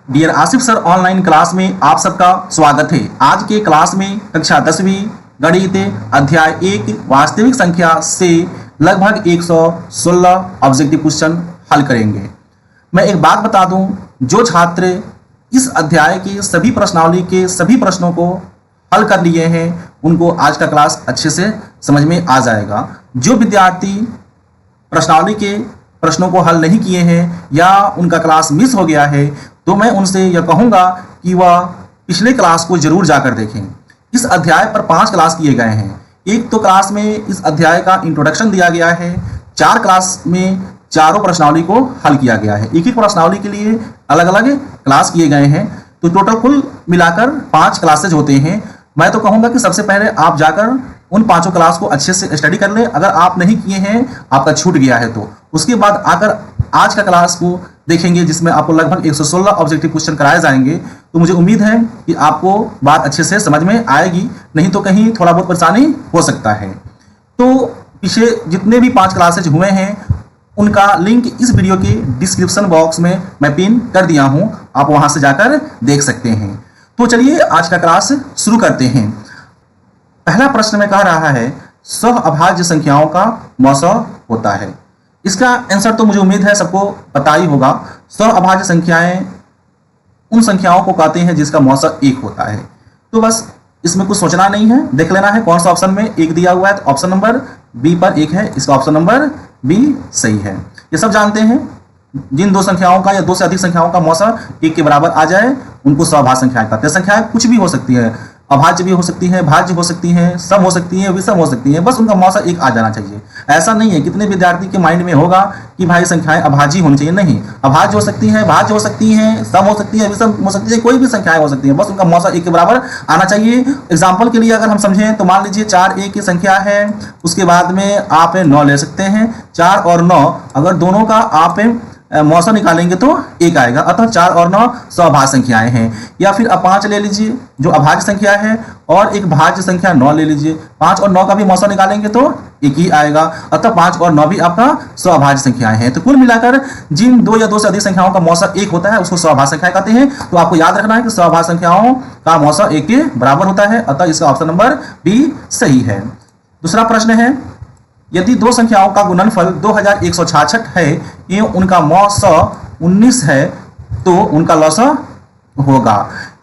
Dear Asif sir, online class में आप सबका स्वागत है। आज के क्लास में कक्षा 10वीं गणित अध्याय 1 वास्तविक संख्या से लगभग 116 ऑब्जेक्टिव क्वेश्चन हल करेंगे। मैं एक बात बता दूं, जो छात्र इस अध्याय के सभी प्रश्नावली के सभी प्रश्नों को हल कर लिए हैं उनको आज का क्लास अच्छे से समझ में आ जाएगा। जो विद्यार्थी प्रश्नावली के प्रश्नों को हल नहीं किए हैं या उनका क्लास मिस हो गया है तो मैं उनसे यह कहूँगा कि वह पिछले क्लास को जरूर जाकर देखें। इस अध्याय पर 5 क्लास किए गए हैं। एक तो क्लास में इस अध्याय का इंट्रोडक्शन दिया गया है, 4 क्लास में चारों प्रश्नावली को हल किया गया है। एक एक प्रश्नावली के लिए अलग अलग क्लास किए गए हैं, तो टोटल कुल मिलाकर 5 क्लासेज होते हैं। मैं तो कहूँगा कि सबसे पहले आप जाकर उन 5 क्लास को अच्छे से स्टडी कर लें। अगर आप नहीं किए हैं, आपका छूट गया है, तो उसके बाद आकर आज का क्लास को देखेंगे जिसमें आपको लगभग 116 ऑब्जेक्टिव क्वेश्चन कराए जाएंगे। तो मुझे उम्मीद है कि आपको बात अच्छे से समझ में आएगी, नहीं तो कहीं थोड़ा बहुत परेशानी हो सकता है। तो पीछे जितने भी 5 क्लासेज हुए हैं उनका लिंक इस वीडियो के डिस्क्रिप्शन बॉक्स में मैं पिन कर दिया हूं, आप वहां से जाकर देख सकते हैं। तो चलिए आज का क्लास शुरू करते हैं। पहला प्रश्न में कह रहा है सह अभाज्य संख्याओं का मौसा होता है। इसका आंसर तो मुझे उम्मीद है सबको पता ही होगा। सह अभाज्य संख्याएं उन संख्याओं को कहते हैं जिसका मौसा 1 होता है। तो बस इसमें कुछ सोचना नहीं है, देख लेना है कौन सा ऑप्शन में 1 दिया हुआ है, तो ऑप्शन नंबर बी पर 1 है, इसका ऑप्शन नंबर बी सही है। ये सब जानते हैं, जिन 2 संख्याओं का या 2 से अधिक संख्याओं का मौसा 1 के बराबर आ जाए उनको सहअभाज्य संख्याएं कहते हैं। संख्याएं कुछ भी हो सकती है, अभाज्य भी हो सकती है, भाज्य हो सकती है, सम हो सकती है, विषम हो सकती है, बस उनका मौसा 1 आ जाना चाहिए। ऐसा नहीं है, कितने विद्यार्थी के माइंड में होगा कि भाई संख्याएं अभाज्य होनी चाहिए। नहीं, अभाज्य हो सकती है, भाज्य हो सकती है, सम हो सकती है, विषम हो सकती है, कोई भी संख्याएं हो सकती है, बस उनका मौसा 1 के बराबर आना चाहिए। एग्जाम्पल के लिए अगर हम समझें तो मान लीजिए 4 1 की संख्या है, उसके बाद में आप 9 ले सकते हैं। 4 और 9 अगर दोनों का आप मौसा निकालेंगे तो 1 आएगा, अतः 4 और 9 सहअभाज्य संख्याएं हैं। या फिर आप 5 ले लीजिए जो अभाज्य संख्या है, और एक भाज्य संख्या 9 ले लीजिए। 5 और 9 का भी मौसा निकालेंगे तो 1 ही आएगा, अतः 5 और 9 भी आपका सहअभाज्य संख्याएं हैं। तो कुल मिलाकर जिन 2 या 2 से अधिक संख्याओं का मौसा 1 होता है उसको सहअभाज्य संख्याएं कहते हैं। तो आपको याद रखना है कि सहअभाज्य संख्याओं का मौसा 1 के बराबर होता है, अतः इसका ऑप्शन नंबर बी सही है। दूसरा प्रश्न है, यदि 2 संख्याओं का गुणनफल 2166 है एवं उनका मौसा 19 है तो उनका लौसा होगा।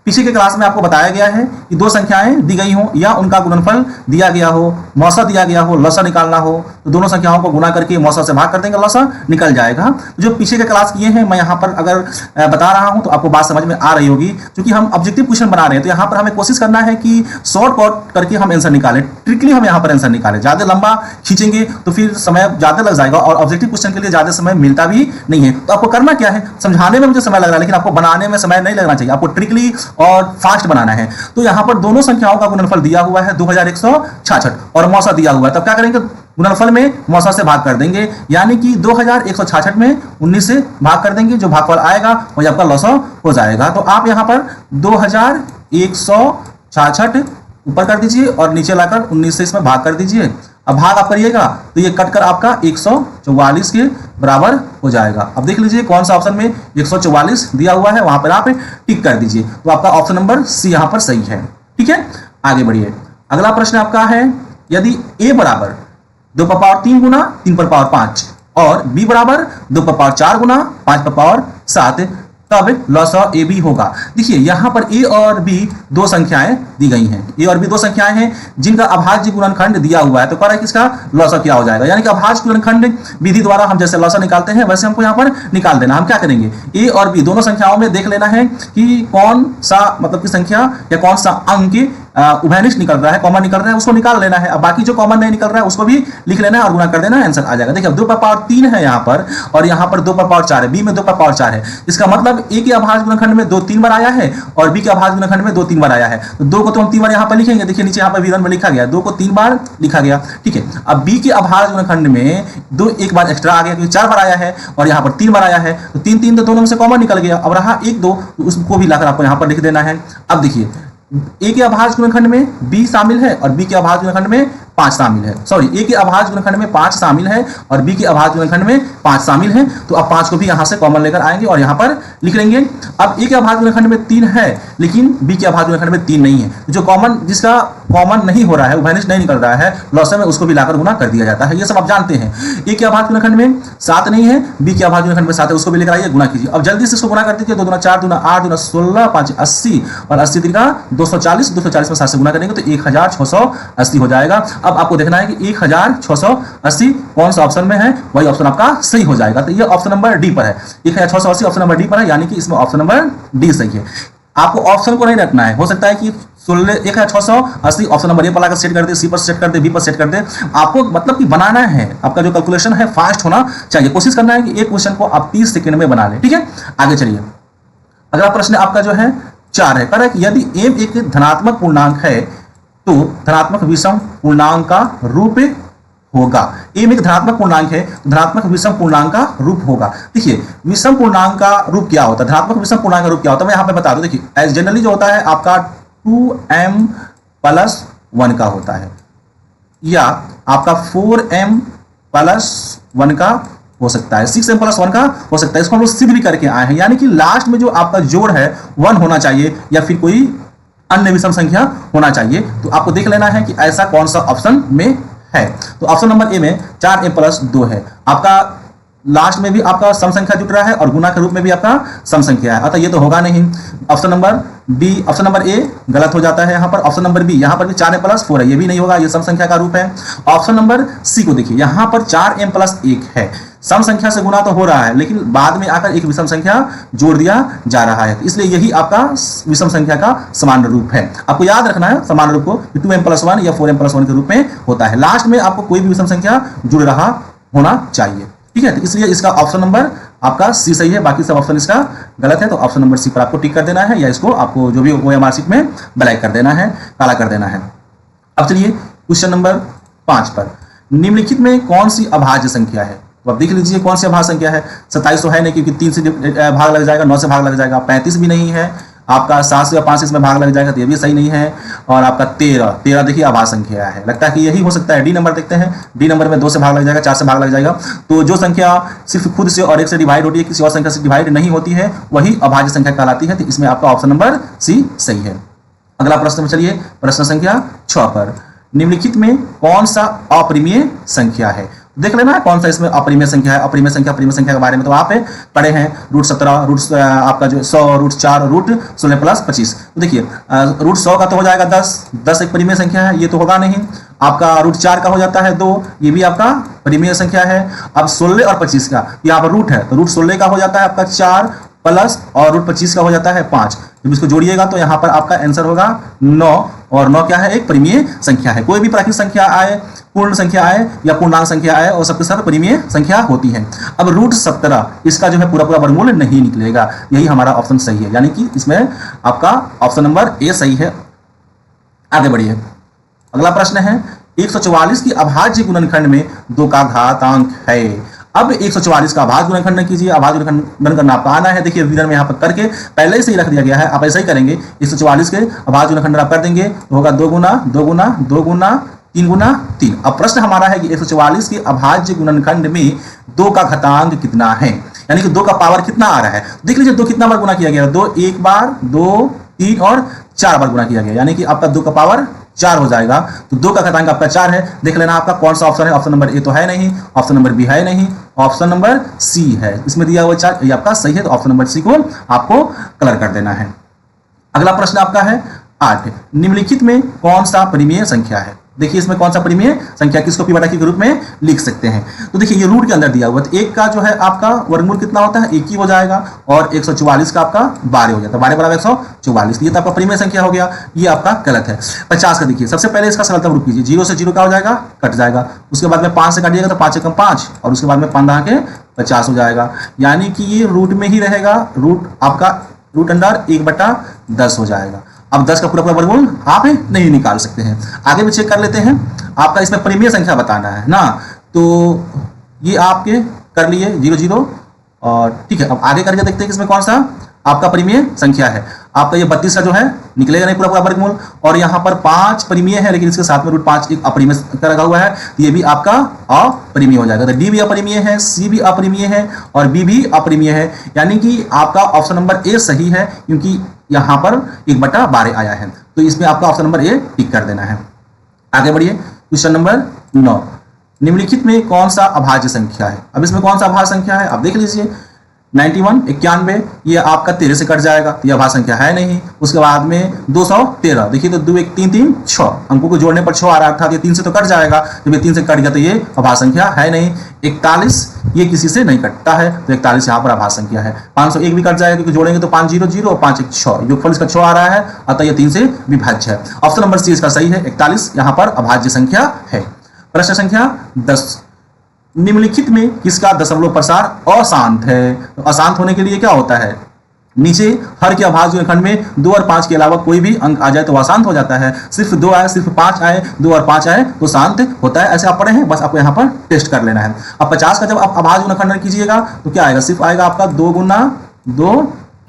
पीछे के क्लास में आपको बताया गया है कि 2 संख्याएं दी गई हो या उनका गुणनफल दिया गया हो, मौसा दिया गया हो, लौसा निकालना हो, तो दोनों संख्याओं को गुणा करके मौसा से भाग कर देंगे, लौसा निकल जाएगा। जो पीछे के क्लास किए हैं मैं यहाँ पर अगर बता रहा हूँ तो आपको बात समझ में आ रही होगी। क्योंकि हम ऑब्जेक्टिव क्वेश्चन बना रहे हैं तो यहाँ पर हमें कोशिश करना है कि शॉर्ट कट करके हम आंसर निकालें, ट्रिकली हम यहाँ पर आंसर निकालें। ज़्यादा लंबा खींचेंगे तो फिर समय ज़्यादा लग जाएगा और ऑब्जेक्टिव क्वेश्चन के लिए ज़्यादा समय मिलता भी नहीं है। तो आपको करना क्या है, समझाने में मुझे समय लग रहा है लेकिन आपको बनाने में समय नहीं लगना चाहिए, आपको ट्रिकली और फास्ट बनाना है। तो यहाँ पर दोनों संख्याओं का गुणनफल दिया हुआ है 2166 और मौसा दिया हुआ है, तब क्या करेंगे, गुणनफल में मौसा से भाग कर देंगे, यानी कि 2166 में 19 से भाग कर देंगे, जो भागफल आएगा वही आपका लौसा हो जाएगा। तो आप यहाँ पर 2166 ऊपर कर दीजिए और नीचे लाकर 19 से इसमें भाग कर दीजिए। अब भाग आप करिएगा तो ये कटकर आपका 144 के बराबर हो जाएगा। अब देख लीजिए कौन सा ऑप्शन में 144 दिया हुआ है, वहां पर आप टिक कर दीजिए, तो आपका ऑप्शन नंबर सी यहाँ पर सही है। ठीक है, आगे बढ़िए। अगला प्रश्न आपका है, यदि a बराबर 2 पर पावर 3 गुना 3 पर पावर 5 और b बराबर 2 पर पावर 4 गुना 5 पर पावर 7 तब लौसा ए बी होगा। देखिए यहाँ पर ए और बी 2 संख्याएं दी गई हैं, ए और बी 2 संख्याएं हैं जिनका अभाज्य गुणनखंड दिया हुआ है। तो कह रहा है कि इसका लौसा क्या हो जाएगा, यानी कि अभाज्य गुणनखंड विधि द्वारा हम जैसे लौसा निकालते हैं वैसे हमको यहाँ पर निकाल देना। हम क्या करेंगे, ए और बी दोनों संख्याओं में देख लेना है कि कौन सा मतलब की संख्या या कौन सा अंक उभयनिष्ठ निकल रहा है, कॉमन निकल रहा है, उसको निकाल लेना है। अब बाकी जो कॉमन नहीं निकल रहा है उसको भी लिख लेना है और गुणा कर देना है, आंसर आ जाएगा। देखिए 2 पर पावर 3 है यहाँ पर और यहाँ पर 2 पर पावर 4 है, बी में 2 पर पावर 4 है। इसका मतलब ए के अभाज्य गुणनखंड में 2 3 बार आया है और बी के अभाज्य गुणनखंड में 2 3 बार आया है। तो 2 को तो हम 3 बार यहाँ पर लिखेंगे, देखिए नीचे यहाँ पर विवरण में लिखा गया 2 को 3 बार लिखा गया। ठीक है, अब बी के अभाज्य गुणनखंड में 2 एक बार एक्स्ट्रा आ गया क्योंकि 4 बार आया है और यहाँ पर 3 बार आया है, तो 3 3 तो दोनों में से कॉमन निकल गया। अब रहा 1 2, तो उसको भी लाकर आपको यहाँ पर लिख देना है। अब देखिए ए के अभाज्य गुणनखंड में बी शामिल है और बी के अभाज्य गुणनखंड में 5 शामिल है, सॉरी ए के अभाज्य गुणनखंड में 5 शामिल है और बी के अभाज्य गुणनखंड में 5 शामिल है। तो अब 5 को भी यहां से कॉमन लेकर आएंगे और यहां पर लिख लेंगे। अब ए के अभाज्य गुणनखंड में 3 है लेकिन बी के अभाज्य गुणनखंड में 3 नहीं है, जो कॉमन जिसका कॉमन नहीं हो रहा है, वो वैनिश नहीं निकल रहा है, लॉसम में उसको भी लाकर गुना कर दिया जाता है। ये सब आप जानते हैं। ए के अभाज्य गुणनखंड में 7 नहीं है, बी के अभाज्य गुणनखंड में 7 है, उसको भी लेकर आइए, गुना कीजिए। अब जल्दी से इसको गुना कर दीजिए। 2 दूना 4, दूना 8, दूना 16, 5 80 और 80 तिरका 240, 240 में 7 से गुना करेंगे तो 1680 हो जाएगा। अब आपको देखना है कि 1680 कौन सा ऑप्शन में है, वही ऑप्शन आपका सही हो जाएगा। तो ये ऑप्शन नंबर डी पर है, 1680 ऑप्शन नंबर डी पर है, यानी कि इसमें ऑप्शन नंबर डी सही है। आपको ऑप्शन को नहीं रखना है, हो सकता है कि 1680 ऑप्शन नंबर ए पर लाकर सेट कर दे, सी पर सेट कर दे, बी पर सेट कर दे। आपको मतलब कि बनाना है, आपका जो कैलकुलेशन है फास्ट होना चाहिए। कोशिश करना है कि एक क्वेश्चन को आप 30 सेकंड में बना लें, ठीक है। आगे चलिए, अगला प्रश्न आपका जो है 4 है, कह रहा है कि यदि m एक धनात्मक पूर्णांक है तो धनात्मक विषम पूर्णांक का रूप होगा। m एक धनात्मक पूर्णांक है तो धनात्मक विषम पूर्णांक का रूप होगा। देखिए विषम पूर्णांक का रूप क्या होता है, धनात्मक विषम पूर्णांक का रूप क्या होता है, मैं यहाँ पे बता दूं। देखिए एज जनरली जो होता है आपका 2m+1 का होता है या आपका 4m+1 का हो सकता है, 6m+1 का हो सकता है। इसको हम लोग सिद्ध भी करके आए हैं, यानी कि लास्ट में जो आपका जोड़ है 1 होना चाहिए या फिर कोई अन्य विषम संख्या होना चाहिए। तो आपको देख लेना है कि ऐसा कौन सा ऑप्शन में है। तो ऑप्शन नंबर ए में 4m+2 है, आपका लास्ट में भी आपका सम संख्या जुट रहा है और गुना के रूप में भी आपका सम संख्या है, अतः ये तो होगा नहीं। Option number B, option number A गलत हो जाता है यहाँ पर। ऑप्शन नंबर बी, यहाँ पर भी 4m+4 है, ये भी नहीं होगा, ये सम संख्या का रूप है। ऑप्शन नंबर सी को देखिए, यहाँ पर 4m+1 है, सम संख्या से गुना तो हो रहा है लेकिन बाद में आकर एक विषम संख्या जोड़ दिया जा रहा है, इसलिए यही आपका विषम संख्या का समान रूप है। आपको याद रखना है समान रूप को 2m+1 या 4m+1 के रूप में होता है। लास्ट में आपको कोई भी विषम संख्या जुड़ रहा होना चाहिए, ठीक है। तो इसलिए इसका ऑप्शन नंबर आपका सी सही है, बाकी सब ऑप्शन इसका गलत है। तो ऑप्शन नंबर सी पर आपको टिक कर देना है या इसको आपको जो भी OMR शीट में ब्लैक कर देना है, काला कर देना है। अब चलिए क्वेश्चन नंबर 5 पर, निम्नलिखित में कौन सी अभाज्य संख्या है। तो अब देख लीजिए कौन सी अभाज्य संख्या है। 27 तो है नहीं क्योंकि 3 से भाग लग जाएगा, 9 से भाग लग जाएगा। 35 भी नहीं है, आपका 7 से या 5 से इसमें भाग लग जाएगा तो ये भी सही नहीं है। और आपका 13 देखिए अभाज्य संख्या है, लगता है कि यही हो सकता है। डी नंबर देखते हैं, डी नंबर में 2 से भाग लग जाएगा, 4 से भाग लग जाएगा। तो जो संख्या सिर्फ खुद से और एक से डिवाइड होती है, किसी और संख्या से डिवाइड नहीं होती है, वही अभाज्य संख्या कहलाती है। तो इसमें आपका ऑप्शन नंबर सी सही है। अगला प्रश्न में चलिए, प्रश्न संख्या 6 पर, निम्नलिखित में कौन सा अपरिमेय संख्या है। देख लेना है कौन सा इसमें अपरिमेय संख्या है। अपरिमेय संख्या के बारे में तो आप पढ़े हैं, √17, आपका जो 100, √4, √16+25। तो देखिए √100 का तो हो जाएगा 10 एक परिमेय संख्या है, ये तो होगा नहीं। आपका √4 का हो जाता है 2, ये भी आपका परिमेय संख्या है। अब 16 और 25 का यहाँ पर रूट है, तो √16 का हो जाता है आपका 4 प्लस और √25 का हो जाता है 5। जब इसको जोड़िएगा तो यहाँ पर आपका आंसर होगा 9, और 9 क्या है, एक परिमेय संख्या है। कोई भी प्राकृतिक संख्या आए, पूर्ण संख्या आए या पूर्णांक संख्या आए, और सबके साथ परिमेय संख्या होती है। अब √17 इसका जो है पूरा वर्गमूल नहीं निकलेगा, यही हमारा ऑप्शन सही है, यानी कि इसमें आपका ऑप्शन नंबर ए सही है। आगे बढ़िए, अगला प्रश्न है, 144 की अभाज्य गुणनखंड में 2 का घातांक है। अब 144 का अभाज्य गुणनखंड कीजिए, अभाज्य गुणनखंड करना आपका आना है। देखिए विवरण में यहाँ पर करके पहले से ही रख दिया गया है, आप ऐसा ही करेंगे। 144 के अभाज्य गुणनखंड आप कर देंगे तो होगा 2 गुना 2 गुना 2 गुना 3 गुना 3। अब प्रश्न हमारा है कि 144 के अभाज्य गुणनखंड में 2 का घातांक कितना है, यानी कि 2 का पावर कितना आ रहा है। देख लीजिए 2 कितना बार गुना किया गया, 2 एक बार, 2 3 और 4 बार गुना किया गया, यानी कि आपका 2 का पावर 4 हो जाएगा। तो 2 का घातांक आपका 4 है। देख लेना आपका कौन सा ऑप्शन है। ऑप्शन नंबर ए तो है नहीं, ऑप्शन नंबर बी है नहीं, ऑप्शन नंबर सी है। इसमें दिया हुआ 4 ये आपका सही है, तो ऑप्शन नंबर सी को आपको कलर कर देना है। अगला प्रश्न आपका है 8, निम्नलिखित में कौन सा परिमेय संख्या है। देखिए इसमें कौन सा परिमेय संख्या, किसको p/q के रूप में लिख सकते हैं। तो देखिए ये रूट के अंदर दिया हुआ, तो 1 का जो है आपका वर्गमूल कितना होता है, 1 ही हो जाएगा, और 144 का आपका 12 हो जाता है, 12 बराबर 144। ये तो आपका परिमेय संख्या हो गया, ये आपका गलत है। 50 का देखिए, सबसे पहले इसका सरलतम रूप कीजिए, 0 से 0 का हो जाएगा, कट जाएगा। उसके बाद में 5 से काटिएगा तो 5 एकम 5, और उसके बाद में 15 के 50 हो जाएगा, यानी कि ये रूट में ही रहेगा। रूट आपका रूट अंडर 1/10 हो जाएगा। अब 10 का पूरा वर्गमूल आप नहीं निकाल सकते हैं। आगे भी चेक कर लेते हैं, आपका इसमें परिमेय संख्या बताना है ना, तो ये आपके कर लिए 0 0, और ठीक है। अब आगे करके देखते हैं कि इसमें कौन सा आपका परिमेय संख्या है। आपका ये 32 का जो है निकलेगा नहीं पूरा पूरा वर्गमूल, और यहाँ पर 5 परिमेय है लेकिन इसके साथ में √5 एक अपरिमेय का लगा हुआ है, तो ये भी आपका अपरिमेय हो जाएगा। तो डी भी अपरिमेय है, सी भी अपरिमेय है और बी भी अपरिमेय है, यानी कि आपका ऑप्शन नंबर ए सही है, क्योंकि यहाँ पर 1/12 आया है, तो इसमें आपका ऑप्शन नंबर ए टिक कर देना है। आगे बढ़िए, क्वेश्चन नंबर 9, निम्नलिखित में कौन सा अभाज्य संख्या है। अब इसमें कौन सा अभाज्य संख्या है, आप देख लीजिए। 91 91 ये आपका 13 से कट जाएगा, ये अभाज्य संख्या है नहीं। उसके बाद में 213, देखिए तो 2 1 3 3 6 अंकों को जोड़ने पर 6 आ रहा था, ये 3 से तो कट जाएगा, जब ये 3 से कट गया तो ये अभाज्य संख्या है नहीं। 41 ये किसी से नहीं कटता है, तो 41 यहाँ पर अभाज्य संख्या है। 501 भी कट जाएगा क्योंकि जोड़ेंगे तो 5 0 0 और 5 1 6, योगफल इसका 6 आ रहा है, अतः ये 3 से विभाज्य है। ऑप्शन नंबर सी इसका सही है, 41 यहाँ पर अभाज्य संख्या है। प्रश्न संख्या 10, निम्नलिखित में किसका दशमलव प्रसार अशांत है। तो अशांत होने के लिए क्या होता है, नीचे हर के अभाज्य खंड में 2 और 5 के अलावा कोई भी अंक आ जाए तो अशांत हो जाता है। सिर्फ 2 आए, सिर्फ 5 आए, 2 और 5 आए तो शांत होता है। ऐसे आप पढ़े हैं, बस आपको यहाँ पर टेस्ट कर लेना है। अब 50 का जब आप अभाज्य खंडन कीजिएगा तो क्या आएगा, सिर्फ आएगा आपका 2 गुना 2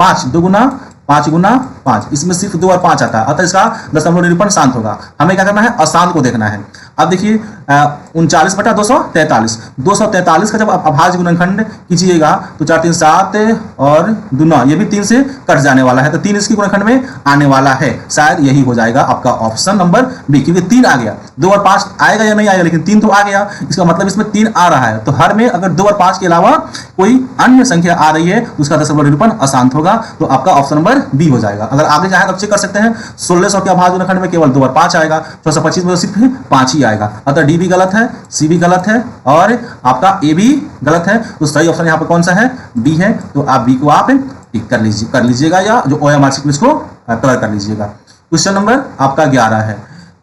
5, 2 गुना 5 गुना 5, इसमें सिर्फ 2 और 5 आता है, अतः इसका दशमलव निरूपण शांत होगा। हमें क्या करना है, अशांत को देखना है। अब देखिए 39/243, 243 का जब आप अभाज्य गुणनखंड कीजिएगा तो 4 3 7 और 2 ये भी 3 से कट जाने वाला है, तो 3 इसकी गुणनखंड में आने वाला है, शायद यही हो जाएगा आपका ऑप्शन नंबर बी, क्योंकि 3 आ गया। 2 और 5 आएगा या नहीं आएगा, लेकिन 3 तो आ गया, इसका मतलब इसमें 3 आ रहा है, तो हर में अगर 2 और 5 के अलावा कोई अन्य संख्या आ रही है तो उसका दशमलव निरूपण अशांत होगा, तो आपका ऑप्शन नंबर बी हो जाएगा। अगर आगे चाहे तो चेक कर सकते हैं, 1600 के अभाज्य गुणनखंड में केवल 2 और 5 आएगा, 625 में सिर्फ 5 ही आएगा, अतः डी भी गलत है, सी भी गलत है और आपका ए भी गलत है। तो सही ऑप्शन यहाँ पर कौन सा है, बी है। तो आप बी को आप टिक कर लीजिएगा या जो OMR को इसको कलर कर लीजिएगा। क्वेश्चन नंबर आपका 11 है,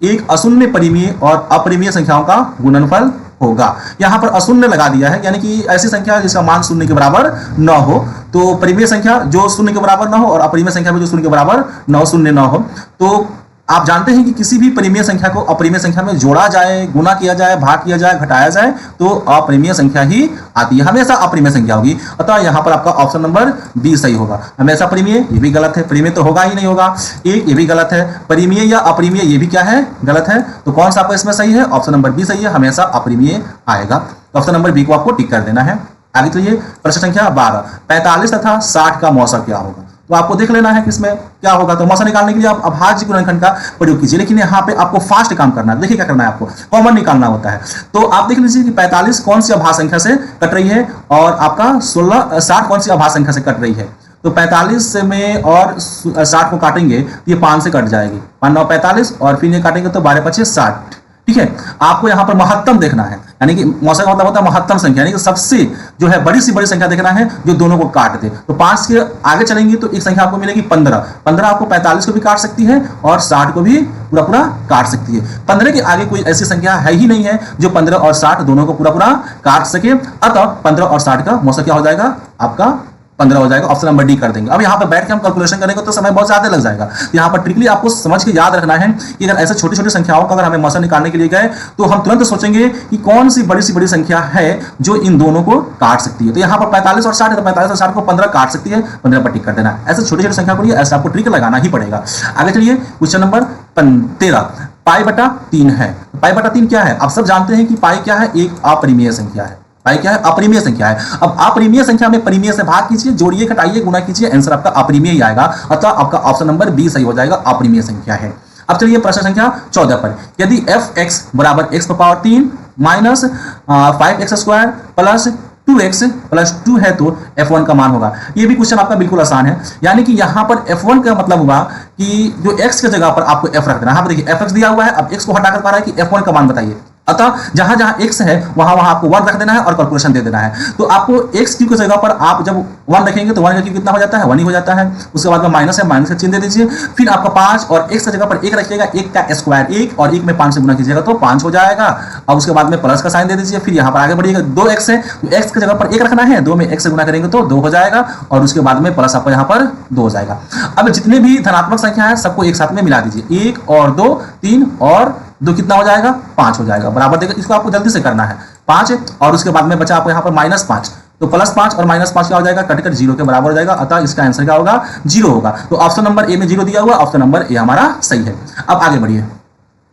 एक अशून्य परिमेय और अपरिमेय संख्याओं का गुणनफल होगा। यहाँ पर अशून्य लगा दिया है, यानी कि ऐसी संख्या जिसका मान 0 के बराबर न हो, तो परिमेय संख्या जो 0 के बराबर न हो और अपरिमेय संख्या में जो 0 के बराबर न 0 न हो। तो आप जानते हैं कि किसी भी परिमेय संख्या को अपरिमेय संख्या में जोड़ा जाए, गुना किया जाए, भाग किया जाए, घटाया जाए तो अपरिमेय संख्या ही आती है, हमेशा अपरिमेय संख्या होगी, अतः यहाँ पर आपका ऑप्शन नंबर बी सही होगा। हमेशा परिमेय, ये भी गलत है, परिमेय तो होगा ही नहीं होगा, ये भी गलत है, परिमेय या अपरिमेय ये भी क्या है, गलत है। तो कौन सा आपका इसमें सही है, ऑप्शन नंबर बी सही है, हमेशा अपरिमेय आएगा। ऑप्शन नंबर बी को आपको टिक कर देना है। आगे चलिए, प्रश्न संख्या 12, 45 तथा 60 का मौसा क्या होगा। तो आपको देख लेना है कि इसमें क्या होगा। तो मौसा निकालने के लिए आप अभाज्य गुणनखंड का प्रयोग कीजिए, लेकिन यहाँ पे आपको फास्ट काम करना है। देखिए क्या करना है, आपको कॉमन निकालना होता है। तो आप देख लीजिए कि 45 कौन सी अभाज्य संख्या से कट रही है और आपका 60 कौन सी अभाज्य संख्या से कट रही है। तो 45 में और 60 को काटेंगे तो ये 5 से कट जाएगी, 5 9 45 और फिर ये काटेंगे तो 12 5 60। ठीक है, आपको यहाँ पर महत्तम देखना है, यानी कि मौसा का मतलब होता है महत्तम संख्या, यानी कि सबसे जो है बड़ी सी बड़ी संख्या देखना है जो दोनों को काट दे। तो 5 के आगे चलेंगे तो एक संख्या आपको मिलेगी 15, 15 आपको 45 को भी काट सकती है और 60 को भी पूरा पूरा काट सकती है। 15 के आगे कोई ऐसी संख्या है ही नहीं है जो 15 और 60 दोनों को पूरा पूरा काट सके, अतः 15 और 60 का मौसा क्या हो जाएगा, आपका 15 हो जाएगा। ऑप्शन नंबर डी कर देंगे। अब यहाँ पर बैठ के हम कैलकुलेशन करेंगे तो समय बहुत ज्यादा लग जाएगा। यहाँ पर ट्रिकली आपको समझ के याद रखना है कि अगर ऐसे छोटी छोटी संख्याओं का अगर हमें मौसा निकालने के लिए गए तो हम तुरंत सोचेंगे कि कौन सी बड़ी संख्या है जो इन दोनों को काट सकती है। तो यहाँ पर 45 और 60 है, तो 45 और 60 को 15 काट सकती है, 15 पर टिक कर देना। ऐसे छोटी छोटी संख्या को लिए ऐसे आपको ट्रिक लगाना ही पड़ेगा। आगे चलिए, क्वेश्चन नंबर 13, पाई/3 है। पाई/3 क्या है, आप सब जानते हैं कि पाई क्या है, एक अपरिमेय संख्या है। पाई क्या है, अपरिमेय संख्या है। अब अपरिमेय संख्या में परिमेय से भाग कीजिए, जोड़िए, घटाइए, गुना कीजिए, आंसर आपका अपरिमेय ही आएगा, अतः आपका ऑप्शन नंबर बी सही हो जाएगा, अपरिमेय संख्या है। अब चलिए प्रश्न संख्या 14 पर, यदि fx बराबर x⁻3 minus 5x² plus 2x plus 2 है तो f1 का मान होगा। ये भी क्वेश्चन आपका बिल्कुल आसान है, यानी कि यहाँ पर f1 का मतलब हुआ कि जो x की जगह पर आपको f रख देना। यहाँ पर देखिए fx दिया हुआ है, अब x को हटाकर पा रहा है कि f1 का मान बताइए, अतः जहां जहां x है वहां वहां आपको 1 रख देना है और कैलकुलेशन दे देना है। तो आपको x की जगह पर आप जब 1 रखेंगे तो 1 का क्यूब कितना हो जाता है, 1 ही हो जाता है। उसके बाद में माइनस है, माइनस का चिन्ह दे दीजिए, फिर आपका 5 और x की जगह पर 1 रखिएगा, 1 का स्क्वायर 1 और 1 में 5 से गुना कीजिएगा तो 5 हो जाएगा। अब उसके बाद में प्लस का साइन दे दीजिए, फिर यहाँ पर आगे बढ़िएगा, 2x है तो x की जगह पर 1 रखना है, 2 में x से गुना करेंगे तो 2 हो जाएगा और उसके बाद में प्लस आपको यहाँ पर 2 हो जाएगा। अब जितने भी धनात्मक संख्या है सबको एक साथ में मिला दीजिए, 1 और 2 3 और 2 कितना हो जाएगा, 5 हो जाएगा। बराबर देगा, इसको आपको जल्दी से करना है 5 और उसके बाद में बचा आपको यहाँ पर -5, तो +5 और -5 क्या हो जाएगा, कट कट 0 के बराबर हो जाएगा, अतः इसका आंसर क्या होगा, 0 होगा। तो ऑप्शन नंबर ए में 0 दिया हुआ, ऑप्शन नंबर ए हमारा सही है। अब आगे बढ़िए,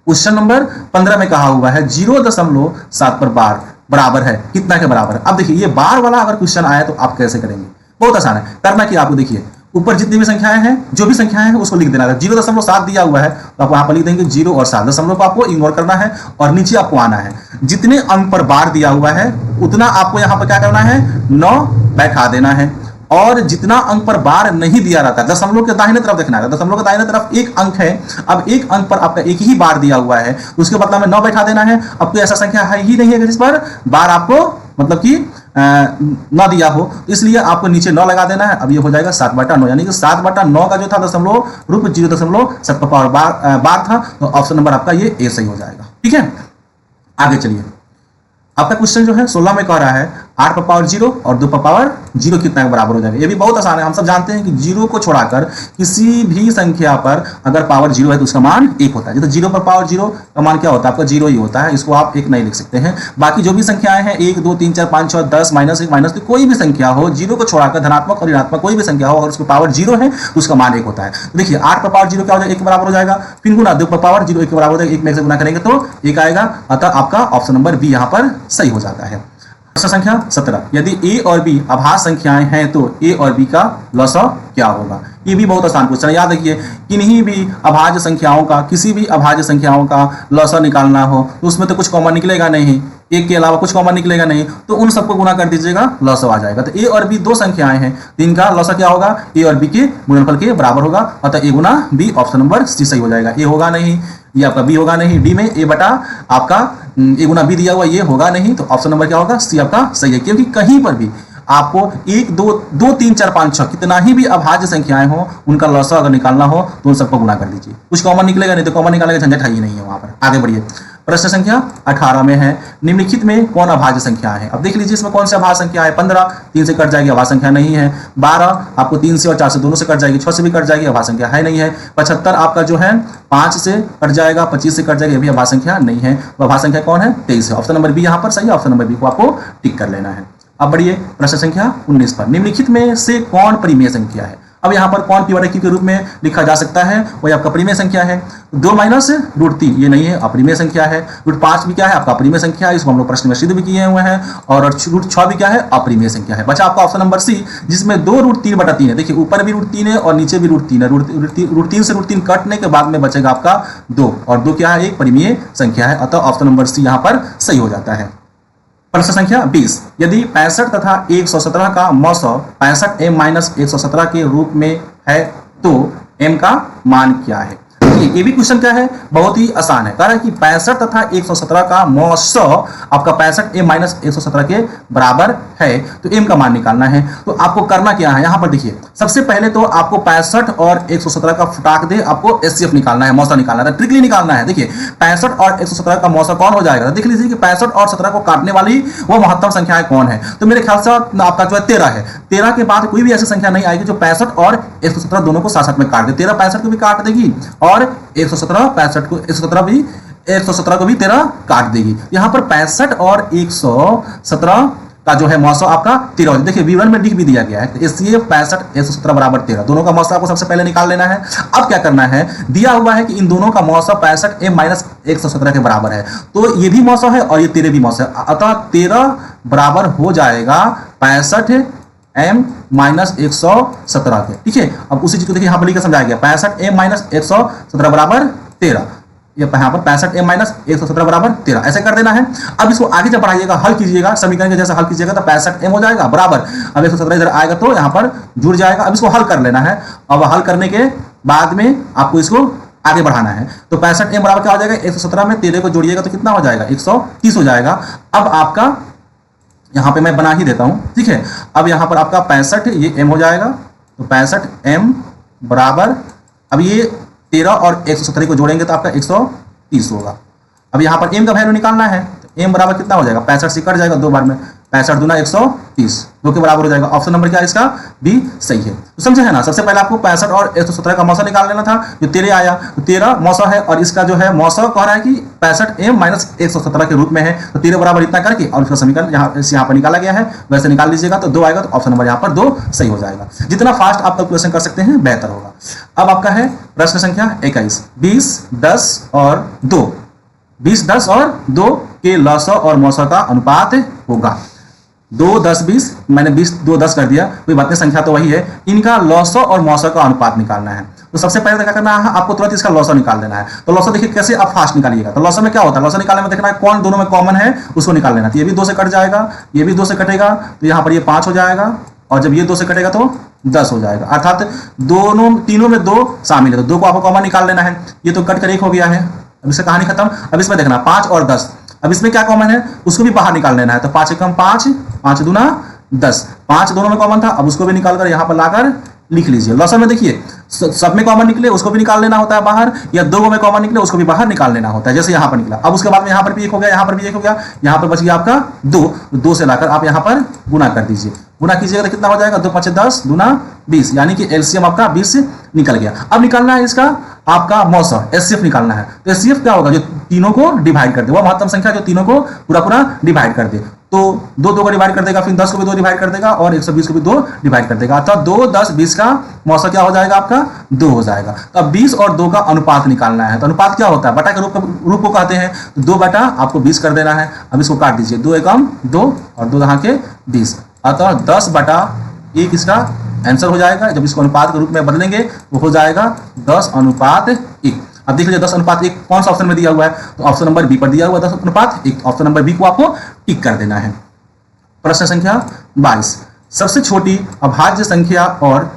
क्वेश्चन नंबर 15 में कहा हुआ है 0.7 पर बार बराबर है कितना के बराबर है। अब देखिए ये बार वाला अगर क्वेश्चन आया तो आप कैसे करेंगे, बहुत आसान है। करना कि आपको देखिए ऊपर जितनी भी संख्याएं हैं, जो भी संख्याएं हैं उसको लिख देना है। 0.7 दिया हुआ है तो आप वहां पर लिख देंगे 0 और 7, दशमलव को आपको इग्नोर करना है और नीचे आपको आना है। जितने अंक पर बार दिया हुआ है उतना आपको यहाँ पर क्या करना है, 9 बैठा देना है। और जितना अंक पर बार नहीं दिया रहता, दशमलव के दाहिने तरफ देखना है, दशमलव के दाहिने तरफ एक अंक है, अब एक अंक पर आपका एक ही बार दिया हुआ है, उसके बदला में 9 बैठा देना है। अब कोई ऐसा संख्या है ही नहीं है जिस पर बार आपको मतलब कि न दिया हो, इसलिए आपको नीचे 9 लगा देना है। अब ये हो जाएगा 7/9, यानी कि 7/9 का जो था दशमलव रूप 0.7 पर बार था, तो ऑप्शन नंबर आपका ये ए सही हो जाएगा। ठीक है, आगे चलिए। आपका क्वेश्चन जो है 16 में कह रहा है 8 पर पावर 0 और 2 पर पावर 0 कितना के बराबर हो जाएगा। ये भी बहुत आसान है, हम सब जानते हैं कि 0 को छोड़ाकर किसी भी संख्या पर अगर पावर 0 है तो उसका मान 1 होता है। तो 0 पर पावर 0 का मान क्या होता है, आपका 0 ही होता है, इसको आप 1 नहीं लिख सकते हैं। बाकी जो भी संख्याएं हैं 1 2 3 4 5 6 10 -1 -2 कोई भी संख्या हो, 0 को छोड़ाकर धनात्मक और ऋणात्मक कोई भी संख्या हो, अगर उसको पावर 0 है तो उसका मान 1 होता है। तो देखिए 8 पर पावर 0 क्या हो जाएगा, 1 के बराबर हो जाएगा, फिर गुना 2 पर पावर 0 1 के बराबर हो जाएगा, 1 में से गुना करेंगे तो 1 आएगा, अतः आपका ऑप्शन नंबर बी यहाँ पर सही हो जाता है। प्रश्न संख्या 17, यदि ए और बी अभाज्य संख्याएं हैं तो ए और बी का लसाअ क्या होगा। ये भी बहुत आसान क्वेश्चन है, याद रखिए किन्हीं भी अभाज्य संख्याओं का, किसी भी अभाज्य संख्याओं का लसाअ निकालना हो तो उसमें तो कुछ कॉमन निकलेगा नहीं, एक के अलावा कुछ कॉमन निकलेगा नहीं, तो उन सबको गुना कर दीजिएगा, लसाअ आ जाएगा। तो ए और बी दो संख्याएं हैं, तो इनका लसाअ क्या होगा, ए और बी के गुणनफल के बराबर होगा, अतः ए गुना बी, ऑप्शन नंबर सी सही हो जाएगा। ए होगा नहीं, ये आपका बी होगा नहीं, डी में ए बटा आपका ए गुना बी दिया हुआ, ये होगा नहीं, तो ऑप्शन नंबर क्या होगा, सी आपका सही है। क्योंकि कहीं पर भी आपको 1 2 3 4 5 6 कितना ही भी अभाज्य संख्याएं हो, उनका लसाअ अगर निकालना हो तो उन सबको गुना कर दीजिए, कुछ कॉमन निकलेगा नहीं, तो कॉमन निकालने का झंझट है ही नहीं है वहां पर। आगे बढ़िए, प्रश्न संख्या 18 में है निम्नलिखित में कौन अभाज्य संख्या है। अब देख लीजिए इसमें कौन सी अभाज्य संख्या है, 15 3 से कट जाएगी, अभाज्य संख्या नहीं है। 12 आपको 3 से और 4 से दोनों से कट जाएगी, 6 से भी कट जाएगी, अभाज्य संख्या है नहीं है। 75 आपका जो है 5 से कट जाएगा, 25 से कट जाएगी, ये भी अभाज्य संख्या नहीं है। तो अभाज्य संख्या कौन है, 23 है। ऑप्शन नंबर बी यहाँ पर सही है, ऑप्शन नंबर बी को आपको टिक कर लेना है। अब बढ़िए प्रश्न संख्या 19 पर, निम्नलिखित में से कौन परिमेय संख्या है। अब यहाँ पर कौन पीवार के रूप में लिखा जा सकता है, वही आपका परिमेय संख्या है। 2 माइनस √3 ये नहीं है, अपरिमेय संख्या है। √5 भी क्या है, आपका अपरिमेय संख्या है, इसको हम लोग प्रश्न में सिद्ध भी किए हुए हैं। और √6 भी क्या है, अपरिमेय संख्या है। बचा आपका ऑप्शन नंबर सी, जिसमें 2 √3/3 है। देखिए ऊपर भी √3 है और नीचे भी √3 है। √3 से √3 कटने के बाद में बचेगा आपका 2, और 2 क्या है, एक परिमेय संख्या है, अतः ऑप्शन नंबर सी यहाँ पर सही हो जाता है। प्रश्न संख्या 20, यदि 65 तथा 117 का मौसम 65m-117 के रूप में है तो m का मान क्या है। ये भी क्वेश्चन क्या है, बहुत ही आसान है। कह रहा है कि 65 तथा 117 का मौसम आपका 65m-117 के बराबर है, तो m का मान निकालना है। तो आपको करना क्या है, यहाँ पर देखिए सबसे पहले तो आपको 65 और 117 का फुटाक दे आपको एचसीएफ निकालना है, मौसम निकालना है, ट्रिकली निकालना है। देखिए 65 और 117 का मौसम कौन हो जाएगा, देख लीजिए कि 65 और 17 को काटने वाली वो महत्तम संख्याएं कौन है। तो मेरे ख्याल से आपका जो है 13 है, 13 के बाद कोई भी ऐसी संख्या नहीं आएगी जो 65 और 117 दोनों को साथ साथ में काट दे। 13 65 को भी काट देगी और 117 65 को 117 को भी 13 काट देगी। यहाँ पर 65 और 117 का जो है मौसम आपका 13 हो। देखिए विवरण में लिख भी दिया गया है, इसलिए 65 117 बराबर 13, दोनों का मौसम आपको सबसे पहले निकाल लेना है। अब क्या करना है, दिया हुआ है कि इन दोनों का मौसम 65m-117 के बराबर है, तो ये भी मौसम है और ये 13 भी मौसम है, अतः 13 बराबर हो जाएगा 65m-117 के। ठीक है, अब उसी चीज को देखिए यहाँ पर लिखकर समझाया गया, 65m-117 बराबर 13, ये यहाँ पर 65m-117 बराबर 13 ऐसे कर देना है। अब इसको आगे जब बढ़ाइएगा, हल कीजिएगा, समीकरण के जैसे हल कीजिएगा तो 65m हो जाएगा बराबर, अब 117 इधर आएगा तो यहाँ पर जुड़ जाएगा। अब इसको हल कर लेना है, अब हल करने के बाद में आपको इसको आगे बढ़ाना है। तो 65m बराबर क्या हो जाएगा, 117 में 13 को जोड़िएगा तो कितना हो जाएगा, 130 हो जाएगा। अब आपका यहाँ पे मैं बना ही देता हूँ, ठीक है। अब यहाँ पर आपका 65 ये m हो जाएगा, तो 65m बराबर, अब ये 13 और 117 को जोड़ेंगे तो आपका 130 होगा। अब यहाँ पर m का वैल्यू निकालना है, तो m बराबर कितना हो जाएगा, 65 से कट जाएगा 2 बार में, 65 दूना 130, 2 के बराबर हो जाएगा। ऑप्शन नंबर क्या है इसका? बी सही है। तो समझे है ना, सबसे पहले आपको 65 और 117 का मौसा निकाल लेना था। जो 13 आया तो 13 मौसा है और इसका जो है मौसा कह रहा है कि 65m माइनस 117 के रूप में है। तो 13 बराबर इतना करके और उसका समीकरण यहाँ पर निकाला गया है, वैसे निकाल लीजिएगा तो 2 आएगा। तो ऑप्शन नंबर यहाँ पर 2 सही हो जाएगा। जितना फास्ट आप कैलकुलेशन कर सकते हैं बेहतर होगा। अब आपका है प्रश्न संख्या 21, 20, 10 और 2। 20, 10 और 2 के लौसा और मौसा का अनुपात होगा। 2, 10, 20, मैंने 20, 2, 10 कर दिया, कोई बात नहीं, संख्या तो वही है। इनका लौसा और मौसा का अनुपात निकालना है। तो सबसे पहले क्या करना है, आपको तुरंत इसका लौसा निकाल देना है। तो लौसा देखिए कैसे आप फास्ट निकालिएगा। तो लौसा में क्या होता है, लौसा निकालने में देखना है कौन दोनों में कॉमन है, उसको निकाल लेना। तो ये भी 2 से कट जाएगा, ये भी 2 से कटेगा, तो यहाँ पर ये 5 हो जाएगा, और जब ये 2 से कटेगा तो 10 हो जाएगा। अर्थात दोनों तीनों में 2 शामिल है, तो 2 को आपको कॉमन निकाल लेना है। ये तो कट कर 1 हो गया है, अब इससे कहानी खत्म। अब इसमें देखना 5 और 10, अब इसमें क्या कॉमन है उसको भी बाहर निकाल लेना है। तो 5 एकम 5, 5 दूना 10, 5 दोनों में कॉमन था, अब उसको भी निकाल कर यहाँ पर लाकर लिख लीजिए। लौसा में देखिए सब में कॉमन निकले उसको भी निकाल लेना होता है बाहर, या 2 में कॉमन निकले उसको भी बाहर निकाल लेना होता है, जैसे यहाँ पर निकला। अब उसके बाद में यहाँ पर भी 1 हो गया, यहाँ पर भी 1 हो गया, यहाँ पर बच गया आपका 2 से लाकर आप यहाँ पर गुना कर दीजिए। गुना कीजिएगा तो कितना हो जाएगा, 2 5 10 दूना 20, यानी कि एलसीएम आपका 20 निकल गया। अब निकालना है इसका आपका मौसा, एचसीएफ निकालना है। तो एचसीएफ क्या होगा, जो तीनों को डिवाइड कर दे, वो महत्तम संख्या जो तीनों को पूरा डिवाइड कर दे। तो 2 को डिवाइड कर देगा, फिर 10 को भी 2 डिवाइड कर देगा, और 120 को भी 2 डिवाइड कर देगा। तो 2, 10, 20 का मौसा क्या हो जाएगा आपका 2 हो जाएगा। तो अब 20 और 2 का अनुपात निकालना है। तो अनुपात क्या होता है, बटा के रूप को कहते हैं। तो 2 बटा आपको 20 कर देना है। अब इसको काट दीजिए, 2 एकम 2 और 2 यहाँ के 20, अतः 10 बटा 1 इसका आंसर हो जाएगा। जब इसको अनुपात के रूप में बदलेंगे तो हो जाएगा 10 अनुपात 1। अब देख लीजिए 10 अनुपात 1 कौन सा ऑप्शन में दिया हुआ है, तो ऑप्शन नंबर बी पर दिया हुआ है 10 अनुपात 1। ऑप्शन नंबर बी को आपको टिक कर देना है। प्रश्न संख्या 22, सबसे छोटी अभाज्य संख्या और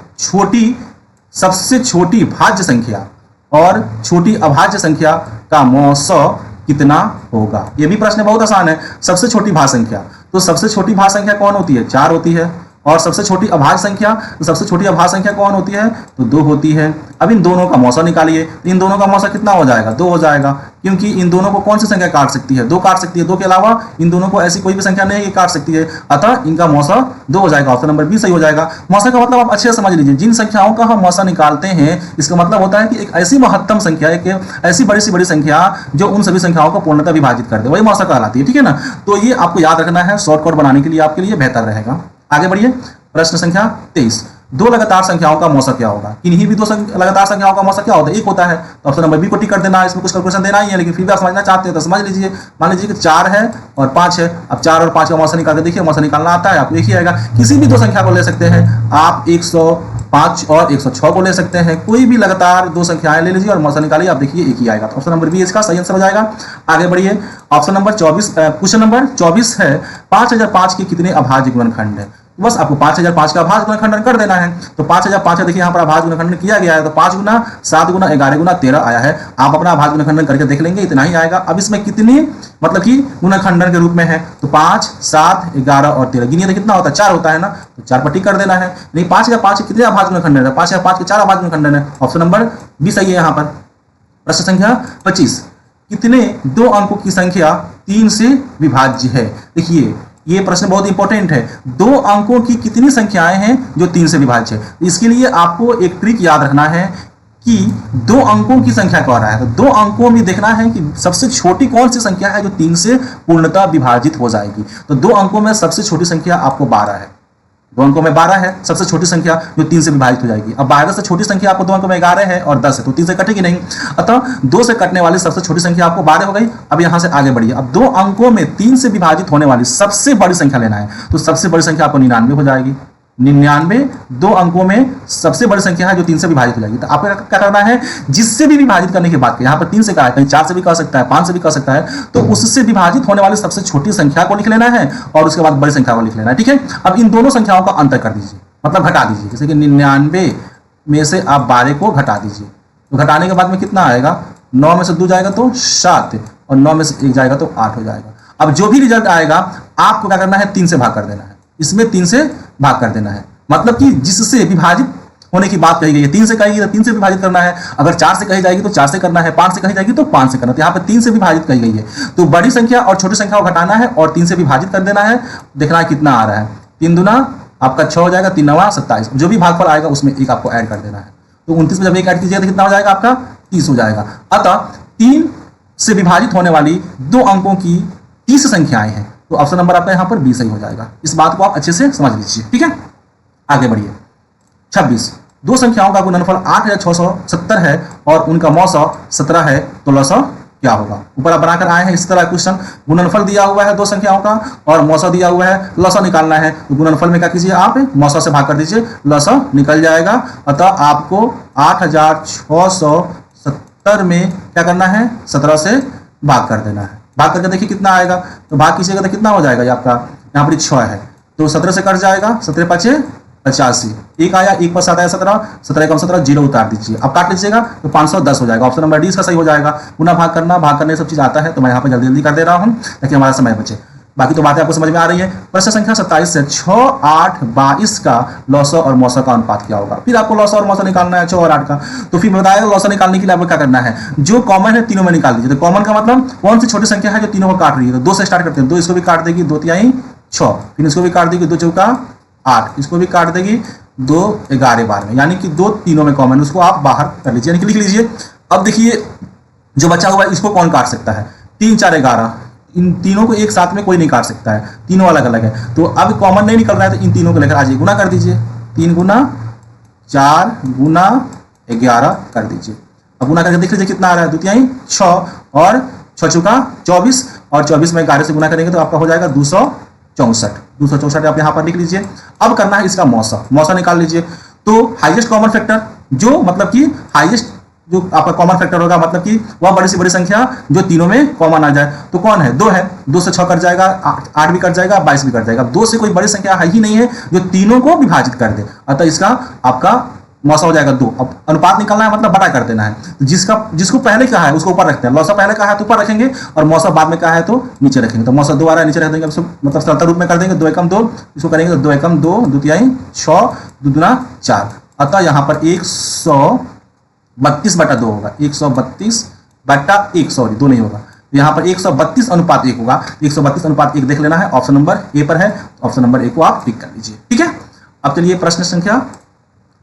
सबसे छोटी भाज्य संख्या और छोटी अभाज्य संख्या का मौसा कितना होगा। ये भी प्रश्न बहुत आसान है। सबसे छोटी भाज्य संख्या, तो सबसे छोटी भाज्य संख्या कौन होती है, 4 होती है। और सबसे छोटी अभाज्य संख्या, तो सबसे छोटी अभाज्य संख्या कौन होती है, तो 2 होती है। अब इन दोनों का मौसा निकालिए, इन दोनों का मौसा कितना हो जाएगा, 2 हो जाएगा, क्योंकि इन दोनों को कौन सी संख्या काट सकती है, 2 काट सकती है। 2 के अलावा इन दोनों को ऐसी कोई भी संख्या नहीं है कि काट सकती है, अतः इनका मौसा 2 हो जाएगा। ऑप्शन नंबर बी सही हो जाएगा। मौसा का मतलब आप अच्छे से समझ लीजिए, जिन संख्याओं का हम मौसा निकालते हैं इसका मतलब होता है कि एक ऐसी महत्तम संख्या, एक ऐसी बड़ी संख्या जो उन सभी संख्याओं को पूर्णतः विभाजित कर दे, वही मौसा कहलाती है। ठीक है ना, तो ये आपको याद रखना है, शॉर्टकट बनाने के लिए आपके लिए बेहतर रहेगा। आगे बढ़िए, प्रश्न संख्या 23, 2 लगातार संख्याओं का मौसा क्या होगा। किन्हीं भी 2 लगातार संख्याओं का मौसा क्या होता है, 1 होता है। तो ऑप्शन नंबर बी को टिक कर देना है। इसमें कुछ कैलकुलेशन देना ही है, लेकिन फिर भी आप समझना चाहते हैं तो समझ लीजिए। मान लीजिए कि 4 है और 5 है। अब 4 और 5 का मौसा निकाल के देखिए, मौसा निकालना आता है आपको, एक ही आएगा। किसी भी 2 संख्या को ले सकते हैं आप, 105 और 106 को ले सकते हैं। कोई भी लगातार 2 संख्याएं ले लीजिए और मौसा निकालिए, आप देखिए एक ही आएगा। तो ऑप्शन नंबर बी इसका सही आंसर हो जाएगा। आगे बढ़िए, ऑप्शन नंबर 24, क्वेश्चन नंबर 24 है, 5005 के कितने अभाज्य गुणनखंड है। बस आपको 5005 का अभाज्य गुणनखंडन कर देना है। तो 5005 देखिए यहाँ पर अभाज्य गुणनखंडन किया गया है, तो 5 गुना 7 गुना 11 गुना 13 आया है। आप अपना अभाज्य गुणनखंडन करके देख लेंगे, इतना ही आएगा। अब इसमें कितनी मतलब कि गुणनखंडन के रूप में है, तो 5, 7, 11 और 13 गिनिए तो कितना होता है, 4 होता है ना, तो 4 पर टिक कर देना है। नहीं, 5005 कितने अभाज्य गुणनखंडन है, 5005 के 4 अभाज्य गुणनखंडन है। ऑप्शन नंबर बी सही है यहाँ पर। प्रश्न संख्या 25, कितने 2 अंकों की संख्या 3 से विभाज्य है। देखिए ये प्रश्न बहुत इंपॉर्टेंट है। 2 अंकों की कितनी संख्याएं हैं जो 3 से विभाज्य है। इसके लिए आपको एक ट्रिक याद रखना है कि 2 अंकों की संख्या कह रहा है, तो 2 अंकों में देखना है कि सबसे छोटी कौन सी संख्या है जो 3 से पूर्णतः विभाजित हो जाएगी। तो 2 अंकों में सबसे छोटी संख्या आपको 12 है। 2 अंकों में 12 है सबसे छोटी संख्या जो 3 से विभाजित हो जाएगी। अब 12 से छोटी संख्या आपको 2 अंकों में 11 है और 10 है, तो 3 से कटेगी नहीं, अतः 2 से कटने वाली सबसे छोटी संख्या आपको 12 हो गई। अब यहां से आगे बढ़िए, अब 2 अंकों में 3 से विभाजित होने वाली सबसे बड़ी संख्या लेना है। तो सबसे बड़ी संख्या आपको 99 हो जाएगी। 99 2 अंकों में सबसे बड़ी संख्या है जो 3 से विभाजित हो जाएगी। तो आपको क्या करना है, जिससे भी विभाजित करने की बात करें, यहाँ पर 3 से कहा है, कहीं 4 से भी कह सकता है, 5 से भी कह सकता है, तो उससे विभाजित होने वाली सबसे छोटी संख्या को लिख लेना है और उसके बाद बड़ी संख्या को लिख लेना है। ठीक है, अब इन दोनों संख्याओं का अंतर कर दीजिए, मतलब घटा दीजिए। जैसे कि 99 में से आप 12 को घटा दीजिए, तो घटाने के बाद में कितना आएगा, 9 में से 2 जाएगा तो 7 और 9 में से 1 जाएगा तो 8 हो जाएगा। अब जो भी रिजल्ट आएगा आपको क्या करना है, 3 से भाग कर देना है। इसमें 3 से भाग कर देना है, मतलब कि जिससे विभाजित होने की बात कही गई है। 3 से कहेगी तो 3 से विभाजित करना है, अगर 4 से कही जाएगी तो 4 से करना है, 5 से कही जाएगी तो 5 से करना है। तो यहाँ पे 3 से विभाजित कही गई है, तो बड़ी संख्या और छोटी संख्या को घटाना है और 3 से विभाजित कर देना है। देखना है कितना आ रहा है, 3 दूना आपका 6 हो जाएगा, 3 नवा 27, जो भी भागफल आएगा उसमें एक आपको ऐड कर देना है। तो 29 में जब एक ऐड कीजिएगा तो कितना हो जाएगा आपका 30 हो जाएगा। अतः 3 से विभाजित होने वाली 2 अंकों की 30 संख्याएं हैं, तो ऑप्शन नंबर आपका यहाँ पर 20 सही हो जाएगा। इस बात को आप अच्छे से समझ लीजिए, ठीक है। आगे बढ़िए। 26, 2 संख्याओं का गुणनफल 8670 है और उनका मौसा 17 है, तो लसा क्या होगा। ऊपर आप बनाकर आए हैं इस तरह क्वेश्चन, गुणनफल दिया हुआ है 2 संख्याओं का और मौसा दिया हुआ है, लसा निकालना है। तो गुणनफल में क्या कीजिए आप मौसा से भाग कर दीजिए, लसा निकल जाएगा। अतः आपको 8670 में क्या करना है, 17 से भाग कर देना है। भाग करके देखिए कितना आएगा, तो भाग कीजिएगा तो कितना हो जाएगा ये आपका, यहाँ पर 6 है तो 17 से कट जाएगा, 17 पचे 85, एक आया, एक पर 7 आया 17, 17 कम 17, 0 उतार दीजिए। अब काट लीजिएगा तो 510 हो जाएगा। ऑप्शन नंबर डी इसका सही हो जाएगा। पुनः भाग करना, भाग करने सब चीज़ आता है, तो मैं यहाँ पे जल्दी जल्दी कर दे रहा हूँ ताकि हमारा समय बचे। बाकी तो बातें आपको समझ में आ रही है। प्रश्न संख्या 27 से 6, 8, 22 का लौसा और मौसा का अनुपात क्या होगा। फिर आपको लौसा और मौसा निकालना है 6 और 8 का। तो फिर बताया लौसा निकालने के लिए आपको क्या करना है, जो कॉमन है तीनों में निकाल दीजिए। तो कॉमन का मतलब कौन सी छोटी संख्या है जो तीनों को काट रही है, तो 2 से स्टार्ट करते हैं। 2 इसको भी काट देगी, 2 तिहाई 6, फिर इसको भी काट देगी, 2 चौका 8, इसको भी काट देगी, 2 11 12, यानी कि 2 तीनों में कॉमन, उसको आप बाहर कर लीजिए, यानी कि लिख लीजिए। अब देखिए जो बचा हुआ है इसको कौन काट सकता है, 3 4 11, इन तीनों को एक साथ में कोई नहीं काट सकता है, तीनों अलग अलग है। तो अब कॉमन नहीं निकल रहा है तो इन तीनों को लेकर आज गुना कर दीजिए, 3 गुना 4 गुना 11 कर दीजिए। अब गुना करके देख लीजिए कितना आ रहा है, 2 तिहाई 6 और 6 चौका 24, और 24 में 11 से गुना करेंगे तो आपका हो जाएगा 264 आप यहाँ पर लिख लीजिए। अब करना है इसका मौसा, मौसा निकाल लीजिए। तो हाईएस्ट कॉमन फैक्टर, जो मतलब कि हाईएस्ट जो आपका कॉमन फैक्टर होगा, मतलब कि वह बड़ी से बड़ी संख्या जो तीनों में कॉमन आ जाए, तो कौन है, 2 है। 2 से 6 कट जाएगा, 8 भी कट जाएगा, 22 भी कट जाएगा। 2 से कोई बड़ी संख्या है ही नहीं है जो तीनों को विभाजित कर दे, अतः इसका आपका मौसा हो जाएगा 2। अब अनुपात निकालना है मतलब बटा कर देना है। तो जिसको पहले कहा है उसको ऊपर रखते हैं, लौसा पहले कहा है तो ऊपर रखेंगे और मौसा बाद में कहा है तो नीचे रखेंगे। तो मौसा 2 आ रहा है, नीचे रख देंगे, मतलब सरल रूप में कर देंगे, 2 एकम 2, इसको करेंगे तो 2 एकम 2, 2 तिहाई 6, 2 दूना 4। अतः यहाँ पर 132/2 होगा, 132/1, सॉरी 2 नहीं होगा, यहाँ पर 132/1 होगा। 132/1 देख लेना है, ऑप्शन नंबर ए पर है, ऑप्शन नंबर ए को आप टिक कर लीजिए, ठीक है। अब चलिए प्रश्न संख्या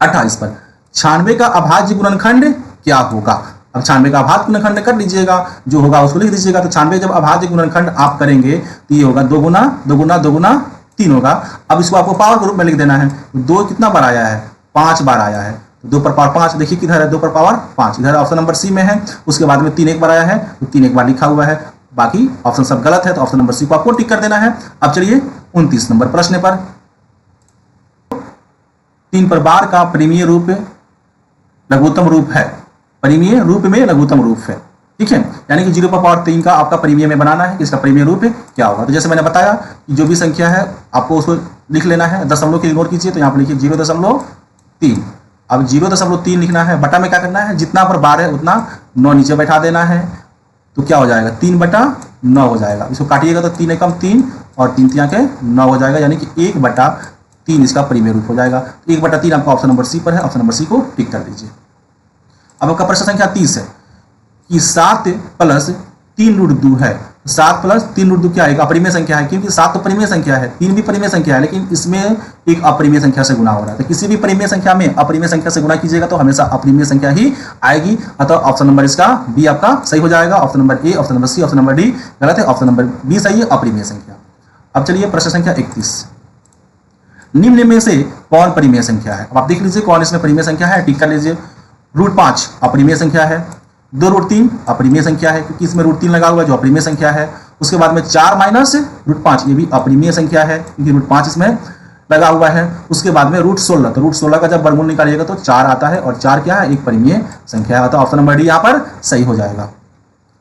28 पर, 96 का अभाज्य गुणनखंड क्या होगा। अब 96 का अभाज्य गुणनखंड कर लीजिएगा, जो होगा उसको लिख दीजिएगा। तो 96 जब अभाज्य गुणनखंड आप करेंगे तो ये होगा 2 गुना 2 गुना 2 गुना 3 होगा। अब इसको आपको पावर के रूप में लिख देना है। 2 कितना बार आया है, 5 बार आया है, तो 2 पर पावर 5, देखिए किधर है, 2 पर पावर 5, इधर ऑप्शन नंबर सी में है। उसके बाद में 3 एक बार आया है, तो 3 एक बार लिखा हुआ है, बाकी ऑप्शन सब गलत है, तो ऑप्शन नंबर सी को आपको टिक कर देना है। अब चलिए 29 नंबर प्रश्न पर, 3 पर बार का परिमेय रूप लघुत्तम रूप है, परिमेय रूप में लघुत्तम रूप है, ठीक है। यानी कि 0 पर पावर 3 का आपका परिमेय में बनाना है, इसका परिमेय रूप क्या होगा। तो जैसे मैंने बताया कि जो भी संख्या है आपको उसको लिख लेना है, दशमलव को इग्नोर कीजिए, तो यहाँ पर लिखिए 0.3। अब 0.3 लिखना है, बटा में क्या करना है, जितना पर बार है उतना 9 नीचे बैठा देना है, तो क्या हो जाएगा 3/9 हो जाएगा। इसको काटिएगा तो 3 एकम 3 और 3 तिहाई के 9 हो जाएगा, यानी कि 1/3 इसका परिमेय रूप हो जाएगा। 1/3 आपका ऑप्शन नंबर सी पर है, ऑप्शन नंबर सी को टिक कर दीजिए। अब आपका प्रश्न संख्या 30 है कि 7 + 3√2 है। 7 + 3√2 क्या है, एक अपरिमेय संख्या है, क्योंकि 7 तो परिमेय संख्या है, 3 भी परिमेय संख्या है, लेकिन इसमें एक अपरिमेय संख्या से गुना हो रहा है। तो किसी भी परिमेय संख्या में अपरिमेय संख्या से गुना कीजिएगा तो हमेशा अपरिमेय संख्या ही आएगी। अतः ऑप्शन नंबर इसका बी आपका सही हो जाएगा। Option number A, option number C, option number D गलत है, ऑप्शन नंबर बी सही है, अपरिमेय संख्या। अब चलिए प्रश्न संख्या 31, निम्न में से कौन परिमेय संख्या है। अब आप देख लीजिए कौन इसमें परिमेय संख्या है, टिक कर लीजिए। √5 अपरिमेय संख्या है, 2√3 अपरिमेय संख्या है, क्योंकि इसमें √3 लगा हुआ है जो अपरिमेय संख्या है। उसके बाद में 4 - √5 ये भी अपरिमेय संख्या है, क्योंकि √5 इसमें लगा हुआ है। उसके बाद में √16, तो √16 का जब वर्गमूल निकालिएगा तो 4 आता है, और 4 क्या है, एक परिमेय संख्या है। तो ऑप्शन नंबर डी यहाँ पर सही हो जाएगा।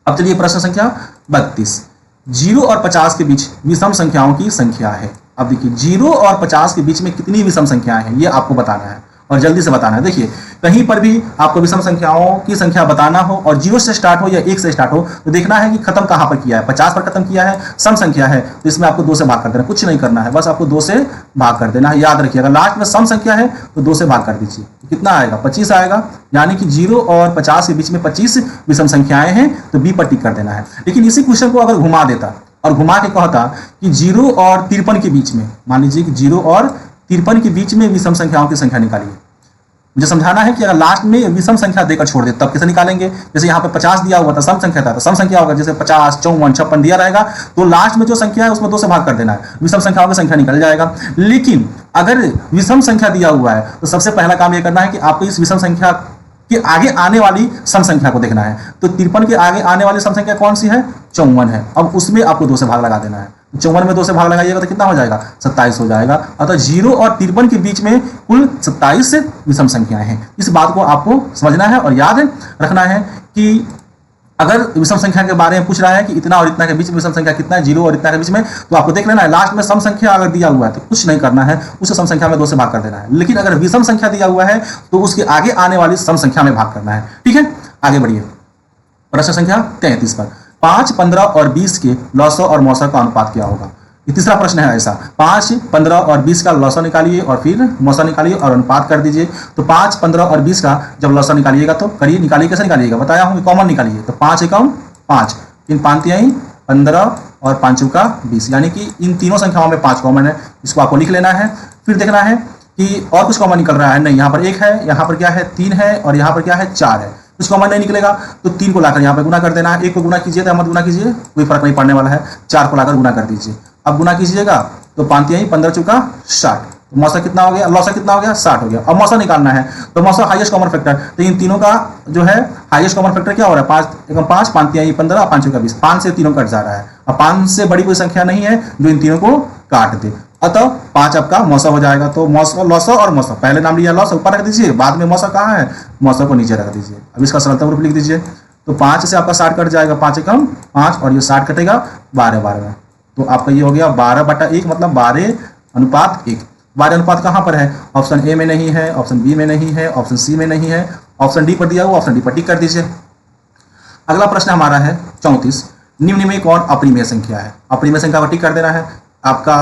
अब चलिए प्रश्न संख्या 32, 0 और 50 के बीच विषम संख्याओं की संख्या है। अब देखिए 0 और 50 के बीच में कितनी विषम संख्याएं हैं ये आपको बताना है, और जल्दी से बताना है। देखिए कहीं पर भी आपको विषम संख्याओं की संख्या बताना हो और 0 से स्टार्ट हो या 1 से स्टार्ट हो तो देखना है कि खत्म कहां पर किया है। 50 पर खत्म किया है, सम संख्या है, तो इसमें आपको 2 से भाग कर देना, कुछ नहीं करना है, बस आपको 2 से भाग कर देना है। याद रखिए अगर लास्ट में सम संख्या है तो 2 से भाग कर दीजिए, तो कितना आएगा 25 आएगा। यानी कि 0 और 50 के बीच में 25 विषम संख्याएं हैं, तो बी पर टिक कर देना है। लेकिन इसी क्वेश्चन को अगर घुमा देता और घुमा के कहता कि 0 और 53 के बीच में, मान लीजिए कि 0 और 53 के बीच में विषम संख्याओं की संख्या निकालिए, मुझे समझाना है कि अगर लास्ट में विषम संख्या देकर छोड़ दे तब कैसे निकालेंगे। जैसे यहाँ पे 50 दिया हुआ था, सम संख्या था, तो सम संख्या होगा जैसे 50, 54, 56 दिया रहेगा, तो लास्ट में जो संख्या है उसमें 2 से भाग कर देना है, विषम संख्याओं की संख्या निकल जाएगा। लेकिन अगर विषम संख्या दिया हुआ है तो सबसे पहला काम यह करना है कि आपको इस विषम संख्या के आगे आने वाली सम संख्या को देखना है। तो 53 के आगे आने वाली सम संख्या कौन सी है, 54 है। अब उसमें आपको 2 से भाग लगा देना है, 54 में 2 से भाग लगाइएगा तो कितना हो जाएगा, 27 हो जाएगा। अतः 0 और 53 के बीच में कुल 27 विषम संख्याएं हैं। इस बात को आपको समझना है और याद रखना है कि अगर विषम संख्या के बारे में पूछ रहा है कि इतना और इतना के बीच में विषम संख्या कितना है, 0 और इतना के बीच में, तो आपको देख लेना है लास्ट में सम संख्या अगर दिया हुआ है तो कुछ नहीं करना है, उस सम संख्या में 2 से भाग कर देना है। लेकिन अगर विषम संख्या दिया हुआ है तो उसके आगे आने वाली सम संख्या में भाग करना है। ठीक है, आगे बढ़िए। प्रश्न संख्या 33 पर 5, 15 और 20 के लौसौ और मौसौ का अनुपात क्या होगा। ये तीसरा प्रश्न है ऐसा, 5, 15 और 20 का लौसौ निकालिए और फिर मौसौ निकालिए और अनुपात कर दीजिए। तो 5, 15 और 20 का जब लौसौ निकालिएगा तो करिए, निकालिए, कैसे निकालिएगा बताया हूँ, कॉमन निकालिए। तो 5 एकम 5, 3 5 15 और 5 का 20, यानी कि इन तीनों संख्याओं में 5 कॉमन है, इसको आपको लिख लेना है। फिर देखना है कि और कुछ कॉमन निकल रहा है, नहीं, यहाँ पर 1 है, यहाँ पर क्या है 3 है और यहाँ पर क्या है 4 है, कुछ कॉमन नहीं निकलेगा तो 3 को लाकर यहाँ पर गुना कर देना है। 1 को गुना कीजिए तो मत गुना कीजिए, कोई फर्क नहीं पड़ने वाला है, 4 को लाकर गुना कर दीजिए। अब गुना कीजिएगा तो 5 15 चौका 60, तो मौसौ कितना हो गया, लौसौ कितना हो गया 60 हो गया। अब मौसौ निकालना है तो मौसौ हाईएस्ट कॉमन फैक्टर, तो इन तीनों का जो है हाईएस्ट कॉमन फैक्टर क्या हो रहा है, 5 एकम 5, 5 3 15 और 5 का 20, 5 से तीनों कट जा रहा है। अब 5 से बड़ी कोई संख्या नहीं है जो इन तीनों को काट दे, अतः 5 आपका मौसौ हो जाएगा। तो मौसौ, लौसौ और मौसौ, पहले नाम लिया लौसौ ऊपर रख दीजिए, बाद में मौसौ कहाँ है, मौसौ को नीचे रख दीजिए। अब इसका सरलतम रूप लिख दीजिए, तो 5 से आपका 60 कट जाएगा, 5 एकम 5 और ये 60 कटेगा 12 तो आपका ये हो गया 12/1, मतलब 12:1। 12 अनुपात कहाँ पर है, ऑप्शन ए में नहीं है, ऑप्शन बी में नहीं है, ऑप्शन सी में नहीं है, ऑप्शन डी पर दिया हुआ, ऑप्शन डी पर टिक कर दीजिए। अगला प्रश्न हमारा है 34, निम्न में कौन अपरिमेय संख्या है। अपरिमेय संख्या पर टिक कर देना है। आपका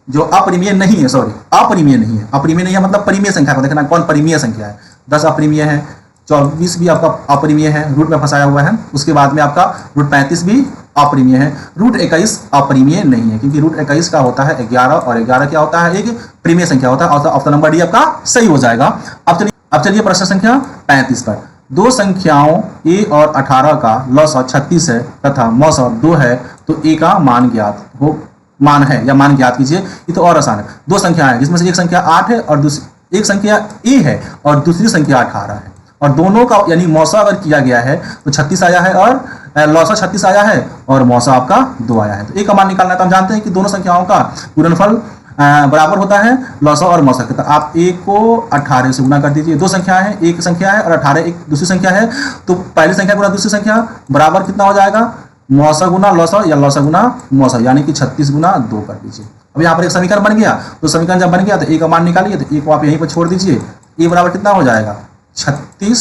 जो अपरिमेय नहीं है, सॉरी अपरिमेय नहीं है, अपरिमेय नहीं है मतलब परिमेय संख्या को देखना कौन परिमेय संख्या है। 10 अपरिमेय है, 24 भी आपका अपरिमेय है, रूट में फंसाया हुआ है। उसके बाद में आपका रूट 35 भी अपरिमेय है, रूट 21 अपरिमेय नहीं है, क्योंकि रूट 21 का होता है 11 और 11 क्या होता है, एक परिमेय संख्या होता है। और ऑप्शन नंबर डी आपका सही हो जाएगा। अब चलिए प्रश्न संख्या 35 पर, दो संख्याओं a और 18 का लौसौ 36 है तथा मौसौ 2 है, तो a का मान ज्ञात हो, मान है या मान ज्ञात कीजिए। ये तो और आसान है, दो संख्या है जिसमें से एक संख्या 8 है और दूसरी एक संख्या a है और दूसरी संख्या 18 है, और दोनों का यानी मौसौ अगर किया गया है तो 36 आया है और लौसौ 36 आया है और मौसौ आपका 2 आया है। तो a का मान निकालना है, तो हम जानते हैं कि दोनों संख्याओं का गुणनफल बराबर होता है लौसौ और मौसौ के। तो आप a को 18 से गुना कर दीजिए, दो संख्या है, एक संख्या है और 18 एक दूसरी संख्या है, तो पहली संख्या गुना दूसरी संख्या बराबर कितना हो जाएगा, मौसौ गुना लौसौ या लौसौ गुना मौसौ, यानी कि 36 गुना 2 कर दीजिए। अब यहाँ पर एक समीकरण बन गया, तो समीकरण जब बन गया तो a का मान निकालिए, तो a को आप यहीं पर छोड़ दीजिए, a बराबर कितना हो जाएगा 36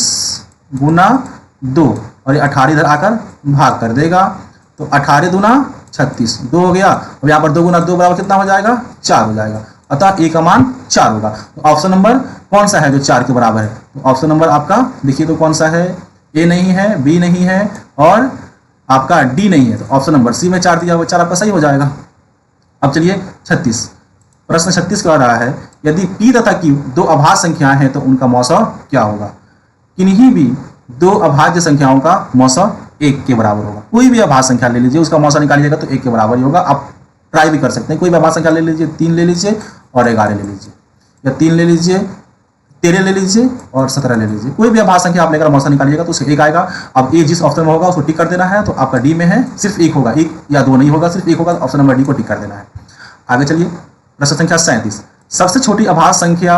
गुना 2 और ये 18 इधर आकर भाग कर देगा, तो 18 दूना 36, 2 हो गया। अब यहाँ पर 2 गुना 2 बराबर कितना हो जाएगा 4 हो जाएगा, अतः a का मान 4 होगा। तो ऑप्शन नंबर कौन सा है जो 4 के बराबर है, तो ऑप्शन नंबर आपका देखिए तो कौन सा है, a नहीं है, b नहीं है और आपका d नहीं है, तो ऑप्शन नंबर सी में 4 दिया हुआ, 4 आपका सही हो जाएगा। अब चलिए 36, प्रश्न 36 कह रहा है, यदि p तथा q दो अभाज्य संख्याएं हैं तो उनका मौसौ क्या होगा। किन्हीं भी दो अभाज्य संख्याओं का मौसौ 1 के बराबर होगा। कोई भी अभाज्य संख्या ले लीजिए, उसका मौसौ निकालिएगा तो 1 के बराबर ही होगा। आप ट्राई भी कर सकते हैं, कोई भी अभाज्य संख्या ले लीजिए, 3 ले लीजिए और 11 ले लीजिए, या 3 ले लीजिए, 13 ले लीजिए और 17 ले लीजिए, कोई भी अभाज्य संख्या आप लेकर मौसौ निकालिएगा तो उसका 1 आएगा। अब ए जिस ऑप्शन में होगा उसको टिक कर देना है, तो आपका डी में है सिर्फ 1 होगा, 1 या 2 नहीं होगा, सिर्फ 1 होगा, तो ऑप्शन नंबर डी को टिक कर देना है। आगे चलिए प्रश्न संख्या 37, सबसे छोटी अभाज्य संख्या,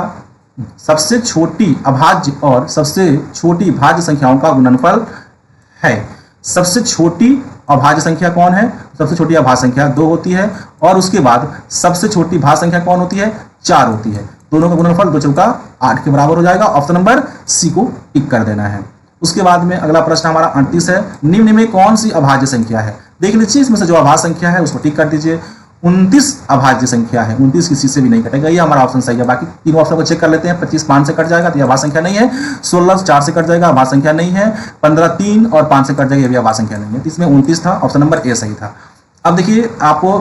सबसे छोटी अभाज्य और सबसे छोटी भाज्य संख्याओं का गुणनफल है। सबसे छोटी अभाज्य संख्या कौन है, सबसे छोटी अभाज्य संख्या 2 होती है, और उसके बाद सबसे छोटी भाज्य संख्या कौन होती है 4 होती है। दोनों का गुणनफल 2 चौका 8 के बराबर हो जाएगा। ऑप्शन नंबर सी को टिक कर देना है। उसके बाद में अगला प्रश्न हमारा 38 है, निम्न में कौन सी अभाज्य संख्या है? देख लीजिए, इसमें से जो अभाज्य संख्या है उसको टिक कर दीजिए। 29 अभाज्य संख्या है, 29 किसी से भी नहीं कटेगा, ये हमारा ऑप्शन सही है। बाकी तीनों ऑप्शन को चेक कर लेते हैं। 25 5 से कट जाएगा तो ये अभाज्य संख्या नहीं है। 16 4 से कट जाएगा, अभाज्य संख्या नहीं है। 15 3 और 5 से कट जाएगा, ये भी अभाज्य संख्या नहीं है। तो इसमें 29 था, ऑप्शन नंबर ए सही था। अब देखिए, आपको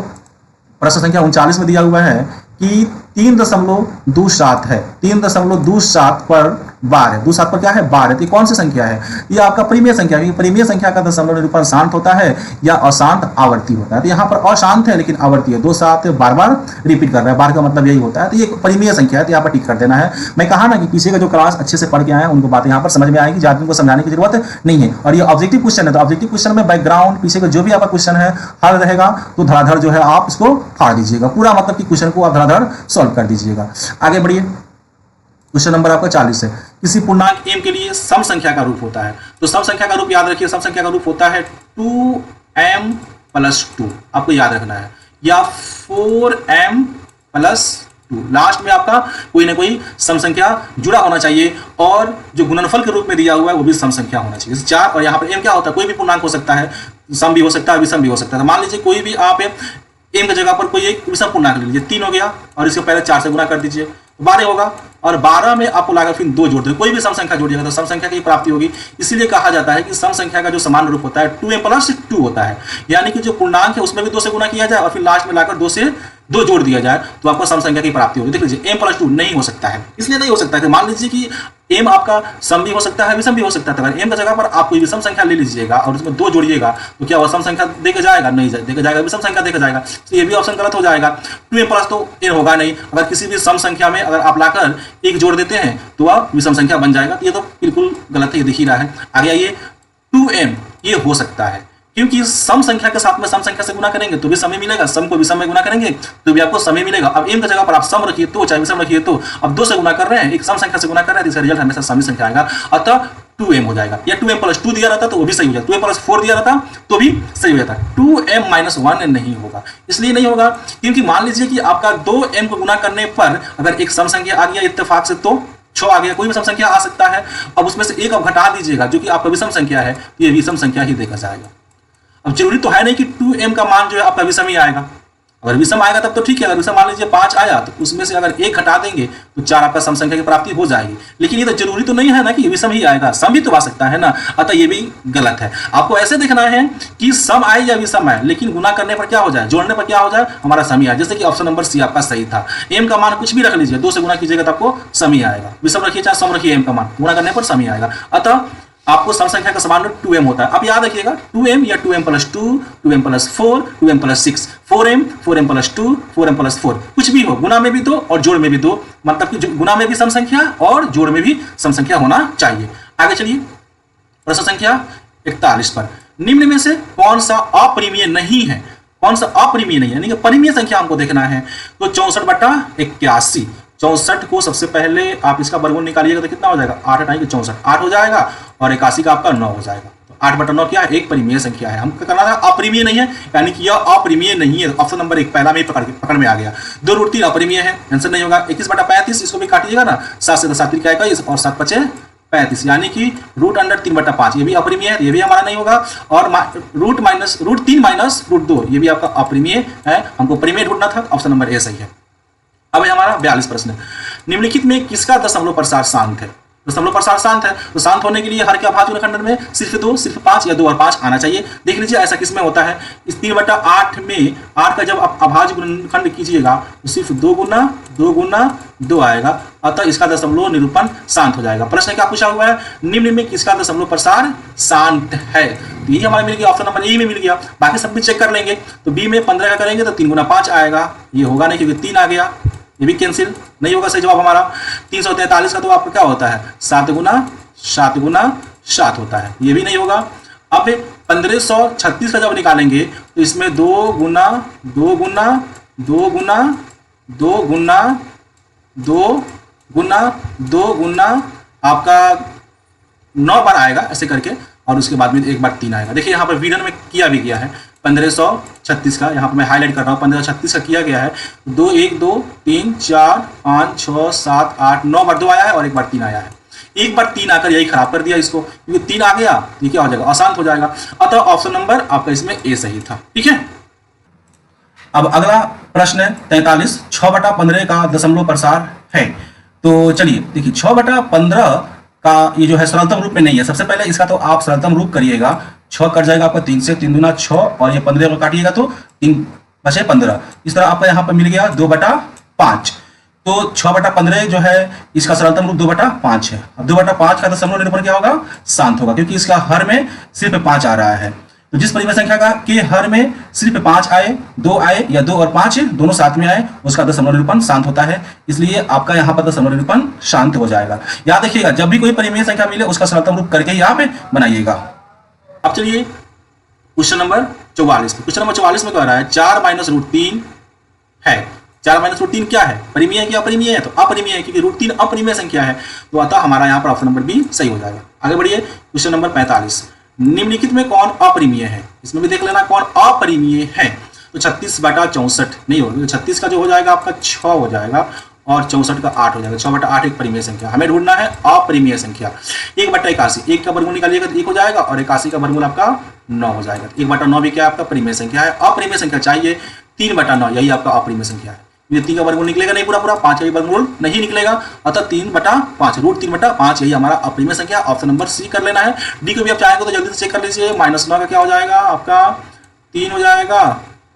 प्रश्न संख्या 39 में दिया हुआ है कि 3.27 है, 3.27 पर बार है। 27 पर क्या है? बार है। तो ये कौन सी संख्या है? ये आपका परिमेय संख्या है। परिमेय संख्या का दशमलव निरूपण शांत होता है या अशांत आवर्ती होता है? तो यहाँ पर अशांत है लेकिन आवर्ती है। 27 बार बार रिपीट कर रहा है, बार का मतलब यही होता है। तो ये परिमेय संख्या है, तो यहाँ पर टिक कर देना है। मैं कहा ना कि पीछे का जो क्लास अच्छे से पढ़ के आए हैं उनको बातें यहाँ पर समझ में आएगी, ज़्यादा उनको समझाने की जरूरत नहीं है। और ये ऑब्जेक्टिव क्वेश्चन है, तो ऑब्जेक्टिव क्वेश्चन में बैकग्राउंड पीछे का जो भी आपका क्वेश्चन है हल रहेगा, तो धड़ाधड़ जो है आप इसको फाड़ दीजिएगा, पूरा मतलब कि क्वेश्चन को आप धड़ाधड़ सॉल्व कर दीजिएगा। आगे बढ़िए, क्वेश्चन नंबर आपका 40 है, किसी पूर्णांक m के लिए सम संख्या का रूप होता है। तो सम संख्या का रूप याद रखिए, सम संख्या का रूप होता है 2m + 2, आपको याद रखना है, या 4m + 2। लास्ट में आपका कोई ना कोई सम संख्या जुड़ा होना चाहिए, और जो गुणनफल के रूप में दिया हुआ है वो भी सम संख्या होना चाहिए। 4 और यहाँ पर m क्या होता है? कोई भी पूर्णांक हो सकता है, सम भी हो सकता है, विषम भी हो सकता है। तो मान लीजिए कोई भी आप m की जगह पर कोई एक विषम पूर्णांक ले लीजिए, 3 हो गया, और इसको पहले 4 से गुना कर दीजिए, 12 होगा, और 12 में आपको लागत फिर 2 जोड़ दे, कोई भी सम संख्या जोड़िएगा तो सम संख्या की प्राप्ति होगी। इसीलिए कहा जाता है कि सम संख्या का जो समान रूप होता है 2m + 2 होता है, यानी कि जो पूर्णांक है उसमें भी 2 से गुना किया जाए और फिर लास्ट में लाकर 2 से 2 जोड़ दिया जाए तो आपको सम संख्या की प्राप्ति होगी। देख लीजिए, m + 2 नहीं हो सकता है, इसलिए नहीं हो सकता है। मान लीजिए कि m आपका सम भी हो सकता है, विषम भी हो सकता है। अगर m की जगह पर आप कोई विषम संख्या ले लीजिएगा और उसमें 2 जोड़िएगा तो क्या वो सम संख्या देखा जाएगा? नहीं देखा जाएगा, विषम संख्या देखा जाएगा। तो ये भी ऑप्शन गलत हो जाएगा। 2m + तो n होगा नहीं। अगर किसी भी सम संख्या में अगर आप लाकर 1 जोड़ देते हैं तो वह विषम संख्या बन जाएगा। तो ये तो बिल्कुल गलत है, ये दिख ही रहा है। आगे आइए, 2m ये हो सकता है क्योंकि सम संख्या के साथ में सम संख्या से गुना करेंगे तो भी समय मिलेगा, सम को विषम में गुना करेंगे तो भी आपको समय मिलेगा। अब m की जगह पर आप सम रखिए तो चाहे विषम रखिए, तो अब 2 से गुना कर रहे हैं, एक सम संख्या से गुना कर रहे हैं, तो इसका रिजल्ट हमेशा सम संख्या आएगा। अतः 2m हो जाएगा, या 2m + 2 दिया रहता तो वो भी सही हो जाता, 2m + 4 दिया रहता तो भी सही हो जाता। 2m - 1 नहीं होगा, इसलिए नहीं होगा क्योंकि मान लीजिए कि आपका 2m को गुना करने पर अगर एक सम संख्या आ गया इत्तेफाक से तो 6 आ गया, कोई भी सम संख्या आ सकता है। अब उसमें से एक अब घटा दीजिएगा जो कि आपका विषम संख्या है, तो ये विषम संख्या ही देखा जाएगा। अब जरूरी तो है नहीं कि 2m का मान जो है आपका विषम ही आएगा। अगर विषम आएगा तब तो ठीक है, अगर विषम मान लीजिए 5 आया तो उसमें से अगर 1 घटा देंगे तो 4 आपका सम संख्या की प्राप्ति हो जाएगी। लेकिन ये तो जरूरी तो नहीं है ना कि विषम ही आएगा, सम भी तो आ सकता है ना। अतः ये भी गलत है। आपको ऐसे देखना है कि सम आए या विषम आए, लेकिन गुना करने पर क्या हो जाए, जोड़ने पर क्या हो जाए, हमारा सम ही आए। जैसे कि ऑप्शन नंबर सी आपका सही था। m का मान कुछ भी रख लीजिए, 2 से गुना कीजिएगा तो आपको सम ही आएगा। विषम रखिए चाहे सम रखिए, m का मान गुना करने पर सम ही आएगा। अतः आपको सम संख्या का समान रूप 2m होता है। अब याद रखिएगा, 2m या 2m + 2, 2m + 4, 2m + 6, 4m, 4m + 2, 4m + 4, कुछ भी हो, गुना में भी 2 और जोड़ में भी 2, मतलब कि गुना में भी सम संख्या और जोड़ में भी सम संख्या होना चाहिए। आगे चलिए, प्रश्न संख्या 41 पर, निम्न में से कौन सा अपरिमेय नहीं है? कौन सा अपरिमेय नहीं है, यानी कि परिमेय संख्या हमको देखना है। तो 64/81, 64 को सबसे पहले आप इसका वर्गमूल निकालिएगा तो कितना हो जाएगा? 8 हटाएंगे 64, 8 हो जाएगा, और 81 का आपका 9 हो जाएगा। तो 8/9 क्या है? एक परिमेय संख्या है। हमको करना था अपरिमेय नहीं है, यानी कि यह अपरिमेय नहीं है। ऑप्शन नंबर 1 पहला में ही पकड़ में आ गया। 2√3 अपरिमेय है, आंसर नहीं होगा। 21/35 इसको भी काटिएगा ना, 7 से 7 क्या आएगा, और 7 × 5 = 35, यानी कि √3/5 ये भी अपरिमेय है, ये भी हमारा नहीं होगा। और √3 - √2 ये भी आपका अपरिमेय है। हमको परिमेय ढूंढना था, ऑप्शन नंबर ए सही है। अब हमारा 42 प्रश्न, निम्नलिखित में किसका दशमलव प्रसार शांत है? दशमलव प्रसार शांत है, तो शांत होने के लिए हर के अभाज्य गुणनखंड में सिर्फ 2, सिर्फ 5 या 2 और 5 आना चाहिए। देख लीजिए ऐसा किसमें होता है। इस 3/8 में 8 का जब आप अभाज्य गुणनखंड कीजिएगा तो सिर्फ 2 × 2 आएगा। अतः इसका दशमलव निरूपण शांत हो जाएगा। प्रश्न क्या पूछा हुआ है? निम्न में किसका दशमलव प्रसार शांत है? तो ये हमारा मिल गया, ऑप्शन नंबर ए में मिल गया। बाकी सब भी चेक कर लेंगे। तो बी में 15 का करेंगे तो 3 × 5 आएगा, ये होगा नहीं क्योंकि 3 आ गया, ये भी कैंसिल नहीं होगा। सही जवाब हमारा 343 का तो आपका क्या होता है? 7 × 7 होता है, ये भी नहीं होगा। अब 1536 का जब निकालेंगे तो इसमें 2 × 2 × 2 × 2 × 2 × 2 × आपका 9 बार आएगा ऐसे करके, और उसके बाद में एक बार 3 आएगा। देखिए यहाँ पर विघटन में किया भी गया है, 1536 का, यहाँ पर मैं हाईलाइट कर रहा हूँ, 1536 का किया गया है। 2 1 2 3 4 5 6 7 8 9 बार 2 आया है और एक बार 3 आया है। एक बार 3 आकर यही खराब कर दिया इसको, क्योंकि 3 आ गया तो क्या हो जाएगा, अशांत हो जाएगा। अतः ऑप्शन नंबर आपका इसमें ए सही था। ठीक है, अब अगला प्रश्न है 43, 6/15 का दशमलव प्रसार है। तो चलिए देखिए, 6/15 का ये जो है सरलतम रूप में नहीं है। सबसे पहले इसका तो आप सरलतम रूप करिएगा, 6 कट जाएगा आपका 3 से, 3 दूना 6 और ये 15 को काटिएगा तो 3 बचे 15। इस तरह आपका यहाँ पर मिल गया 2/5। तो 6/15 जो है इसका सरलतम रूप 2/5 है। अब 2/5 का दशमलव निरूपण क्या होगा, शांत होगा, क्योंकि इसका हर में सिर्फ 5 आ रहा है। तो जिस परिमेय संख्या का के हर में सिर्फ 5 आए, 2 आए या 2 और 5 दोनों साथ में आए, उसका दशमलव निरूपण शांत होता है। इसलिए आपका यहाँ पर दशमलव निरूपण शांत हो जाएगा। याद रखिएगा, जब भी कोई परिमेय संख्या मिले उसका सरलतम रूप करके ही आप बनाइएगा। अब चलिए क्वेश्चन नंबर 44। क्वेश्चन नंबर 44 में कह रहा है 4 - √3 है। 4 - √3 क्या है, परिमेय है कि अपरिमेय है? तो अपरिमेय है, क्योंकि √3 अपरिमेय संख्या है। तो अतः हमारा यहाँ पर ऑप्शन नंबर बी सही हो जाएगा। आगे बढ़िए, क्वेश्चन नंबर 45, निम्नलिखित में कौन अपरिमेय है? इसमें भी देख लेना कौन अपरिमेय है। तो 36/64 नहीं होगा, 36 का जो हो जाएगा आपका 6 हो जाएगा और 64 का 8 हो जाएगा। 6/8 एक परिमेय संख्या, हमें ढूंढना है अपरिमेय संख्या। 1/81, 1 का वर्गमूल निकालिएगा तो 1 हो जाएगा और 81 का वर्गमूल आपका 9 हो जाएगा। 1/9 भी क्या आपका परिमेय संख्या है। अपरिमेय संख्या चाहिए 3/9, यही आपका अपरिमेय संख्या है। ये 3 का वर्गमूल निकलेगा नहीं पूरा, 5 का वर्गमूल नहीं निकलेगा, अतः 3/5 √3/5 यही हमारा अपरिमेय संख्या। ऑप्शन नंबर सी कर लेना है। डी को भी आप चाहेंगे तो जल्दी से चेक कर लीजिए। -9 का क्या हो जाएगा आपका 3 हो जाएगा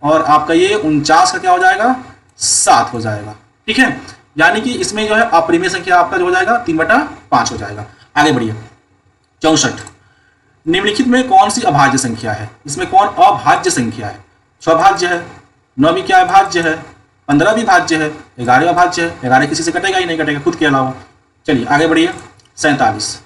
और आपका ये 49 का क्या हो जाएगा 7 हो जाएगा। ठीक है, यानी कि इसमें जो है अपरिमेय संख्या आपका जो हो जाएगा 3/5 हो जाएगा। आगे बढ़िए, 64, निम्नलिखित में कौन सी अभाज्य संख्या है? इसमें कौन अभाज्य संख्या है? 6 भाज्य है, 9 भी क्या है भाज्य है, 15 भी भाज्य है, 11 भाज्य है। 11 किसी से कटेगा ही नहीं, कटेगा खुद के अलावा। चलिए आगे बढ़िए, 47,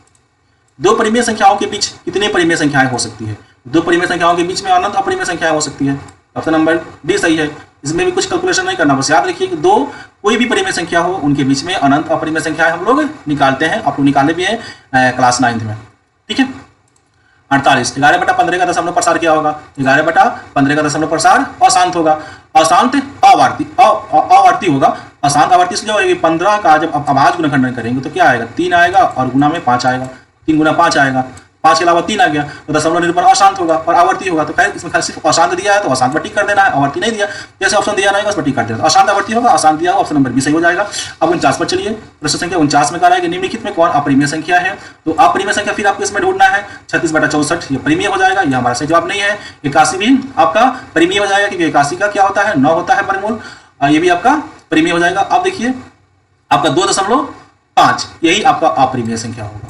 दो परिमेय संख्याओं के बीच कितने परिमेय संख्याएं हो सकती है? दो परिमेय संख्याओं के बीच में अनंत अपरिमेय संख्याएं हो सकती है। ऑप्शन नंबर डी सही है। इसमें भी कुछ कैलकुलेशन नहीं करना, बस याद रखिए कि दो कोई भी परिमेय संख्या हो उनके बीच में अनंत अपरिमेय संख्याएं हम लोग निकालते हैं। आप लोग निकाले भी हैं क्लास 9th में। ठीक है, 48, 11/15 का दशमलव प्रसार क्या होगा? 11/15 का दशमलव प्रसार अशांत होगा। अशांत आवर्ती होगा। अशांत आवर्ती इसलिए होगी 15 का जब आप अभाज्य गुणनखंडन करेंगे तो क्या आएगा 3 आएगा और गुना में 5 आएगा। 3 गुना 5 आएगा, 5 के अलावा 3 आ गया तो दशमलव निरूपण अशांत होगा और आवर्ती होगा। तो खैर इसमें सिर्फ अशांत दिया है तो अशांत पर टिक कर देना है, आवर्ती नहीं दिया जैसे ऑप्शन दिया रहेगा उस पर टिक कर देना। अशांत आवर्ती होगा, अशांत दिया होगा, ऑप्शन नंबर बी सही हो जाएगा। अब 49 पर चलिए, प्रश्न संख्या 49 में कह रहा है कि निम्नलिखित में कौन अपरिमेय संख्या है? तो अपरिमेय संख्या फिर आपको इसमें ढूंढना है। 36/64 ये परिमेय हो जाएगा, ये हमारा सही जवाब नहीं है। 81 भी आपका परिमेय हो जाएगा क्योंकि 81 का क्या होता है 9 होता है वर्गमूल, ये भी आपका परिमेय हो जाएगा। अब देखिए आपका 2.5 यही आपका अपरिमेय संख्या होगा।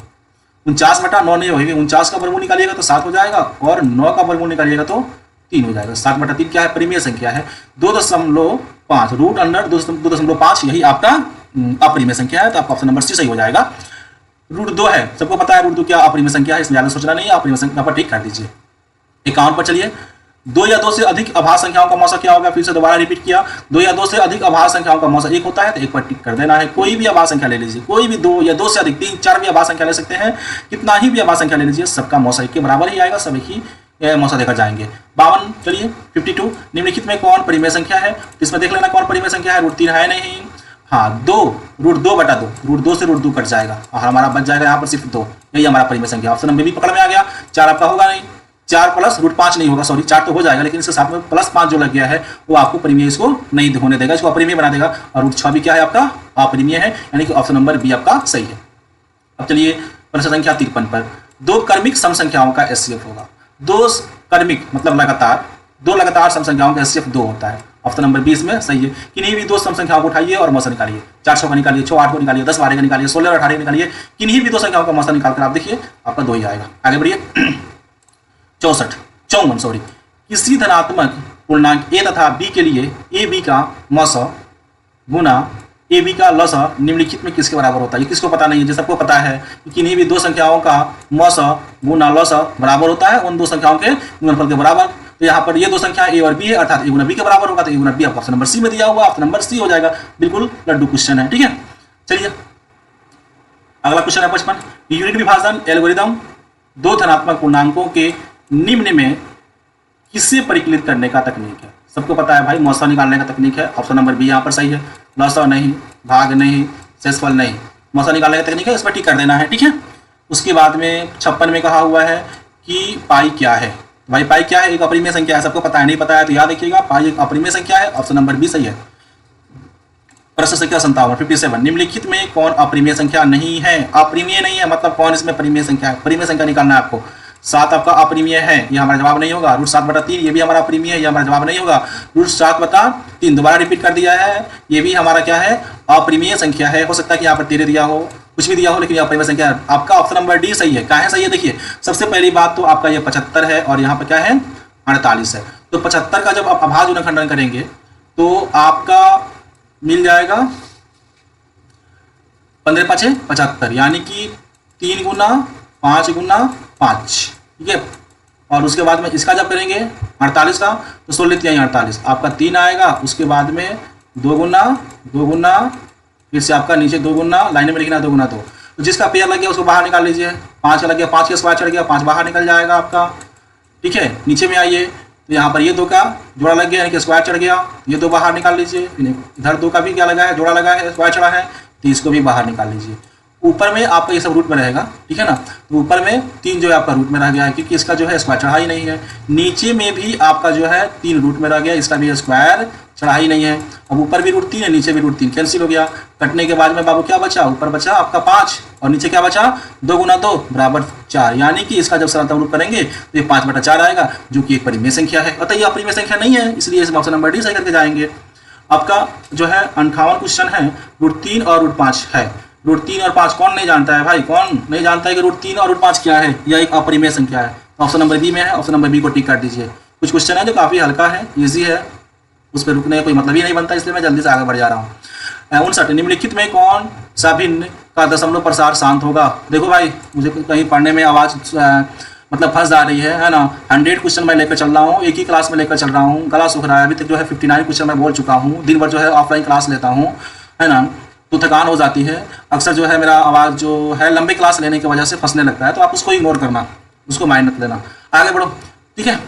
49/9 नहीं होगी, 49 का वर्गमूल निकालिएगा तो 7 हो जाएगा और 9 का वर्गमूल निकालिएगा तो 3 हो जाएगा। 7/3 क्या है परिमेय संख्या है। 2.5 रूट अंडर 2.5 यही आपका अपरिमेय संख्या है। तो आपका ऑप्शन नंबर सी सही हो जाएगा। √2 है, सबको पता है √2 क्या अपरिमेय संख्या है, इसमें ज्यादा सोचना नहीं है। अपरिमेय संख्या पर टिक कर दीजिए। 51 पर चलिए, 2 या 2 से अधिक अभाज्य संख्याओं का मौसा क्या होगा? फिर से दोबारा रिपीट किया, 2 या 2 से अधिक अभाज्य संख्याओं का मौसा 1 होता है तो 1 पर टिक कर देना है। कोई भी अभाज्य संख्या ले लीजिए, कोई भी 2 या 2 से अधिक 3 4 भी अभाज्य संख्या ले सकते हैं, कितना ही भी अभाज्य संख्या ले लीजिए सबका मौसा 1 के बराबर ही आएगा, सब एक ही मौसा देखा जाएंगे। 52 चलिए, 52, निम्नलिखित में कौन परिमेय संख्या है? इसमें देख लेना कौन परिमेय संख्या है। √3 है नहीं, हाँ 2 √2/2 √2 से √2 कट जाएगा और हमारा बच जाएगा यहाँ पर सिर्फ 2, यही हमारा परिमेय संख्या। ऑप्शन नंबर बी पकड़ में आ गया। 4 आपका होगा नहीं, 4 प्लस √5 नहीं होगा, सॉरी 4 तो हो जाएगा लेकिन इसके साथ में +5 जो लग गया है वो आपको परिमेय इसको नहीं होने देगा, इसको अपरिमेय बना देगा। और √6 भी क्या है आपका अपरिमेय है, यानी कि ऑप्शन नंबर बी आपका सही है। अब चलिए प्रश्न संख्या 53 पर, 2 क्रमिक सम संख्याओं का एचसीएफ होगा। 2 क्रमिक मतलब लगातार, 2 लगातार सम संख्याओं का एचसीएफ 2 होता है। ऑप्शन नंबर 20 में सही है। किन्हीं भी 2 सम संख्याओं को उठाइए और मौसा निकालिए। 400 का निकालिए, 6 8 को निकालिए, 10 12 का निकालिए, 16 और 18 का निकालिए। किन्हीं भी 2 संख्याओं का मौसा निकालकर आप देखिए आपका 2 ही आएगा। आगे बढ़िए, 54 किसी धनात्मक पूर्णांक a तथा b के लिए ए बी का मौसा गुना ए बी का लसा निम्नलिखित में किसके बराबर होता है? ये किसको पता नहीं है, जो सबको पता है कि किन्हीं भी 2 संख्याओं का मौसा गुना लसा बराबर होता है उन 2 संख्याओं के गुणनफल के बराबर। तो यहाँ पर ये 2 संख्या a और b है, अर्थात a गुना b के बराबर होगा, तो a गुना b आपका ऑप्शन नंबर सी में दिया हुआ, ऑप्शन नंबर सी हो जाएगा। बिल्कुल लड्डू क्वेश्चन है। ठीक है, चलिए अगला क्वेश्चन है 55, यूनिट विभाजन एल्गोरिदम 2 धनात्मक पूर्णांकों के निम्न में किससे परिकलित करने का तकनीक है? सबको पता है भाई, मौसा निकालने का तकनीक है। ऑप्शन नंबर बी यहाँ पर सही है। लौसा नहीं, भाग नहीं, शेषफल नहीं, मौसा निकालने का तकनीक है, इस पर टिक कर देना है, ठीक है। उसके बाद में 56 में कहा हुआ है कि पाई क्या है। भाई पाई क्या है? एक अपरिमेय संख्या है। सबको पता है, नहीं पता है तो याद रखिएगा, पाई एक अपरिमेय संख्या है। ऑप्शन नंबर बी सही है। प्रश्न संख्या 57 निम्नलिखित में कौन अपरिमेय संख्या नहीं है? अपरिमेय नहीं है मतलब कौन इसमें परिमेय संख्या है? परिमेय संख्या निकालना है आपको। 7 आपका अपरिमेय है, ये हमारा जवाब नहीं होगा। √7/3 ये भी हमारा अपरिमेय है, ये हमारा जवाब नहीं होगा। √7/3 दोबारा रिपीट कर दिया है, ये भी हमारा क्या है? अपरिमेय संख्या है। हो सकता है कि यहाँ पर 13 दिया हो, कुछ भी दिया हो, लेकिन यह अपरिमेय संख्या है। आपका ऑप्शन नंबर डी सही है। कहाँ सही है? देखिए, सबसे पहली बात तो आपका ये 75 है और यहाँ पर क्या है? 48 है। तो 75 का जब आप अभाज्य गुणनखंडन करेंगे तो आपका मिल जाएगा 15×5 = 75, यानी कि 3 गुना 5 गुना 5, ठीक है। और उसके बाद में इसका जब करेंगे 48 का तो 16×3 = 48, आपका 3 आएगा। उसके बाद में 2 गुना फिर से आपका नीचे 2 गुना, लाइन में लिखना 2 गुना 2। तो जिसका पेयर लग गया उसको बाहर निकाल लीजिए। 5 का लग गया, 5 का स्क्वायर चढ़ गया, 5 बाहर निकल जाएगा आपका, ठीक है। नीचे में आइए तो यहाँ पर ये 2 का जोड़ा लग गया, यानी कि स्क्वायर चढ़ गया, ये 2 बाहर निकाल लीजिए। इधर 2 का भी क्या लगा है? जोड़ा लगा है, स्क्वायर चढ़ा है, तो इसको भी बाहर निकाल लीजिए। ऊपर में आपका ये सब रूट में रहेगा, ठीक है ना। तो ऊपर में 3 जो है आपका रूट में रह गया है, क्योंकि इसका जो है स्क्वायर चढ़ा ही नहीं है। नीचे में भी आपका जो है 3 रूट में रह गया, इसका भी स्क्वायर चढ़ा ही नहीं है। अब ऊपर भी √3 है, नीचे भी √3, कैंसिल हो गया। कटने के बाद में बाबू क्या बचा? ऊपर बचा आपका 5 और नीचे क्या बचा? 2 गुना 2 = 4, यानी कि इसका जब सरलतम रूप करेंगे तो ये 5/4 आएगा, जो कि एक परिमेय संख्या है। अतः ये अपरिमेय संख्या नहीं है, इसलिए इसमें ऑप्शन नंबर डी सही करके जाएंगे। आपका जो है 58 क्वेश्चन है, √3 और √5 है। √3 और 5 कौन नहीं जानता है भाई? कौन नहीं जानता है कि √3 और √5 क्या है? यह एक अपरिमेय संख्या है। ऑप्शन नंबर बी में है, ऑप्शन नंबर बी को टिक कर दीजिए। कुछ क्वेश्चन है जो काफ़ी हल्का है, ईजी है, उस पर रुकने का कोई मतलब ही नहीं बनता, इसलिए मैं जल्दी से आगे बढ़ जा रहा हूँ। 59 निम्नलिखित में कौन सा भिन्न का दशमलव प्रसार शांत होगा? देखो भाई, मुझे कहीं पढ़ने में आवाज़ मतलब फंस जा रही है ना। 100 क्वेश्चन मैं लेकर चल रहा हूँ, एक ही क्लास में लेकर चल रहा हूँ, गला सूख रहा है। अभी तक जो है 59 क्वेश्चन मैं बोल चुका हूँ। दिन भर जो है ऑफलाइन क्लास लेता हूँ, है ना, तो थकान हो जाती है। अक्सर जो है मेरा आवाज़ जो है लंबे क्लास लेने की वजह से फंसने लगता है, तो आप उसको इग्नोर करना, उसको माइंड मत लेना। आगे बढ़ो, ठीक है।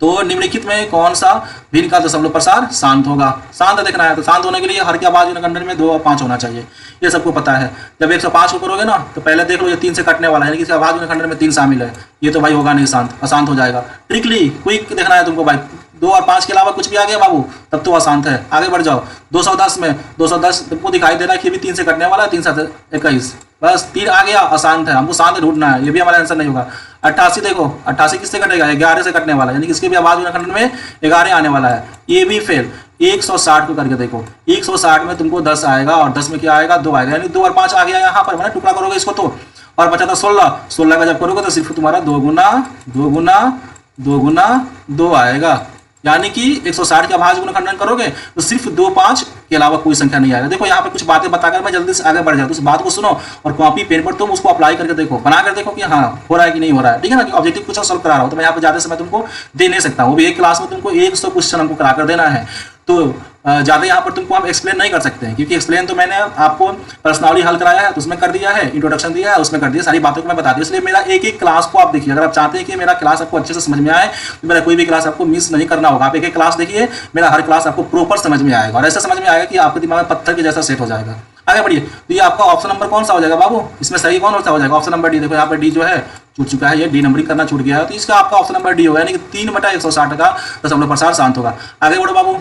तो निम्नलिखित में कौन सा भिन्न का दशमलव प्रसार शांत होगा? शांत देखना है, तो शांत होने के लिए हर के आवाज गुणनखंडन में 2 और 5 होना चाहिए, ये सबको पता है। जब 105 को करोगे ना तो पहले देख लो ये 3 से कटने वाला है, यानी कि आवाज गुणनखंडन में 3 शामिल है, ये तो भाई होगा नहीं शांत, अशांत हो जाएगा। ट्रिकली क्विक देखना है तुमको भाई, 2 और 5 के अलावा कुछ भी आ गया बाबू तब तो अशांत है। आगे बढ़ जाओ। 210 में 210 तुमको दिखाई दे रहा है कि भी 3 से कटने वाला है, 3 7 21, बस 3 आ गया, अशांत है, हमको शांत ढूंढना है, ये भी हमारा आंसर नहीं होगा। 88 देखो, 88 किससे कटेगा? 11 से कटने वाला है, यानी कि इसके भी आवाज गुणनखंडन में 11 आने वाला है, ये भी फेल। 160 को करके देखो, 160 में तुमको 10 आएगा और 10 में क्या आएगा? 2 आएगा, यानी 2 और 5 आ गया यहाँ पर, मैंने टुकड़ा करोगे इसको तो, और बचा था 16। 16 का जब करोगे तो सिर्फ तुम्हारा 2 गुना 2 गुना 2 गुना 2 आएगा, यानी कि 160 का भाज्य गुणनखंडन करोगे तो सिर्फ 2 5 के अलावा कोई संख्या नहीं आएगा। देखो यहाँ पे कुछ बातें बताकर मैं जल्दी से आगे बढ़ जाता हूँ, उस बात को सुनो और कॉपी पेन पर तुम उसको अप्लाई करके देखो, बनाकर देखो कि हाँ हो रहा है कि नहीं हो रहा है, ठीक है ना। कि ऑब्जेक्टिव क्वेश्चन सॉल्व करा रहा हूँ तो मैं यहाँ पे ज़्यादा समय तुमको दे नहीं सकता हूँ, वो भी एक क्लास में तुमको 100 क्वेश्चन हमको कराकर देना है, तो ज़्यादा यहाँ पर तुमको हम एक्सप्लेन नहीं कर सकते हैं, क्योंकि एक्सप्लेन तो मैंने आपको पर्सनली हल कराया है तो उसमें कर दिया है, इंट्रोडक्शन दिया है उसमें कर दिया, सारी बातों को मैं बता दिया। इसलिए मेरा एक एक क्लास को आप देखिए, अगर आप चाहते हैं कि मेरा क्लास आपको अच्छे से समझ में आए तो मेरा कोई भी क्लास आपको मिस नहीं करना होगा। आप एक एक क्लास देखिए, मेरा हर क्लास आपको प्रॉपर समझ में आएगा और ऐसा समझ में आएगा कि आपके दिमाग में पत्थर के जैसा सेट हो जाएगा। आगे बढ़िए, तो ये आपका ऑप्शन नंबर कौन सा हो जाएगा बाबू? इसमें सही कौन सा हो जाएगा? Option number D. देखो यहाँ पर डी जो है छूट चुका है, ये डी नंबरिंग करना छूट गया है, तो इसका आपका ऑप्शन नंबर डी होगा, यानी कि 3/160 का दशमलव प्रसार शांत होगा। आगे बढ़ो बाबू,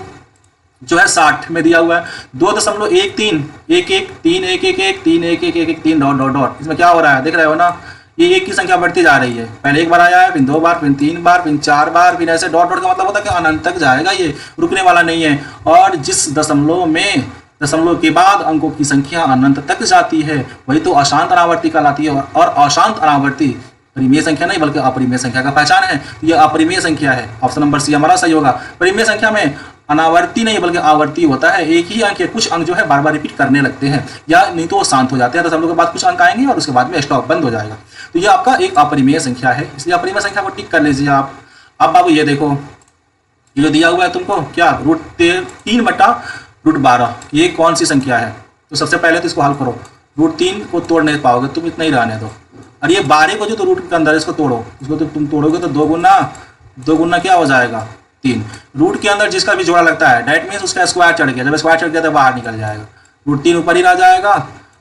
जो है 60 में दिया हुआ है 2.13 1 1 3 1 1 1 3 1 1 1 1 3 डॉट डॉट डॉट। इसमें क्या हो रहा है देख रहे हो ना, ये 1 की संख्या बढ़ती जा रही है, पहले 1 बार आया है, फिर 2 बार, फिर 3 बार, फिर 4 बार, फिर ऐसे डॉट डॉट का मतलब होता है कि अनंत तक जाएगा, ये रुकने वाला नहीं है। और जिस दशमलव के बाद अंकों की संख्या अनंत तक जाती है वही तो अशांत अनावर्ती कहलाती है, और अशांत अनावर्ती परिमेय संख्या नहीं बल्कि अपरिमेय संख्या का पहचान है, यह अपरिमेय संख्या है। ऑप्शन नंबर सी हमारा सही होगा। परिमेय संख्या में अनावर्ती नहीं बल्कि आवर्ती होता है, एक ही अंक या कुछ अंक जो है बार बार रिपीट करने लगते हैं, या नहीं तो वो शांत हो जाते हैं, दशमलव के बाद कुछ अंक आएंगे और उसके बाद में स्टॉप बंद हो जाएगा। तो ये आपका एक अपरिमेय संख्या है, इसलिए अपरिमेय संख्या को टिक कर लीजिए आप। अब बाबू ये देखो, ये जो दिया हुआ है तुमको क्या, √3/√12, ये कौन सी संख्या है? तो सबसे पहले तो इसको हल करो, √3 को तोड़ नहीं पाओगे तुम, इतना ही रहने दो। और ये 12 को जो तो रूट के अंदर इसको तोड़ो, इसको तो तुम तोड़ोगे तो 2 गुना 2 गुना क्या हो जाएगा 3। रूट के अंदर जिसका भी जोड़ा लगता है डेट मीन्स उसका स्क्वायर चढ़ गया, जब स्क्वायर चढ़ गया तो बाहर निकल जाएगा, रूट 3 ऊपर ही रह जाएगा।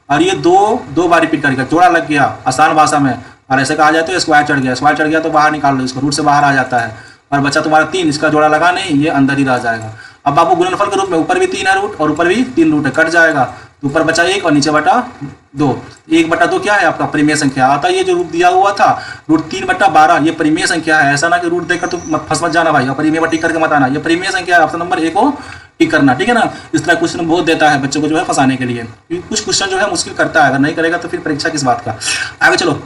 और ये दो बार रिपीट करेगा, जोड़ा लग गया आसान भाषा में, और ऐसे कहा जाए तो स्क्वायर चढ़ गया, स्क्वायर चढ़ गया तो बाहर निकाल लो इसको, रूट से बाहर आ जाता है। और बच्चा तुम्हारा 3, इसका जोड़ा लगा नहीं, ये अंदर ही रह जाएगा। अब बाबू गुणनफल के रूप में ऊपर भी 3 है रूट और ऊपर भी 3 रूट है, कट जाएगा तो ऊपर बचा 1 और नीचे बटा 2। 1/2 क्या है आपका परिमेय संख्या आता है। ये जो रूट दिया हुआ था रूट 3/12 ये परिमेय संख्या है। ऐसा ना कि रूट देकर तो फंस मत जाना भाई, और परिमेय पर टिक करके मत आना, ये परिमेय संख्या है। ऑप्शन नंबर ए को टिक करना, ठीक है ना। इस तरह क्वेश्चन बहुत देता है बच्चों को जो है फंसाने के लिए, क्योंकि कुछ क्वेश्चन जो है मुश्किल करता है, अगर नहीं करेगा तो फिर परीक्षा किस बात का। आगे चलो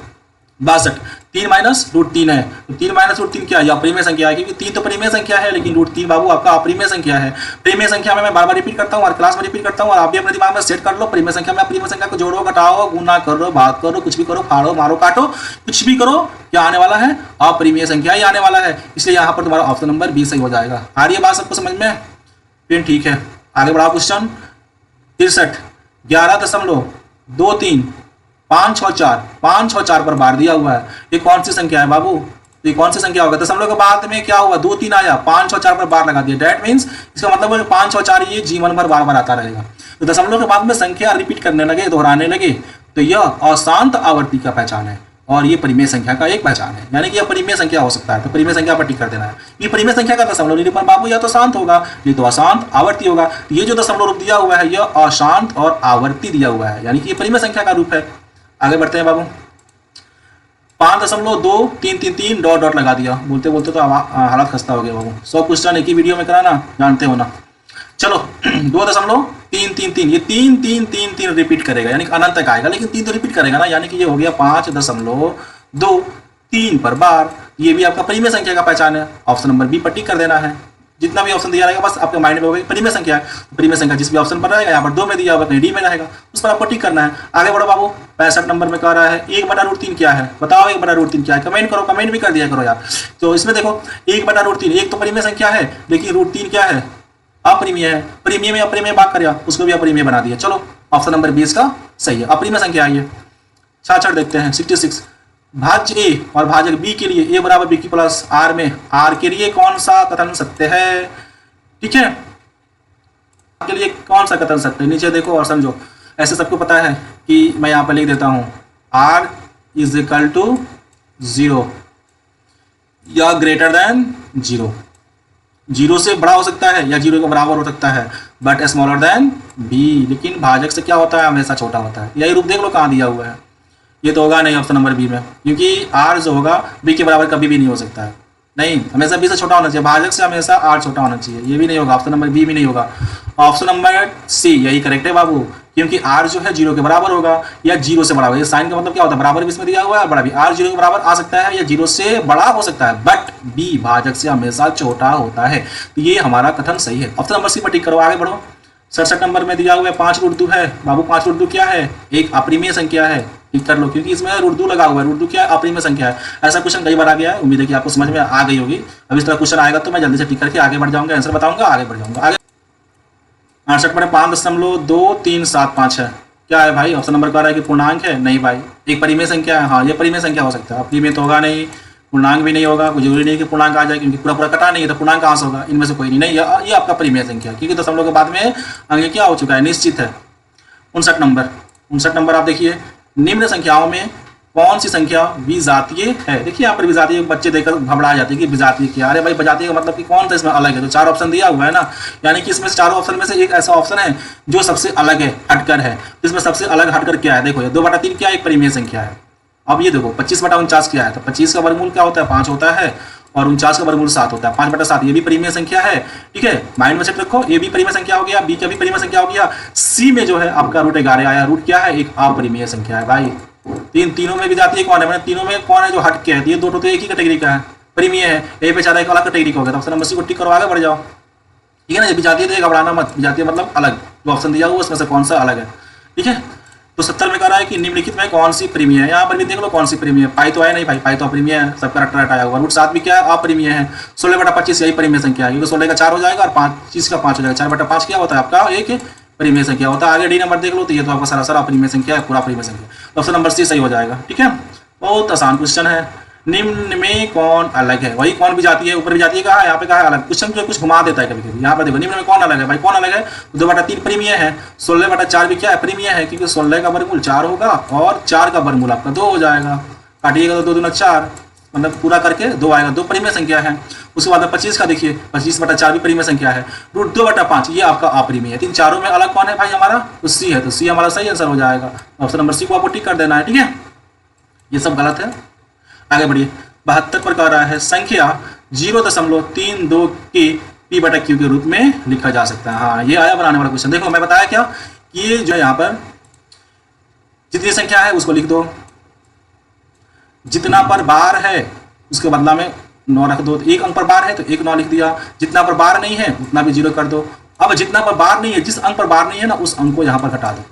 62, 3 माइनस रूट 3 है, तो 3 माइनस रूट 3 क्या है, अपरिमेय संख्या है, क्योंकि 3 तो परिमेय संख्या है, लेकिन रूट 3 बाबू आपका अपरिमेय संख्या है। परिमेय संख्या में मैं बार बार रिपीट करता हूँ और क्लास में रिपीट करता हूँ, और आप भी अपने दिमाग में सेट कर लो। परिमेय संख्या में अपरिमेय संख्या को जोड़ो, घटाओ, गुना करो, भाग करो, कुछ भी करो, फाड़ो, मारो, काटो, कुछ भी करो, क्या आने वाला है, अपरिमेय संख्या ही आने वाला है। इसलिए यहाँ पर तुम्हारा ऑप्शन नंबर बी सही हो जाएगा। आ रही है बात सबको समझ में, फिर ठीक है। आगे बढ़ाओ क्वेश्चन 63, 11.23 564 पर बार दिया हुआ है। ये कौन सी संख्या है बाबू, ये कौन सी संख्या होगा। दशमलव के बाद में क्या हुआ 2 3 आया, 564 पर बार लगा दिया, डेट मीन्स इसका मतलब है 564 ये जीवन भर बार बार आता रहेगा। तो दशमलव के बाद में संख्या रिपीट करने लगे, दोहराने लगे, तो यह अशांत आवर्ती का पहचान है और ये परिमेय संख्या का एक पहचान है, यानी कि यह परिमेय संख्या हो सकता है। तो परिमेय संख्या पर टिक कर देना है। ये परिमेय संख्या का दशमलव निरूपण बाबू या तो शांत होगा, ये तो अशांत आवर्ती होगा। ये जो दशमलव रूप दिया हुआ है यह अशांत और आवर्ती दिया हुआ है, यानी कि ये परिमेय संख्या का रूप है। आगे बढ़ते हैं बाबू 5.2333 डॉट डॉट लगा दिया, बोलते बोलते तो हालत खस्ता हो गया बाबू। 100 क्वेश्चन एक ही वीडियो में कराना, जानते हो ना। चलो 2.333 ये 3 रिपीट करेगा, यानी कि अनंत तक आएगा, लेकिन 3 तो रिपीट करेगा ना, यानी कि ये हो गया 5.23 पर बार। ये भी आपका परिमेय संख्या का पहचान है। ऑप्शन नंबर बी पर टिक कर देना है। जितना भी ऑप्शन दिया रहेगा बस आपके माइंड में होगा परिमेय संख्या है। परिमेय संख्या जिस भी ऑप्शन पर रहेगा, यहाँ पर 2 में दिया होगा, कहीं डी में रहेगा, उस पर आपको टिक करना है। आगे बढ़ो बाबू 65 नंबर में कह रहा है 1/√3 क्या है, बताओ 1/√3 क्या है। कमेंट करो, कमेंट भी कर दिया करो यार। तो इसमें देखो 1/√3 एक तो परिमेय संख्या है, लेकिन √3 क्या है, अपरिमेय है। परिमेय में अपरिमेय भाग कर उसको भी अपरिमेय बना दिया। चलो ऑप्शन नंबर 20 का सही है, अपरिमेय संख्या है ये। 66 देखते हैं 66, भाज्य ए और भाजक बी के लिए ए बराबर बी की प्लस आर में आर के लिए कौन सा कथन सत्य है, ठीक है। के लिए कौन सा कथन सत्य है, नीचे देखो और समझो। ऐसे सबको पता है कि मैं यहाँ पर लिख देता हूँ आर इज इक्वल टू 0 या ग्रेटर देन 0। 0 से बड़ा हो सकता है या 0 के बराबर हो सकता है, बट स्मॉलर देन बी। लेकिन भाजक से क्या होता है, हमेशा छोटा होता है। यही रूप देख लो कहाँ दिया हुआ है। ये तो होगा नहीं ऑप्शन नंबर बी में, क्योंकि आर जो होगा बी के बराबर कभी भी नहीं हो सकता है। नहीं, हमेशा बी से छोटा होना चाहिए, भाजक से हमेशा आर छोटा होना चाहिए। ये भी नहीं होगा, ऑप्शन नंबर बी भी नहीं होगा। ऑप्शन नंबर सी यही करेक्ट है बाबू, क्योंकि आर जो है 0 के बराबर होगा या 0 से बड़ा होगा। ये साइन का मतलब क्या होता है, बराबर भी इसमें दिया हुआ है, बड़ा भी। आर 0 के बराबर आ सकता है या 0 से बड़ा हो सकता है, बट बी भाजक से हमेशा छोटा होता है। तो ये हमारा कथन सही है। ऑप्शन नंबर सी पर टिक करो, आगे बढ़ो। 67 नंबर में दिया हुआ है 5√2 है बाबू। 5√2 क्या है, एक अपरिमेय संख्या है, टिक कर लो, क्योंकि इसमें √2 लगा हुआ है। √2 क्या है, अपरिमेय संख्या है। ऐसा क्वेश्चन कई बार आ गया है, उम्मीद है कि आपको समझ में आ गई होगी। अब इस तरह क्वेश्चन आएगा तो मैं जल्दी से टिक करके आगे बढ़ जाऊंगा, आंसर बताऊंगा, आगे बढ़ जाऊंगा। आगे 68 पर 5.2375 है, क्या है भाई। ऑप्शन नंबर कह रहा है कि पूर्णांक है, नहीं भाई, एक परिमेय संख्या है। हाँ, ये परिमेय संख्या हो सकता है, अपरिमेय तो होगा नहीं, पूर्णांक भी नहीं होगा। कोई जरूरी नहीं कि पूर्णांक आ जाए, क्योंकि पूरा पूरा कटा नहीं है तो पूर्णांक कहाँ से होगा, इनमें से कोई नहीं। ये आपका परिमेय संख्या, क्योंकि दशमलव के बाद में आगे क्या हो चुका है, निश्चित है। 59 नंबर आप देखिए, निम्न संख्याओं में कौन सी संख्या विजातीय है। देखिए यहाँ पर विजातीय, बच्चे देखकर घबरा जाते हैं कि विजातीय क्या। अरे भाई विजातीय का मतलब कि कौन सा इसमें अलग है। तो 4 ऑप्शन दिया हुआ है ना, यानी कि इसमें से 4 ऑप्शन में से एक ऐसा ऑप्शन है जो सबसे अलग है, हटकर है। इसमें सबसे अलग हटकर क्या है, देखो ये 2/3 क्या है, एक परिमेय संख्या है। अब ये देखो 25/49 क्या है, तो 25 का वर्गमूल क्या होता है, 5 होता है, और 49 का वर्गमूल 7 होता है। 5/7 ये भी परिमेय संख्या है, ठीक है, माइंड में सेट रखो। ये भी परिमेय संख्या हो गया, बी का भी परिमेय संख्या हो गया। सी में जो है आपका √11 आया। रूट क्या है, एक अपरिमेय संख्या है भाई। तीनों में विजातीय कौन है, तीनों में कौन है जो हट के है, ये 2 तो एक ही कैटेगरी का है, परिमेय है। ए पे 4 एक अलग कैटेगरी का हो गया, तो ऑप्शन नंबर सी को टिक करो, आगे बढ़ जाओ, ठीक है ना। विजातीय तो घबराना मत, विजातीय मतलब अलग, जो ऑप्शन दिया हुआ उसमें से कौन सा अलग है, ठीक है। तो 70 में कह रहा है कि निम्नलिखित में कौन सी परिमेय है। यहाँ पर भी देख लो कौन सी परिमेय है। पाई तो आया नहीं भाई, पाई तो अपरिमेय है, सबका रट आया हुआ। √7 भी क्या है, अपरिमेय है। 16/25 यही परिमेय संख्या है, क्योंकि 16 का 4 हो जाएगा और 25 का 5 हो जाएगा। 4/5 क्या होता है आपका, एक परिमेय संख्या होता है। आगे डी नंबर देख लो, तो ये तो आपका सारा अपरिमेय संख्या है, पूरा परिमेय संख्या। ऑप्शन नंबर सी सही हो जाएगा, ठीक है। बहुत आसान क्वेश्चन है। निम्न में कौन अलग है, वही कौन भी जाती है, ऊपर भी जाती है, कहा यहाँ पे कहा अलग, क्वेश्चन जो कुछ घुमा देता है कभी कभी। यहाँ पर देखो निम्न में कौन अलग है, भाई कौन अलग है, 2/3 परिमेय है, 16/4 भी क्या है, परिमेय है, क्योंकि 16 का वर्गमूल 4 होगा और 4 का वर्गमूल आपका 2 हो जाएगा, काटिएगा तो 2 दूना 4, मतलब पूरा करके 2 आएगा, 2 परिमेय संख्या है। उसके बाद 25 का देखिए, 25/4 भी परिमेय संख्या है, √2/5 ये आपका अपरिमेय है। इन चारों में अलग कौन है भाई हमारा, तो सी है, तो सी हमारा सही आंसर हो जाएगा। ऑप्शन नंबर सी को आपको टिक कर देना है, ठीक है, ये सब गलत है। आगे बढ़िए, 72 पर कह रहा है संख्या 0.32 के p/q के रूप में लिखा जा सकता है। हाँ, ये आया बनाने वाला क्वेश्चन। देखो मैं बताया क्या कि ये जो है यहाँ पर जितनी संख्या है उसको लिख दो, जितना पर बार है उसके बदला में 9 रख दो, 1 अंक पर बार है तो 1 9 लिख दिया, जितना पर बार नहीं है उतना भी 0 कर दो। अब जितना पर बार नहीं है, जिस अंक पर बार नहीं है ना, उस अंक को यहाँ पर घटा दो।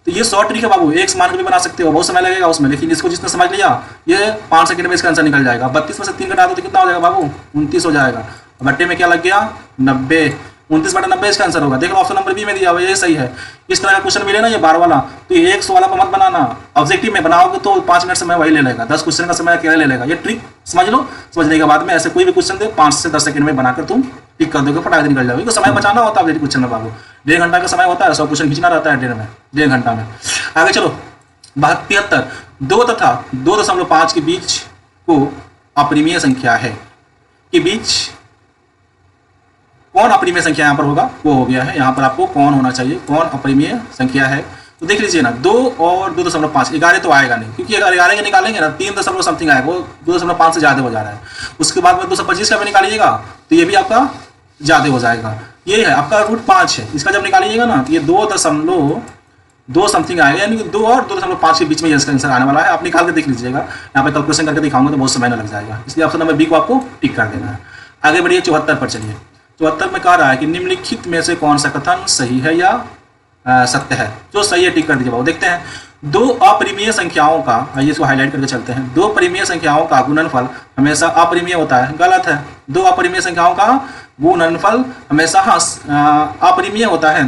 तो ये शॉर्ट ट्रिक है बाबू, एक समान भी बना सकते हो, बहुत समय लगेगा उसमें, लेकिन इसको जिसने समझ लिया ये 5 सेकंड में इसका आंसर निकल जाएगा। 32 में से 3 घटा दो तो कितना हो जाएगा बाबू, 29 हो जाएगा। बट्टे में क्या लग गया, 90, 29/90 इसका आंसर होगा। देख लो ऑप्शन नंबर बी में दिया हुआ, ये सही है। इस तरह का क्वेश्चन मिले ना ये बार वाला, तो ये 100 वाला को मत बनाना, ऑब्जेक्टिव में बनाओगे तो 5 मिनट समय वही ले लेगा, 10 क्वेश्चन का समय अकेला ले लेगा। ये ट्रिक समझ लो, समझने के बाद में ऐसे कोई भी क्वेश्चन दे 5 से 10 सेकंड में बनाकर तुम टिक कर दोगे, फटाक से निकल जाओगे। तो समय बचाना होता है क्वेश्चन में बाबू, 1.5 घंटा का समय होता है, 100 क्वेश्चन खींचना रहता है 1.5 घंटा में। आगे चलो, 72 2 तथा 2.5 के बीच को अपरिमेय संख्या है के बीच कौन अपरिमेय संख्या यहाँ पर होगा, वो हो गया है। यहाँ पर आपको कौन होना चाहिए, कौन अपरिमेय संख्या है, तो देख लीजिए ना, 2 और 2.5, 11 तो आएगा नहीं, क्योंकि अगर 11 का निकालेंगे ना 3 दशमलव समथिंग आएगा, वो 2.5 से ज़्यादा हो जा रहा है। उसके बाद में 225 का भी निकालिएगा तो ये भी आपका ज़्यादा हो जाएगा। ये है आपका √5 है, इसका जब निकालिएगा ना तो ये 2.2 समथिंग आएगा, यानी कि 2 और 2.5 के बीच में इसका आंसर आने वाला है। आप निकाल के देख लीजिएगा, यहाँ पे कैलकुलेशन करके दिखाऊंगा तो बहुत समय न लग जाएगा, इसलिए ऑप्शन नंबर बी को आपको टिक कर देना है। आगे बढ़िए 74 पर चलिए। 74 में कह रहा है कि निम्नलिखित में से कौन सा कथन सही है या सत्य है, जो सही है टिक कर दीजिए बाबू। देखते हैं, 2 अपरिमेय संख्याओं का, आइए इसको हाईलाइट करके चलते हैं, 2 परिमेय संख्याओं का गुणनफल हमेशा अपरिमेय होता है, गलत है। 2 अपरिमेय संख्याओं का गुणनफल हमेशा अपरिमेय होता है,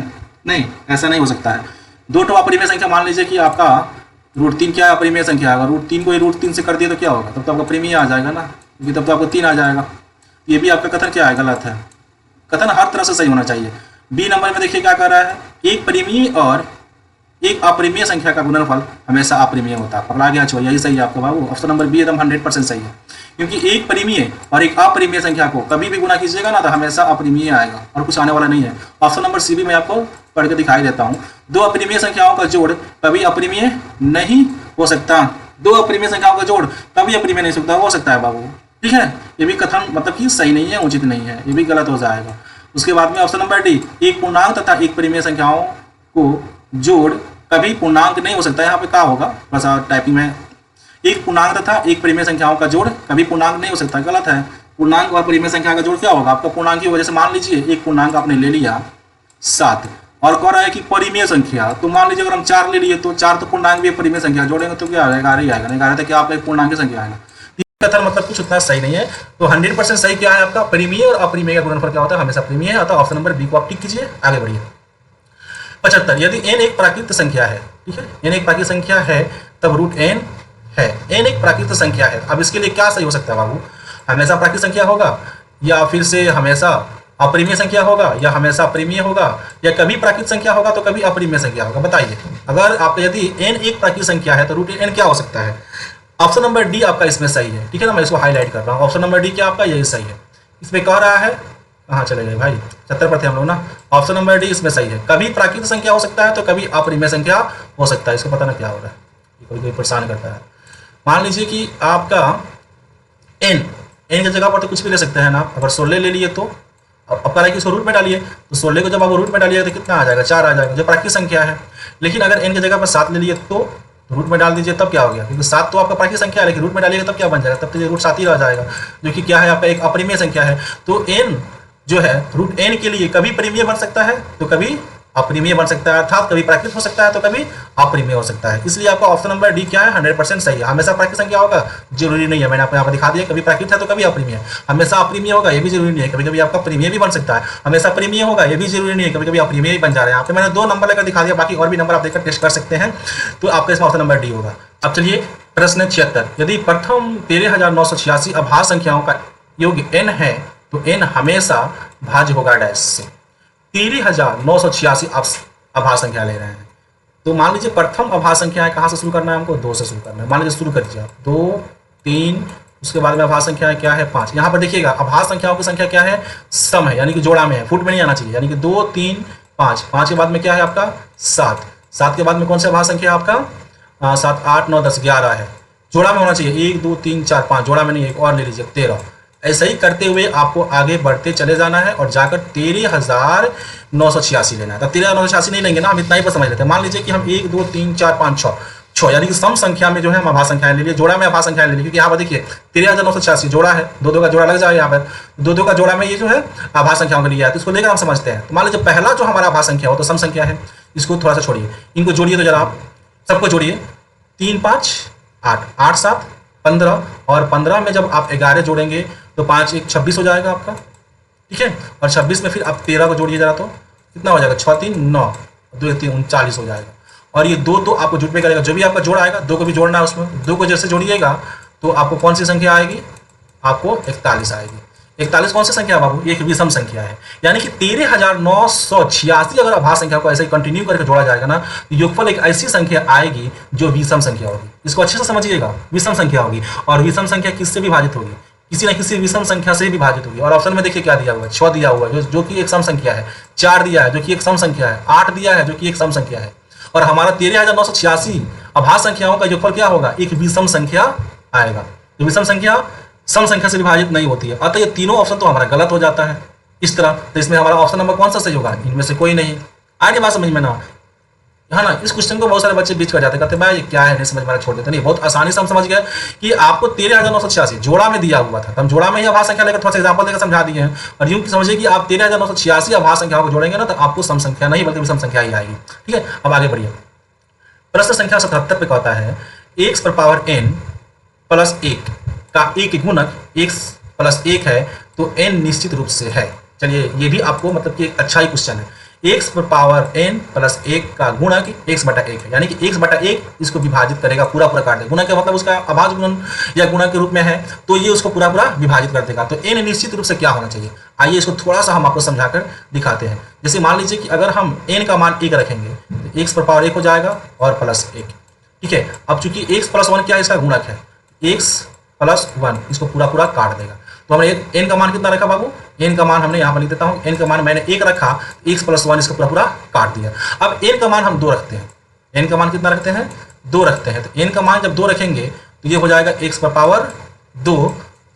नहीं, ऐसा नहीं हो सकता है। 2 अपरिमेय संख्या, मान लीजिए कि आपका √3 क्या अपरिमेय संख्या है, √3 को √3 से कर दिए तो क्या होगा, तब तो आपका परिमेय आ जाएगा ना, क्योंकि तब तो आपको 3 आ जाएगा। ये भी आपका कथन क्या है, गलत है। कथन हर तरह से सही होना चाहिए। बी नंबर में देखिए क्या कर रहा है, एक परिमेय और एक अपरिमेय संख्या का गुणनफल हमेशा अपरिमेय होता है। पकड़ा गया छोड़, यही सही है आपका बाबू, ऑप्शन नंबर बी एकदम 100% सही है, क्योंकि एक परिमेय और एक अपरिमेय संख्या को कभी भी गुणा कीजिएगा ना तो हमेशा अपरिमेय आएगा और कुछ आने वाला नहीं है। ऑप्शन नंबर सी भी मैं आपको पढ़ के दिखाई देता हूँ। 2 अपरिमेय संख्याओं का जोड़ कभी अपरिमेय नहीं हो सकता, 2 अपरिमेय संख्याओं का जोड़ कभी अपरिमेय नहीं हो सकता है बाबू, ठीक है। ये भी कथन मतलब कि सही नहीं है, उचित नहीं है, ये भी गलत हो जाएगा। उसके बाद में ऑप्शन नंबर डी, एक पूर्णांक तथा एक परिमेय संख्याओं को जोड़ कभी पूर्णांक नहीं हो सकता। यहाँ पे क्या होगा, थोड़ा सा टाइपिंग में, एक पूर्णांक तथा एक परिमेय संख्याओं का जोड़ कभी पूर्णांक नहीं हो सकता, गलत है। पूर्णांक और परिमेय संख्या का जोड़ क्या होगा, आपका पूर्णांक की वजह से, मान लीजिए एक पूर्णांक आपने ले लिया 7 और कह रहा है कि परिमेय संख्या, तो मान लीजिए अगर हम 4 ले लिए तो 4 तो पूर्णांक भी परिमेय संख्या, जोड़ेंगे तो क्या आएगा, 11 ही आएगा, नहीं 11 तो क्या आपका एक पूर्णांक की संख्या आएगा। कथन मतलब कुछ उतना सही नहीं है, तो 100% सही क्या है आपका, परिमेय और अपरिमेय का गुणनफल क्या होता है, हमेशा परिमेय है, अतः ऑप्शन नंबर बी को आप टिक कीजिए। आगे बढ़िए 75, यदि n एक प्राकृत संख्या है, ठीक है, n एक प्राकृत संख्या है तब √n है, n एक प्राकृत संख्या है। अब इसके लिए क्या सही हो सकता है बाबू, हमेशा प्राकृत संख्या होगा, या फिर से हमेशा अपरिमेय संख्या होगा, या हमेशा परिमेय होगा, या कभी प्राकृत संख्या होगा तो कभी अपरिमेय संख्या होगा, बताइए। अगर आप यदि n एक प्राकृत संख्या है तो √n क्या हो सकता है, ऑप्शन नंबर डी आपका इसमें सही है, ठीक है ना, मैं इसको हाईलाइट कर रहा हूँ, ऑप्शन नंबर डी क्या आपका यही सही है। इसमें कह रहा है, कहाँ चले गए भाई, 70 पर थे हम लोग ना, ऑप्शन नंबर डी इसमें सही है। कभी प्राकृत संख्या हो सकता है तो कभी अपरिमेय संख्या हो सकता है, इसको पता ना क्या हो रहा है, कोई कोई परेशान करता है। मान लीजिए कि आपका n की जगह पर तो कुछ भी ले सकते हैं ना, अगर 16 ले लिए तो अब कह रहा है कि इसको रूट में डालिए, तो 16 को जब आप रूट में डालिएगा तो कितना आ जाएगा, 4 आ जाएगा, जो प्राकृत संख्या है। लेकिन अगर n की जगह पर 7 ले लिए तो रूट में डाल दीजिए, तब क्या हो गया, क्योंकि 7 तो आपका प्राकृत संख्या है, लेकिन रूट में डालिएगा तब क्या बन जाएगा, तब तो रूट 7 ही रह जाएगा, जो कि क्या है आपका एक अपरिमेय संख्या है। तो n जो है √n के लिए कभी परिमेय बन सकता है तो कभी अपरिमेय बन सकता है, अर्थात कभी प्राकृत हो सकता है तो कभी अपरिमेय हो सकता है। इसलिए आपका ऑप्शन नंबर डी क्या है, 100% सही है। हमेशा प्राकृत संख्या होगा जरूरी नहीं है, मैंने आपको यहाँ पर दिखा दिया, कभी प्राकृत है तो कभी अपरिमेय, हमेशा अपरिमेय होगा ये भी जरूरी नहीं है, कभी कभी आपका परिमेय भी बन सकता है, हमेशा परिमेय होगा ये भी जरूरी नहीं है, कभी कभी अपरिमेय भी बन जा रहा है। यहाँ पे मैंने 2 नंबर लेकर दिखा दिया, बाकी और भी नंबर आप देखकर टेस्ट कर सकते हैं, तो आपका इसमें ऑप्शन नंबर डी होगा। अब चलिए प्रश्न 76, यदि प्रथम 13,986 अभाज्य संख्याओं का योग n है तो n हमेशा भाज्य होगा डैश से। 13,986 आप अभाज्य संख्या ले रहे हैं, तो मान लीजिए प्रथम अभाज्य संख्या है, कहाँ से शुरू करना है हमको? 2 से शुरू करना है। मान लीजिए शुरू कर दीजिए आप 2, 3, उसके बाद में अभाज्य संख्या है क्या है? 5। यहाँ पर देखिएगा अभाज्य संख्याओं की संख्या क्या है? सम है, यानी कि जोड़ा में है, फुट में नहीं आना चाहिए। यानी कि 2, 3, 5, 5 के बाद में क्या है आपका? 7, 7 के बाद में कौन सा अभाज्य संख्या है आपका? 7, 8, 9, 10, 11 है, जोड़ा में होना चाहिए। 1, 2, 3, 4, 5, जोड़ा में नहीं, एक और ले लीजिए 13। ऐसे ही करते हुए आपको आगे बढ़ते चले जाना है और जाकर 13,986 लेना है। तो 13,986 नहीं लेंगे ना, हम इतना ही पर समझ लेते हैं। मान लीजिए कि हम 1, 2, 3, 4, 5, 6 यानी कि सम संख्या में जो है हम अभाज्य संख्याएं ले लिए, जोड़ा में अभाज्य संख्याएं ले लिए, क्योंकि यहाँ पर देखिए 13,986 जोड़ा है, 2 का जोड़ा लग जाएगा यहाँ पर, 2 का जोड़ा में ये जो है अभाज्य संख्याओं के लिए है, तो इसको लेकर हम समझते हैं। तो मान लीजिए पहला जो हमारा अभाज्य संख्या हो तो सम संख्या है, इसको थोड़ा सा छोड़िए, इनको जोड़िए तो जरा आप सबको जोड़िए। 3, 5, 8, 8, 7, 15 और 15 में जब आप 11 जोड़ेंगे तो 5, 1, 26 हो जाएगा आपका, ठीक है। और 26 में फिर आप 13 को जोड़िए जरा, तो कितना हो जाएगा? 6, 3, 9, 2, 3, 39 हो जाएगा। और ये 2 तो आपको जुट में करेगा, जो भी आपका जोड़ आएगा 2 को भी जोड़ना है उसमें। 2 को जैसे जोड़िएगा तो आपको कौन सी संख्या आएगी? आपको 41 आएगी। 41 कौन सी संख्या है बाबू? एक विषम संख्या है। यानी कि 13,986 अगर अभाज्य संख्या को ऐसे ही कंटिन्यू करके जोड़ा जाएगा ना, तो योगफल एक ऐसी संख्या आएगी जो विषम संख्या होगी। इसको अच्छे से समझिएगा, विषम संख्या होगी। और विषम संख्या किससे विभाजित होगी? किसी न किसी विषम संख्या से विभाजित होगी। और ऑप्शन में देखिए क्या दिया हुआ है? 6 दिया हुआ है जो कि एक सम संख्या है, 4 दिया है जो कि एक सम संख्या है, 8 दिया है जो कि एक सम संख्या है। और हमारा 13,986 अभाज्य संख्याओं का योगफल क्या होगा? एक विषम संख्या आएगा। तो विषम संख्या सम संख्या से विभाजित नहीं होती है, अतः ये तीनों ऑप्शन तो हमारा गलत हो जाता है इस तरह। तो इसमें हमारा ऑप्शन नंबर कौन सा सही होगा? इनमें से कोई नहीं। आगे बात समझ में ना है ना? इस क्वेश्चन को बहुत सारे बच्चे बीच कर जाते, कहते भाई ये क्या है, नहीं समझ में, छोड़ देते। नहीं, बहुत आसानी से हम समझ गए कि आपको 13,986 जोड़ा में दिया हुआ था, तो हम जोड़ा में ही अभाज्य संख्या लेकर थोड़ा सा एग्जाम्पल देकर समझा दिए हैं। और यूं समझिए कि आप 13,986 अभाज्य संख्याओं को जोड़ेंगे ना, तो आपको सम संख्या नहीं बल्कि विषम संख्या ही आएगी, ठीक है। अब आगे बढ़िए। प्रश्न संख्या 77 पे कहता है x पर पावर n प्लस 1 का एक गुणक x प्लस 1 है तो n निश्चित रूप से है। चलिए ये भी आपको मतलब कि एक अच्छा ही क्वेश्चन है। x पर पावर n प्लस 1 का गुणक x बटा 1 है, यानी कि x बटा 1 इसको विभाजित करेगा, पूरा पूरा काट देगा। गुणक का मतलब उसका अभाज्य गुणन या गुणक के रूप में है, तो ये उसको पूरा पूरा विभाजित कर देगा। तो n निश्चित रूप से क्या होना चाहिए? आइए इसको थोड़ा सा हम आपको समझाकर दिखाते हैं। जैसे मान लीजिए कि अगर हम n का मान 1 रखेंगे तो x पर पावर 1 हो जाएगा और प्लस 1, ठीक है। अब चूंकि x प्लस 1 क्या है? इसका गुणक है, x प्लस 1 इसको पूरा पूरा काट देगा। तो हमने n का मान कितना रखा बाबू? n का मान हमने यहाँ पर लिख देता हूँ, n का मान मैंने 1 रखा, x प्लस 1 इसको पूरा पूरा काट दिया। अब n का मान हम 2 रखते हैं, n का मान कितना रखते हैं? 2 रखते हैं। तो n का मान जब 2 रखेंगे तो ये हो जाएगा x पर पावर 2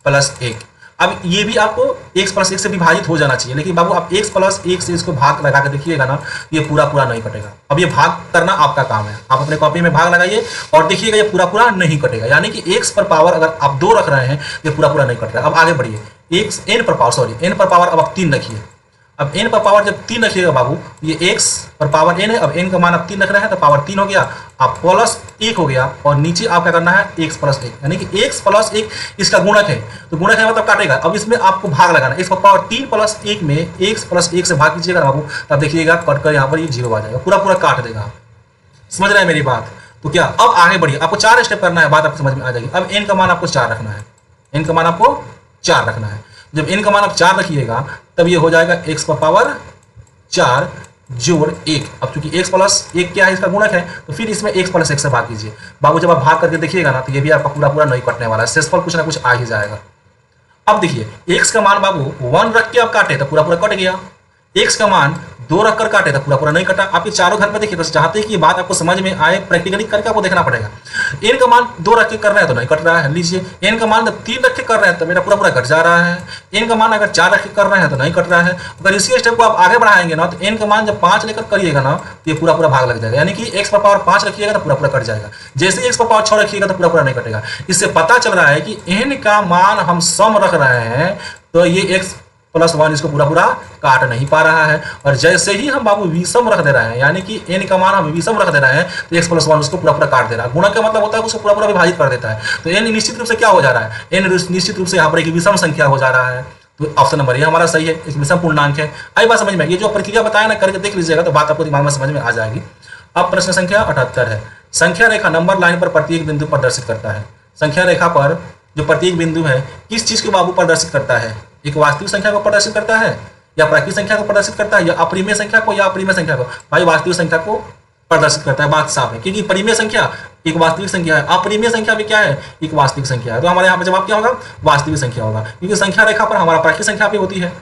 प्लस 1। अब ये भी आपको x प्लस 1 से विभाजित हो जाना चाहिए, लेकिन बाबू आप x प्लस 1 से इसको भाग लगा के देखिएगा ना, ये पूरा पूरा नहीं कटेगा। अब ये भाग करना आपका काम है, आप अपने कॉपी में भाग लगाइए और देखिएगा ये पूरा पूरा नहीं कटेगा। यानी कि x पर पावर अगर आप 2 रख रहे हैं ये पूरा पूरा नहीं कट रहा है। अब आगे बढ़िए, n पर पावर अब आप 3 रखिए। अब n पर पावर जब 3 रखिएगा बाबू, ये x पर पावर n है, अब n का मान आप 3 रख रहे हैं तो पावर 3 हो गया, आप प्लस 1 हो गया, और नीचे आप क्या करना है? x प्लस 1, यानी कि x प्लस 1 इसका गुणक है, तो गुणक है मतलब काटेगा। अब इसमें आपको भाग लगाना, x पर पावर 3 प्लस 1 में x प्लस 1 से भाग कीजिएगा बाबू, तब देखिएगा कट कर यहाँ पर ये 0 आ जाएगा, पूरा पूरा काट देगा। समझ रहे हैं मेरी बात? तो क्या अब आगे बढ़िए, आपको 4 स्टेप करना है, बात आपको समझ में आ जाएगी। अब n का मान आपको 4 रखना है, n का मान आपको 4 रखना है। जब n का मान आप 4 रखिएगा तब ये हो जाएगा x पर पावर 4 जोड़ 1। अब चूंकि x प्लस 1 क्या है? इसका गुणक है, तो फिर इसमें x प्लस 1 से भाग कीजिए बाबू। जब आप भाग करके देखिएगा ना तो ये भी आपका पूरा पूरा नहीं कटने वाला है, शेषफल कुछ ना कुछ आ ही जाएगा। अब देखिए x का मान बाबू 1 रख के आप काटे तो पूरा पूरा कट गया, x का मान 2 रख कर काटे तो पूरा पूरा नहीं कटा। आप ये चारों घर पे देखिए, तो चाहते हैं कि ये बात आपको समझ में आए, प्रैक्टिकली करके आपको देखना पड़ेगा। n का मान 2 रख के कर रहे हैं तो नहीं कट रहा है, लीजिए। n का मान जब 3 रख के कर रहे हैं तो मेरा पूरा पूरा कट जा रहा है। n का मान अगर 4 रख के कर रहे हैं तो नहीं कट रहा है। अगर इसी स्टेप को आप आगे बढ़ाएंगे ना, तो n का मान जब 5 लेकर करिएगा ना तो ये पूरा पूरा भाग लग जाएगा, यानी कि x पर पावर 5 रखिएगा तो पूरा पूरा कट जाएगा। जैसे x पर पावर 6 रखिएगा तो पूरा पूरा नहीं कटेगा। इससे पता चल रहा है कि n का मान हम सम रख रहे हैं तो ये x प्लस 1 इसको पूरा पूरा काट नहीं पा रहा है। और जैसे ही हम बाबू विषम रख दे रहे हैं, यानी कि n का मान हम विषम रख दे रहे हैं, तो x प्लस 1 उसको पूरा पूरा काट दे रहा है। गुणक का मतलब होता है उसको पूरा पूरा विभाजित कर देता है। तो n निश्चित रूप से क्या हो जा रहा है? n निश्चित रूप से यहाँ पर एक विषम संख्या हो जा रहा है। तो ऑप्शन नंबर ये हमारा सही है, एक विषम पूर्णांक है। आई बात समझ में? ये जो प्रक्रिया बताया ना, करके देख लीजिएगा तो बात आपको दिमाग में समझ में आ जाएगी। अब प्रश्न संख्या 78 है, संख्या रेखा नंबर लाइन पर प्रत्येक बिंदु प्रदर्शित करता है। संख्या रेखा पर जो प्रत्येक बिंदु है किस चीज को बाबू प्रदर्शित करता है? एक वास्तविक संख्या को प्रदर्शित करता है या प्राकृतिक संख्या को प्रदर्शित करता है या अपरिमेय संख्या को या अपरिमेय संख्या को? भाई वास्तविक संख्या को प्रदर्शित करता है, बात साफ है, क्योंकि परिमेय संख्या एक वास्तविक संख्या है, अपरिमेय संख्या भी क्या है? एक वास्तविक संख्या है। तो हमारे यहाँ पर जवाब क्या होगा? वास्तविक संख्या होगा, क्योंकि संख्या रेखा पर हमारा प्राकृतिक संख्या भी होती है,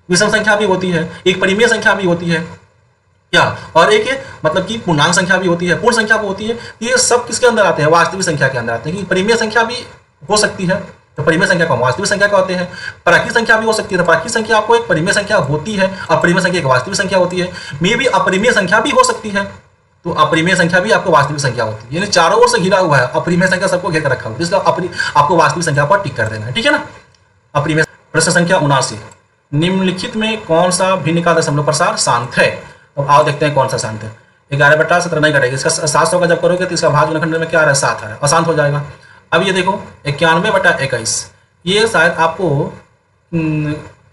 विषम संख्या भी होती है, एक परिमेय संख्या भी होती है क्या, और एक मतलब कि पूर्णांक संख्या भी होती है, पूर्ण संख्या भी होती है। ये सब किसके अंदर आते हैं? वास्तविक संख्या के अंदर आते हैं, क्योंकि परिमेय संख्या भी हो सकती है तो परिमेय संख्या को हम वास्तविक संख्या कहते हैं। प्राकृतिक संख्या भी हो सकती है तो प्राकृतिक संख्या आपको एक परिमेय संख्या होती है, अपरिमेय संख्या एक वास्तविक संख्या होती है। मे भी अपरिमेय संख्या भी हो सकती है तो अपरिमेय संख्या भी आपको वास्तविक संख्या होती है, यानी चारों ओर से घिरा हुआ है, अपरिमेय संख्या सबको घेर कर रखा हुआ है, इसलिए आपको वास्तविक संख्या पर टिक कर देना है, ठीक है ना। अपरिमेय। प्रश्न संख्या 79, निम्नलिखित में कौन सा भिन्न का दशमलव प्रसार शांत है? तो आओ देखते हैं कौन सा शांत है। 11/17 नहीं कटेगा, इसका 700 का जब करोगे तो इसका भाग गुणनखंड में क्या आ रहा है? 7 आ रहा है, अशांत हो जाएगा। अब ये देखो 91/21, ये शायद आपको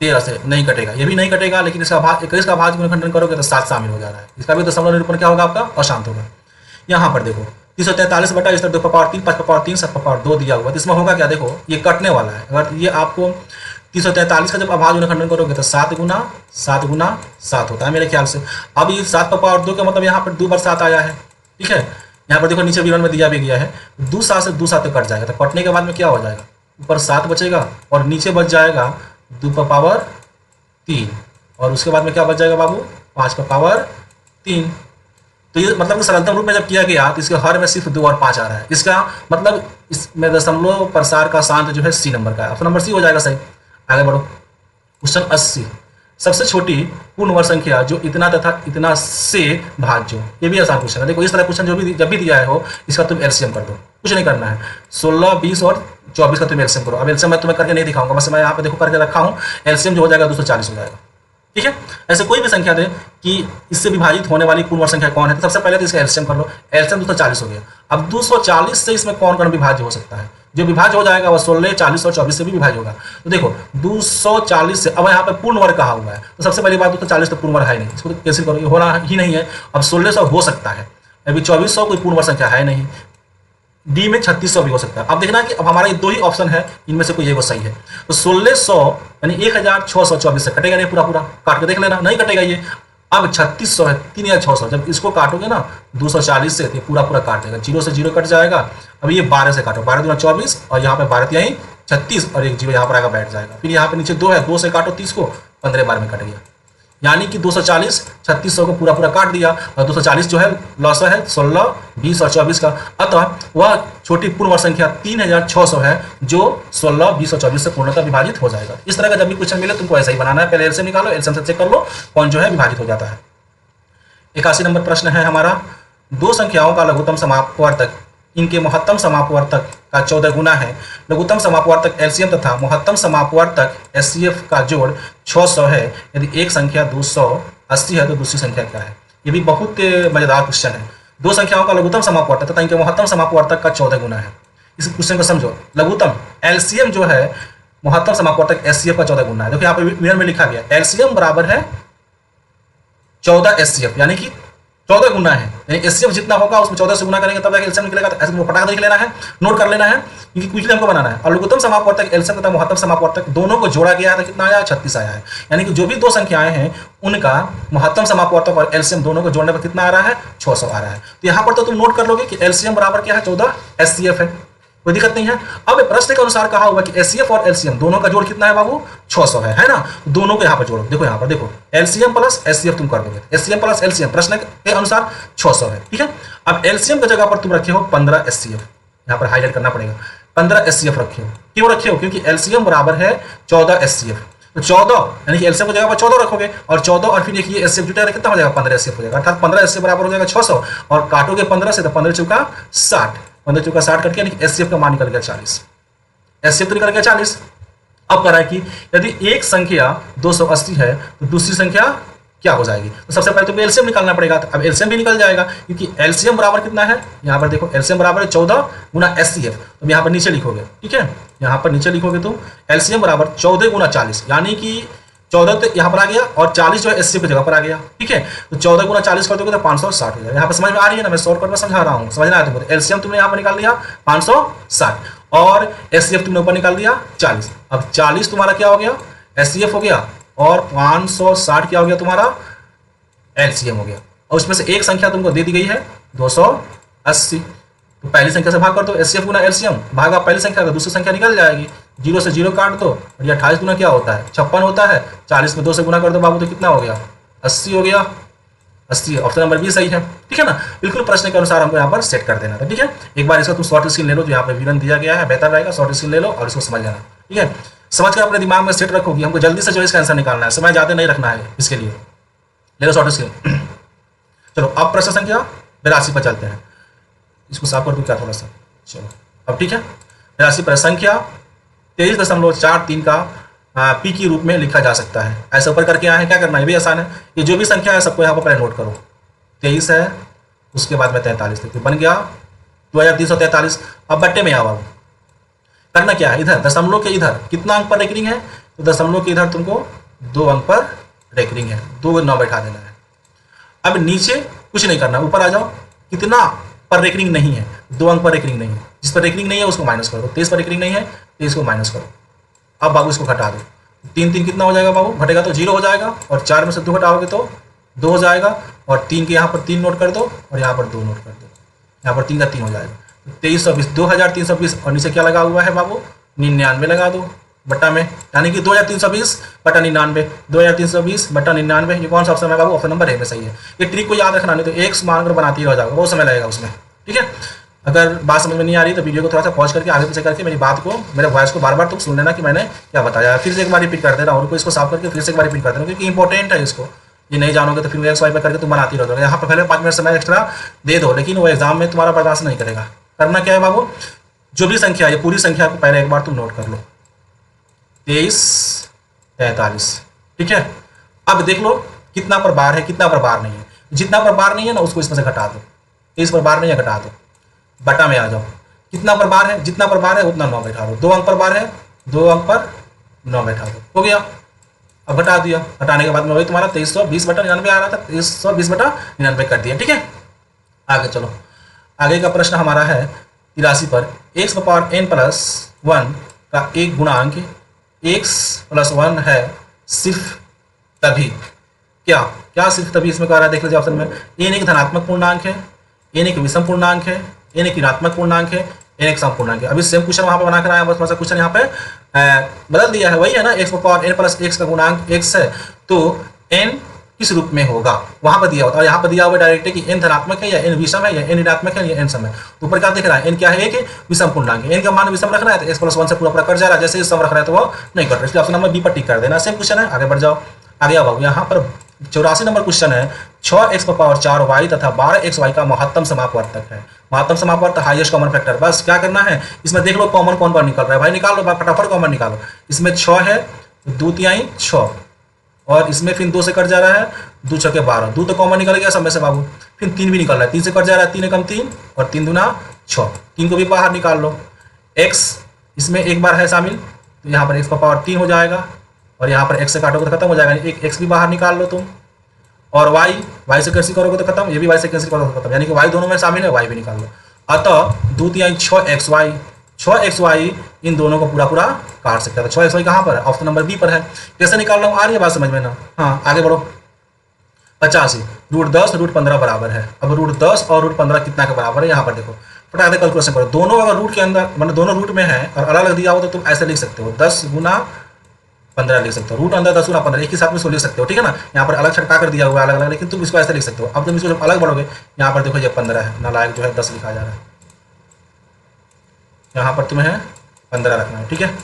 13 से नहीं कटेगा, ये भी नहीं कटेगा, लेकिन इसका भाग 21 का भाग गुणनखंडन करोगे तो 7 शामिल हो जा रहा है, इसका भी दशमलव निरूपण क्या होगा आपका? अशांत होगा। यहाँ पर देखो 343/2/3, 5/3, 7/2 दिया हुआ, तो इसमें होगा क्या? देखो ये कटने वाला है। अगर ये आपको 343 का जब अभाज्य गुणनखंडन करोगे तो 7 गुना 7 होता है मेरे ख्याल से। अब ये 7/2 का मतलब यहाँ पर 2/7 आया है, ठीक है। यहाँ पर देखो नीचे विवरण में दिया भी गया है, 2/7 से 2/7 कट जाएगा, तो कटने के बाद में क्या हो जाएगा? ऊपर 7 बचेगा और नीचे बच जाएगा 2/3, और उसके बाद में क्या बच जाएगा बाबू? 5/3। तो ये मतलब कि सरलतम रूप में जब किया गया तो इसके हर में सिर्फ 2 और 5 आ रहा है, इसका मतलब इसमें दशमलव प्रसार का शांत जो है सी नंबर का है। ऑप्शन नंबर सी हो जाएगा सही। आगे बढ़ो। क्वेश्चन 80, सबसे छोटी पूर्ण वर्ग संख्या जो इतना तथा इतना से भाज्य। ये भी आसान क्वेश्चन है। देखो इस तरह क्वेश्चन जब भी दिया है हो, इसका तुम एलसीएम कर दो, कुछ नहीं करना है। 16, 20 और 24 का तुम एलसीएम करो। अब एलसीएम मैं तुम्हें करके नहीं दिखाऊंगा, बस मैं यहाँ पे देखो करके रखा हूँ। एलसीएम जो हो जाएगा 240 हो जाएगा, ठीक है। ऐसे कोई भी संख्या दे कि इससे विभाजित होने वाली पूर्ण वर्ग संख्या कौन है, तो सबसे पहले तो इसका एलसीएम कर लो। एलसीएम 240 हो गया। अब 240 से इसमें कौन कौन विभाज्य हो सकता है? जो विभाज्य हो जाएगा वह 16, 40 और 24 से भी विभाज्य होगा। तो देखो 240 से, अब यहाँ पे पूर्ण वर्ग कहा हुआ है, तो सबसे पहली बात 240 तो पूर्ण वर्ग है नहीं, इसको तो कैंसिल करो, ये होना ही नहीं है। अब 1600 हो सकता है, अभी 2400 कोई पूर्ण वर्ग संख्या है नहीं। डी में 3600 भी हो सकता है। अब देखना कि अब हमारा ये 2 ही ऑप्शन है, इनमें से कोई एक सही है। तो 1600 यानी 1624 से कटेगा नहीं, पूरा काट के देख लेना, नहीं कटेगा ये। अब 3600 है, 3600, जब इसको काटोगे ना 240 से, तो पूरा काट देगा, 0 से 0 कट जाएगा। अब ये 12 से काटो, 12 दूना 24 और यहाँ पे 12 यहीं 36 और एक 0 यहाँ पर आएगा, बैठ जाएगा। फिर यहाँ पे नीचे 2 है, 2 से काटो 30 को, 15 बार में कट गया। यानी कि 240 3600 को पूरा काट दिया, और 240 जो है लॉस है 16, 20 और 24 का। अतः वह छोटी पूर्ण वर्ग संख्या 3600 है, जो 16, 20 और 24 से पूर्णतः विभाजित हो जाएगा। इस तरह का जब भी क्वेश्चन मिले तुमको ऐसा ही बनाना है। पहले एलसीएम निकालो, एलसीएम से चेक कर लो कौन जो है विभाजित हो जाता है। 81 नंबर प्रश्न है हमारा, दो संख्याओं का लघुत्तम समापवर्तक इनके महत्तम समापवर्तक का 14 गुना है। लघुत्तम समापवर्तक एलसीएम तथा महत्तम समापवर्तक एचसीएफ का जोड़ 600 है। यदि एक संख्या 280 है तो दूसरी संख्या क्या है? ये भी बहुत मजेदार क्वेश्चन है। दो संख्याओं का लघुत्तम समापवर्तक तथा इनके महत्तम समापवर्तक का 14 गुना है। इस क्वेश्चन को समझो। लघुत्तम एलसीएम जो है महत्तम समापवर्तक एचसीएफ का 14 गुना है। देखो यहाँ पे विवरण में लिखा गया एलसीएम बराबर है 14 एचसीएफ, यानी कि 14 गुना है, यानी एचसीएफ जितना होगा उसमें 14 से गुना करेंगे तब जाके एलसीएम निकलेगा। तो ऐसे फटाक देख लेना है, नोट कर लेना है, क्योंकि क्विकली हमको बनाना है। और लघुत्तम समापवर्तक एलसीएम तथा महत्तम समापवर्तक दोनों को जोड़ा गया है तो कितना आया? 36 आया है। यानी कि जो भी दो संख्याएं हैं उनका महत्तम समापवर्तक और एलसीएम दोनों को जोड़ने पर कितना आ रहा है? 600 आ रहा है। तो यहाँ पर तो तुम नोट कर लोगे कि एलसीएम बराबर क्या है? 14 एचसीएफ है, कोई दिक्कत नहीं है। अब प्रश्न के अनुसार कहा हुआ कि एचसीएफ और एलसीएम दोनों का जोड़ कितना है बाबू? 600 है ना। दोनों को यहाँ पर जोड़ो, देखो यहाँ पर देखो एलसीएम प्लस एचसीएफ तुम कर दोगे, एचसीएम प्लस एलसीएम प्रश्न के अनुसार 600 है, ठीक है। अब एलसीएम की जगह पर तुम रखे हो 15 एचसीएफ, यहाँ पर हाईलाइट करना पड़ेगा, 15 एचसीएफ रखे हो। क्यों रखे हो? क्योंकि एलसीएम बराबर है 14 एचसीएफ। तो 14 यानी कि एलसीएम की जगह पर 14 रखोगे, और 14 और फिर ये एचसीएफ जुटेगा कितना हो जाएगा? 15 एचसीएफ हो जाएगा। अर्थात 15 एचसीएफ बराबर हो जाएगा 600, और काटोगे 15 से तो 15 चौका 60, 15 चौका 60 करके यानी एचसीएफ का मान निकल गया 40। एचसीएफ तो निकल गया 40। अब कह रहा है कि यदि एक संख्या 280 है तो दूसरी संख्या क्या हो जाएगी? तो सबसे पहले तो एलसीएम निकालना पड़ेगा। तो अब एलसीएम भी निकल जाएगा, क्योंकि एलसीएम बराबर कितना है? यहाँ पर देखो एलसीएम बराबर है 14 गुना एचसीएफ। तो यहाँ पर नीचे लिखोगे, ठीक है, यहाँ पर नीचे लिखोगे तो एलसीएम बराबर 14 गुना 40, यानी कि 14 तो यहाँ पर आ गया और 40 जो है एचसीएफ की जगह पर आ गया। ठीक है, तो 14 गुना 40 कर दोगे तो 560 हो जाएगा। यहाँ पर समझ में आ रही है ना, मैं शॉर्टकट में समझा रहा हूँ, समझना है तुमको। एलसीएम तुमने यहाँ पर निकाल दिया 560 और एचसीएफ तुमने ऊपर निकाल दिया 40। अब 40 तुम्हारा क्या हो गया, एचसीएफ हो गया, और 560 क्या हो गया तुम्हारा, एलसीएम हो गया। और उसमें से एक संख्या तुमको दे दी गई है 280, तो पहली संख्या से भाग कर दो, एचसीएफ गुना एलसीएम भागा पहली संख्या, तो दूसरी संख्या निकल जाएगी। 0 से 0 काट दो, और ये 28 गुना क्या होता है, 56 होता है। 40 में 2 से गुना कर दो बाबू, तो कितना हो गया, 80 हो गया। 80, ऑप्शन नंबर बी सही है। ठीक है ना, बिल्कुल प्रश्न के अनुसार हमको यहाँ पर सेट कर देना था। ठीक है, एक बार इसका तुम शॉर्ट स्क्रीन ले लो, जो यहाँ पर विवरण दिया गया है, बेहतर रहेगा। शॉर्ट स्क्रीन ले लो और इसको समझ लेना। ठीक है, समझ कर अपने दिमाग में सेट रखोगी, हमको जल्दी से जो है इसका आंसर निकालना है, समय ज़्यादा नहीं रखना है इसके लिए। ले लो शॉर्ट स्क्रीन। चलो अब प्रश्न संख्या 82 पर चलते हैं। इसको साफ कर दूँ क्या थोड़ा सा, चलो अब ठीक है। 82 पर संख्या 23.43 का पी के रूप में लिखा जा सकता है। ऐसे ऊपर करके आए हैं, क्या करना है, ये भी आसान है। ये जो भी संख्या है सबको यहाँ पर पहले नोट करो। 23 है, उसके बाद में 43 लिखते, बन गया 2343। अब बट्टे में आओ, करना क्या है, इधर दशमलव के इधर कितना अंक पर रेकरिंग है, तो दशमलव के इधर तुमको 2 अंक पर रेकरिंग है, 2 9 बैठा देना है। अब नीचे कुछ नहीं करना, ऊपर आ जाओ, कितना पर रेकरिंग नहीं है, 2 अंक पर रेकरिंग नहीं है। जिस पर रेकरिंग नहीं है उसको माइनस करो। 23 पर रेकरिंग नहीं है, 23 को माइनस करो। अब बाबू इसको घटा दो, 3 3 कितना हो जाएगा बाबू, घटेगा तो 0 हो जाएगा, और 4 में से 2 घटाओगे तो 2 हो जाएगा, और 3 के यहाँ पर 3 नोट कर दो, और यहाँ पर 2 नोट कर दो, यहाँ पर 3 का 3 हो जाएगा। 2320, 2320, और नीचे क्या लगा हुआ है बाबू, 99 लगा दो बट्टा में, यानी कि 2320 बटा 99, 2320 बटा 99। ये कौन सा ऑप्शन है बाबू, ऑप्शन नंबर ए में सही है। ये ट्रिक को याद रखना, नहीं तो एक मान कर बनाती रह जाओगे, बहुत समय लगेगा उसमें। ठीक है, अगर बात समझ में नहीं आ रही तो वीडियो को थोड़ा सा पॉज करके आगे पीछे करके मेरी बात को, मेरे वॉइस को बार बार तुम सुन लेना कि मैंने क्या बताया। फिर से एक बार रिपीट कर देना, और इसको साफ करके फिर से एक बार रिपीट कर देना, क्योंकि इंपॉर्टेंट है। इसको ये नहीं जानोगे तो फिर स्वाइप करके तुम बनाती रहोगे। यहाँ पर पहले 5 मिनट समय एक्स्ट्रा दे दो, लेकिन वो एग्जाम में तुम्हारा बर्दाश्त नहीं करेगा। करना क्या है बाबू, जो भी संख्या है, ये पूरी संख्या को पहले एक बार तुम नोट कर लो, 2343। ठीक है, अब देख लो कितना पर बार है, कितना पर बार नहीं है। जितना पर बार नहीं है ना उसको इसमें से घटा दो, 23 पर बार नहीं है, घटा दो, बटा में आ जाओ। कितना पर बार है, जितना पर बार है उतना 9 बैठा दो। 2 अंक पर बार है, 2 अंक पर 9 बैठा दो, हो गया। अब घटा दिया, घटाने के बाद में वही तुम्हारा 2320 बटा 99 आ रहा था, 2320 बटा 99 कर दिया। ठीक है, आगे चलो। आगे का प्रश्न हमारा है 83 पर, x पावर n प्लस 1 का एक गुणांक x प्लस 1 है सिर्फ तभी, क्या क्या सिर्फ तभी इसमें कह रहा है, देख लीजिए ऑप्शन में। n एक धनात्मक पूर्णांक है, n एक विषम पूर्णांक है, n एक ऋणात्मक पूर्णांक है, n एक सम पूर्णांक है। अभी सेम क्वेश्चन वहाँ पर बनाकर आया, बस थोड़ा सा क्वेश्चन यहाँ पे बदल दिया है, वही है ना। x power n plus x का गुणांक x है, तो n किस रूप में होगा वहां पर दिया होता है, और यहाँ पर दिया हुआ डायरेक्ट है कि n धनात्मक है या n विषम है या n ऋणात्मक है या n सम है। तो ऊपर क्या दिख रहा है, n क्या है, एक विषम पूर्णांक है, n का मान विषम रखना है तो x प्लस 1 से पूरा पूरा कट जा रहा है, जैसे ही सम रख रहा है तो वो नहीं कट रहा है, इसलिए ऑप्शन नंबर बी पर टिक कर देना। सेम क्वेश्चन है, आगे बढ़ जाओ। आगे आओ, यहाँ पर 84 नंबर क्वेश्चन है, 6x पावर 4y तथा 12xy का महत्तम समापवर्तक है। महत्तम समापवर्तक हाईएस्ट कॉमन फैक्टर, बस क्या करना है इसमें देख लो कॉमन कौन कौन निकल रहा है, भाई निकाल लो, फटाफट कॉमन निकालो। इसमें 6 है, 2 तिहाई 6, और इसमें फिर 2 से कट जा रहा है, 2 छके 12, 2 तो कॉमन निकल गया सब में से बाबू। फिर 3 भी निकल रहा है, 3 से कट जा रहा है, 3 एकम 3 और 3 दूना 6, 3 को भी बाहर निकाल लो। x इसमें एक बार है शामिल, तो यहाँ पर x का पावर 3 हो जाएगा, और यहाँ पर x से काटोगे तो खत्म हो जाएगा, एक x भी बाहर निकाल लो तुम। और y से कैंसिल करोगे तो खत्म, ये भी y से कैंसिल करोगे तो खत्म, यानी कि y दोनों में शामिल है, y भी निकाल लो। अतः 2 तिहाई 6xy इन दोनों को पूरा पूरा काट सकता है। 6xy कहाँ पर है, ऑप्शन नंबर बी पर है। कैसे निकाल रहा हूँ, आ रही है बात समझ में ना। हाँ आगे बढ़ो। 85 √10 √15 बराबर है। अब √10 और √15 कितना के बराबर है, यहाँ पर देखो फटाफट से कैलकुलेशन करो। दोनों अगर रूट के अंदर मतलब दोनों रूट में है और अलग अलग दिया हो तो तुम ऐसे लिख सकते हो, 10 गुना 15 लिख सकते हो। रूट अंदर 10 गुना 15 एक ही साथ में इसको लिख सकते हो, ठीक है ना। यहाँ पर अलग छटका कर दिया हुआ है अलग अलग, लेकिन तुम इसको ऐसे लिख सकते हो। अब तुम इसको जब अलग बढ़ोगे, यहाँ पर देखो ये 15 है, नालायक जो है 10 लिखा जा रहा है, यहाँ पर तुम्हें 15 रखना है, ठीक है।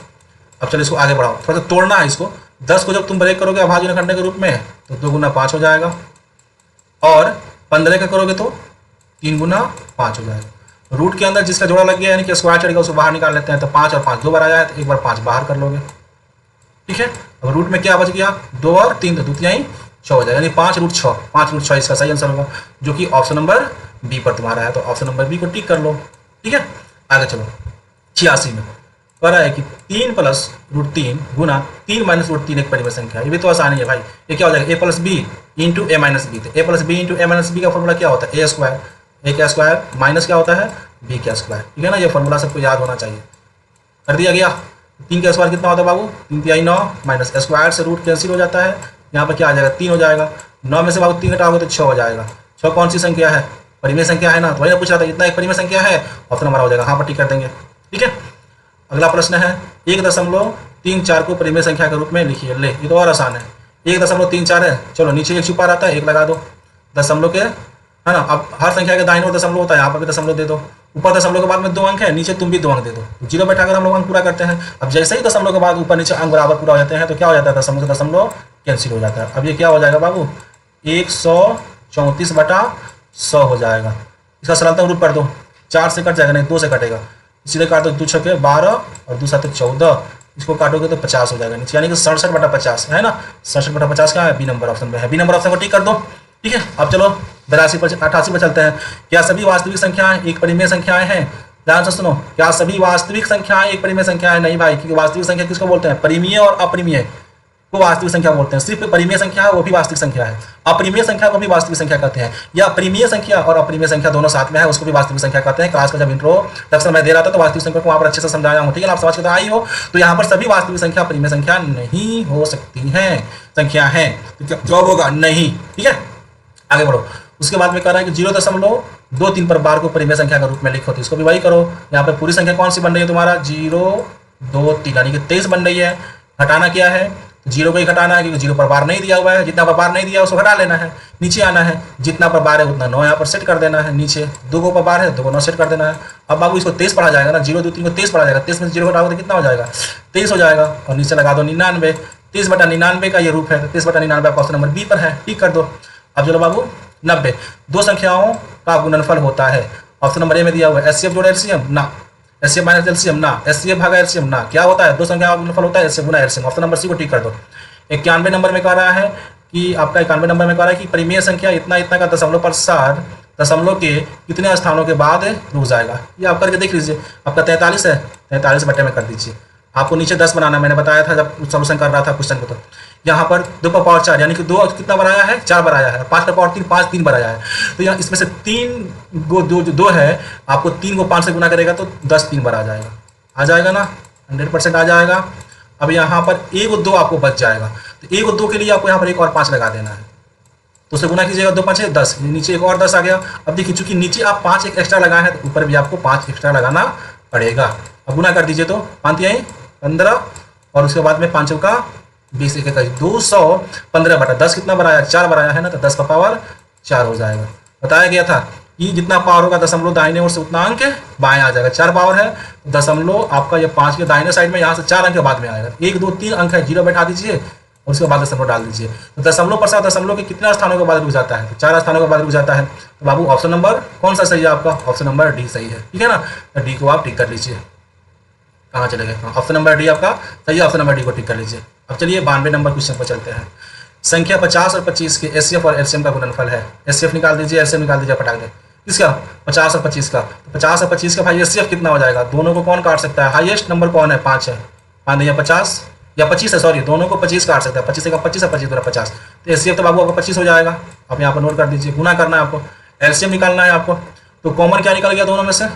अब चलो इसको आगे बढ़ाओ, थोड़ा सा तोड़ना है इसको। 10 को जब तुम ब्रेक करोगे अभाज्य खंड के रूप में तो 2 गुना 5 हो जाएगा, और 15 का करोगे तो 3 गुना 5 हो जाएगा। रूट के अंदर जिसका जोड़ा लग गया यानी कि स्क्वायर चढ़ेगा उसको बाहर निकाल लेते हैं, तो 5 और 5 2 बार आ जाए तो एक बार 5 बाहर कर लोगे, ठीक है। अब रूट में क्या बच गया, 2 और 3 तो 2 तिहाई 6 हो जाएगा, यानी 5 √ 6, 5 √ 6 इसका सही आंसर होगा, जो कि ऑप्शन नंबर बी पर तुम्हारा है। तो ऑप्शन नंबर बी को टिक कर लो, ठीक है। आगे चलो 86 में कह रहा है कि 3 प्लस √3 गुना 3 माइनस √3 एक परिमेय संख्या है। ये भी तो आसान है भाई। ये क्या हो जाएगा, a plus B into A minus B. तो A plus B into A minus B का फॉर्मूला क्या होता है, ए स्क्वायर। ए का स्क्वायर माइनस क्या होता है, बी का स्क्वायर। ठीक है ना, ये फॉर्मूला सबको याद होना चाहिए। कर दिया गया। 3 का स्क्वायर कितना होता है बाबू, 3 तिहाई 9 माइनस स्क्वायर से रूट कैंसिल हो जाता है। यहाँ पर क्या आ जाएगा, 3 हो जाएगा। 9 में से बाबू 3 घटाओगे तो 6 हो जाएगा। 6 कौन सी संख्या है, परिमेय संख्या है ना। तो वही पूछ रहा था इतना एक परिमेय संख्या है, ऑप्शन हमारा हो जाएगा। हाँ पर टिक कर देंगे। ठीक है, अगला प्रश्न है 1.34 को परिमेय संख्या के रूप में लिखिए। ले, ये तो और आसान है। 1.34 है, चलो नीचे एक छुपा रहता है, एक लगा दो दशमलव के, है ना। अब हर संख्या के दाहिने ओर दशमलव होता है, यहाँ पर भी दशमलव दे दो। ऊपर दशमलव के बाद में 2 अंक है, नीचे तुम भी 2 अंक दे दो। जीरो बैठाकर हम लोग अंक पूरा करते हैं। अब जैसे ही दशमलव के बाद ऊपर नीचे अंक बराबर पूरा हो जाते हैं तो क्या हो जाता है, दशमलव से दशमलव कैंसिल हो जाता है। अब ये क्या हो जाएगा बाबू, 134/100 हो जाएगा। इसका सरलता रूप कर दो, 4 से कट जाएगा, नहीं 2 से कटेगा। सीधे काट दो, 2 छक्के 12 और 2 7 14। इसको काटोगे तो 50 हो जाएगा नीचे, यानी कि 67/50 है ना। 67/50 क्या है, बी नंबर ऑप्शन में है। बी नंबर ऑप्शन को टिक कर दो। ठीक है, अब चलो 88 पर चलते हैं। क्या सभी वास्तविक संख्याएं एक परिमेय संख्याएं हैं, ध्यान से सुनो। क्या सभी वास्तविक संख्याएं एक परिमेय संख्या है, नहीं भाई, क्योंकि वास्तविक संख्या किसको बोलते हैं, परिमेय और अपरिमेय को वास्तविक संख्या बोलते हैं। सिर्फ परिमेय संख्या है वो भी वास्तविक संख्या है, अपरिमेय संख्या को भी वास्तविक संख्या कहते हैं, या परिमेय संख्या और अपरिमेय संख्या दोनों साथ में है उसको भी वास्तविक संख्या कहते हैं। क्लास का जब इंट्रोडक्शन मैं दे रहा था तो वास्तविक संख्या को वहां पर अच्छे से समझाया हूँ। ठीक है ना, आप समझ के तो आई हो। तो यहाँ पर सभी वास्तविक संख्या परिमेय संख्या नहीं हो सकती है, संख्या है, तो जवाब होगा नहीं। ठीक है, आगे बढ़ो। उसके बाद में कह रहा है कि 0.23 पर बार को परिमेय संख्या के रूप में लिखो, तो इसको भी वही करो। यहाँ पे पूरी संख्या कौन सी बन रही है तुम्हारा, 023 यानी कि 23 बन रही है। हटाना क्या है, 0 को ही घटाना है, क्योंकि 0 पर बार नहीं दिया हुआ है। जितना पर बार नहीं दिया है उसको घटा लेना है, नीचे आना है। जितना पर बार है उतना 9 यहाँ पर सेट कर देना है नीचे। 2 को पर बार है, 2 को 9 सेट कर देना है। अब बाबू इसको 23 पढ़ा जाएगा ना, 0 2 3 को 23 पढ़ा जाएगा। 23 में से 0 घटाओगे तो कितना हो जाएगा, 23 हो जाएगा। और नीचे लगा दो 99। 23/99 का ये रूप है, 23/99 आपका ऑप्शन नंबर बी पर है। ठीक कर दो। अब चलो बाबू 90, दो संख्याओं का गुणनफल होता है। ऑप्शन नंबर ए में दिया हुआ है एचसीएफ जोड़ एलसीएम ना, एचसीएफ माइनस एलसीएम ना, एचसीएफ भागा एलसीएम ना। क्या होता है, दो संख्याओं का गुणनफल होता है एचसीएफ गुना एलसीएम। ऑप्शन नंबर सी को टिक कर दो। 91 नंबर में कह रहा है कि आपका 91 नंबर में कह रहा है कि परिमेय संख्या इतना इतना का दशमलव प्रसार दशमलव के कितने स्थानों के बाद रुक जाएगा। ये आप करके देख लीजिए। आपका 43 है, 43 बटे में कर दीजिए। आपको नीचे 10 बनाना, मैंने बताया था जब सोल्यूशन कर रहा था क्वेश्चन को। तो यहाँ पर 2 का पावर 4 यानी कि 2 कितना बनाया है, 4 बनाया है। 5 का पावर 3, 5 3 बनाया है। तो यहाँ इसमें से 3 को 2 है, आपको 3 को 5 से गुना करेगा तो 10 3 बार आ जाएगा ना, 100% आ जाएगा। अब यहाँ पर 1 और 2 आपको बच जाएगा, तो 1 और 2 के लिए आपको यहाँ पर एक और 5 लगा देना है। तो उसे गुना कीजिएगा, 2 5 10, नीचे एक और 10 आ गया। अब देखिए चूंकि नीचे आप 5 एक एक्स्ट्रा लगाए हैं तो ऊपर भी आपको 5 एक्स्ट्रा लगाना पड़ेगा। अब गुना कर दीजिए तो 5 तिहाई 15 और उसके बाद में 5 का 20 एक 215/10 कितना बनाया, 4 बनाया है ना, तो 10 का पावर 4 हो जाएगा। बताया गया था कि जितना पावर होगा दशमलव दाहिने ओर से उतना अंक बाएं आ जाएगा। 4 पावर है, दशमलव आपका ये 5 के दाहिने साइड में यहाँ से 4 अंक के बाद में आएगा। 1 2 3 अंक है, 0 बैठा दीजिए और उसके बाद दशमलव डाल दीजिए। तो दशमलव प्रसार दशमलव के कितने स्थानों के बाद रुक जाता है, तो 4 स्थानों के बाद रुक जाता है। तो बाबू ऑप्शन नंबर कौन सा सही है आपका, ऑप्शन नंबर डी सही है। ठीक है ना, तो डी को आप टिक कर लीजिए। कहाँ चले गए, ऑप्शन नंबर डी आपका सही है, ऑप्शन नंबर डी को टिक कर लीजिए। अब चलिए 92 नंबर क्वेश्चन पर चलते हैं। संख्या 50 और 25 के एचसीएफ और एलसीएम का गुणनफल है। एचसीएफ निकाल दीजिए, एलसीएम निकाल दीजिए, पटाक दे। किसका, 50 और 25 का। तो 50 और 25 का भाई एचसीएफ कितना हो जाएगा, दोनों को कौन काट सकता है, हाईएस्ट नंबर कौन है, 5 है। 5 या 50 या 25 है, सॉरी दोनों को 25 काट सकता है। 25 का 25 है, 25 दूना 50। तो एचसीएफ तो बाबू आपको 25 हो जाएगा। आप यहाँ पर नोट कर दीजिए। गुना करना है आपको, एलसीएम निकालना है आपको। तो कॉमन क्या निकल गया दोनों में से,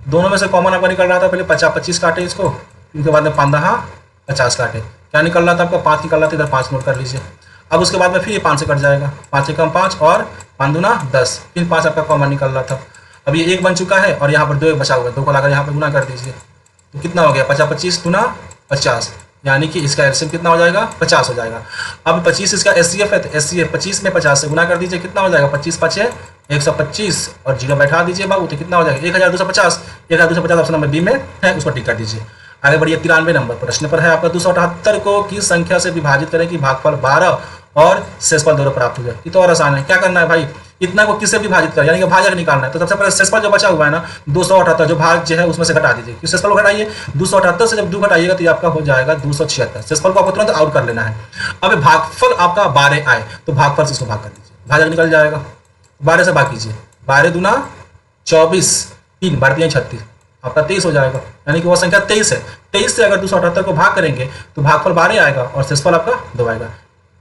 दोनों में से कॉमन आपका निकल रहा था पहले 25 काटे इसको, उसके बाद में 15 50 काटे। क्या निकल रहा था आपका, 5 निकल रहा था, इधर 5 नोट कर लीजिए। अब उसके बाद में फिर ये 5 से कट जाएगा, 5 से कम 5 और 5 दूना 10, फिर 5 आपका कॉमन निकल रहा था। अब ये 1 बन चुका है और यहाँ पर 2 बचा हुआ है, 2 को लाकर यहाँ पर गुना कर दीजिए। तो कितना हो गया, 50 25 दूना 50, यानी कि इसका एलसीएम कितना हो जाएगा, 50 हो जाएगा। अब 25 इसका एचसीएफ है, तो एचसीएफ 25 में 50 से गुना कर दीजिए, कितना हो जाएगा, 25 5 125 और 0 बैठा दीजिए बाबू, तो कितना हो जाएगा 1250। 1250 ऑप्शन नंबर बी में है, उसको टिक कर दीजिए। आगे बढ़िए 93 नंबर प्रश्न पर है आपका 278 को किस संख्या से विभाजित करें कि भागफल 12 और शेषफल 2 प्राप्त हो जाए। ये तो और आसान है। क्या करना है भाई, इतना को किससे विभाजित करें, यानी कि भाजक निकालना है। तो सबसे पहले शेषफल जो बचा हुआ है ना 278, जो भाग जो है उसमें से घटा दीजिए। शेषफल को घटाइए, 278 से जब 2 घटाइएगा तो ये आपका हो जाएगा 276। शेषफल को आपको तुरंत आउट कर लेना है। अब भागफल आपका 12 आए तो भागफल से इसको भाग कर दीजिए, भाजक निकल जाएगा। 12 से भाग कीजिए, 12 दूना 24, 3 12 36, आपका 23 हो जाएगा, यानी कि वह संख्या 23 है। 23 से अगर 278 को भाग करेंगे तो भागफल 12 आएगा और शेषफल आपका 2 आएगा।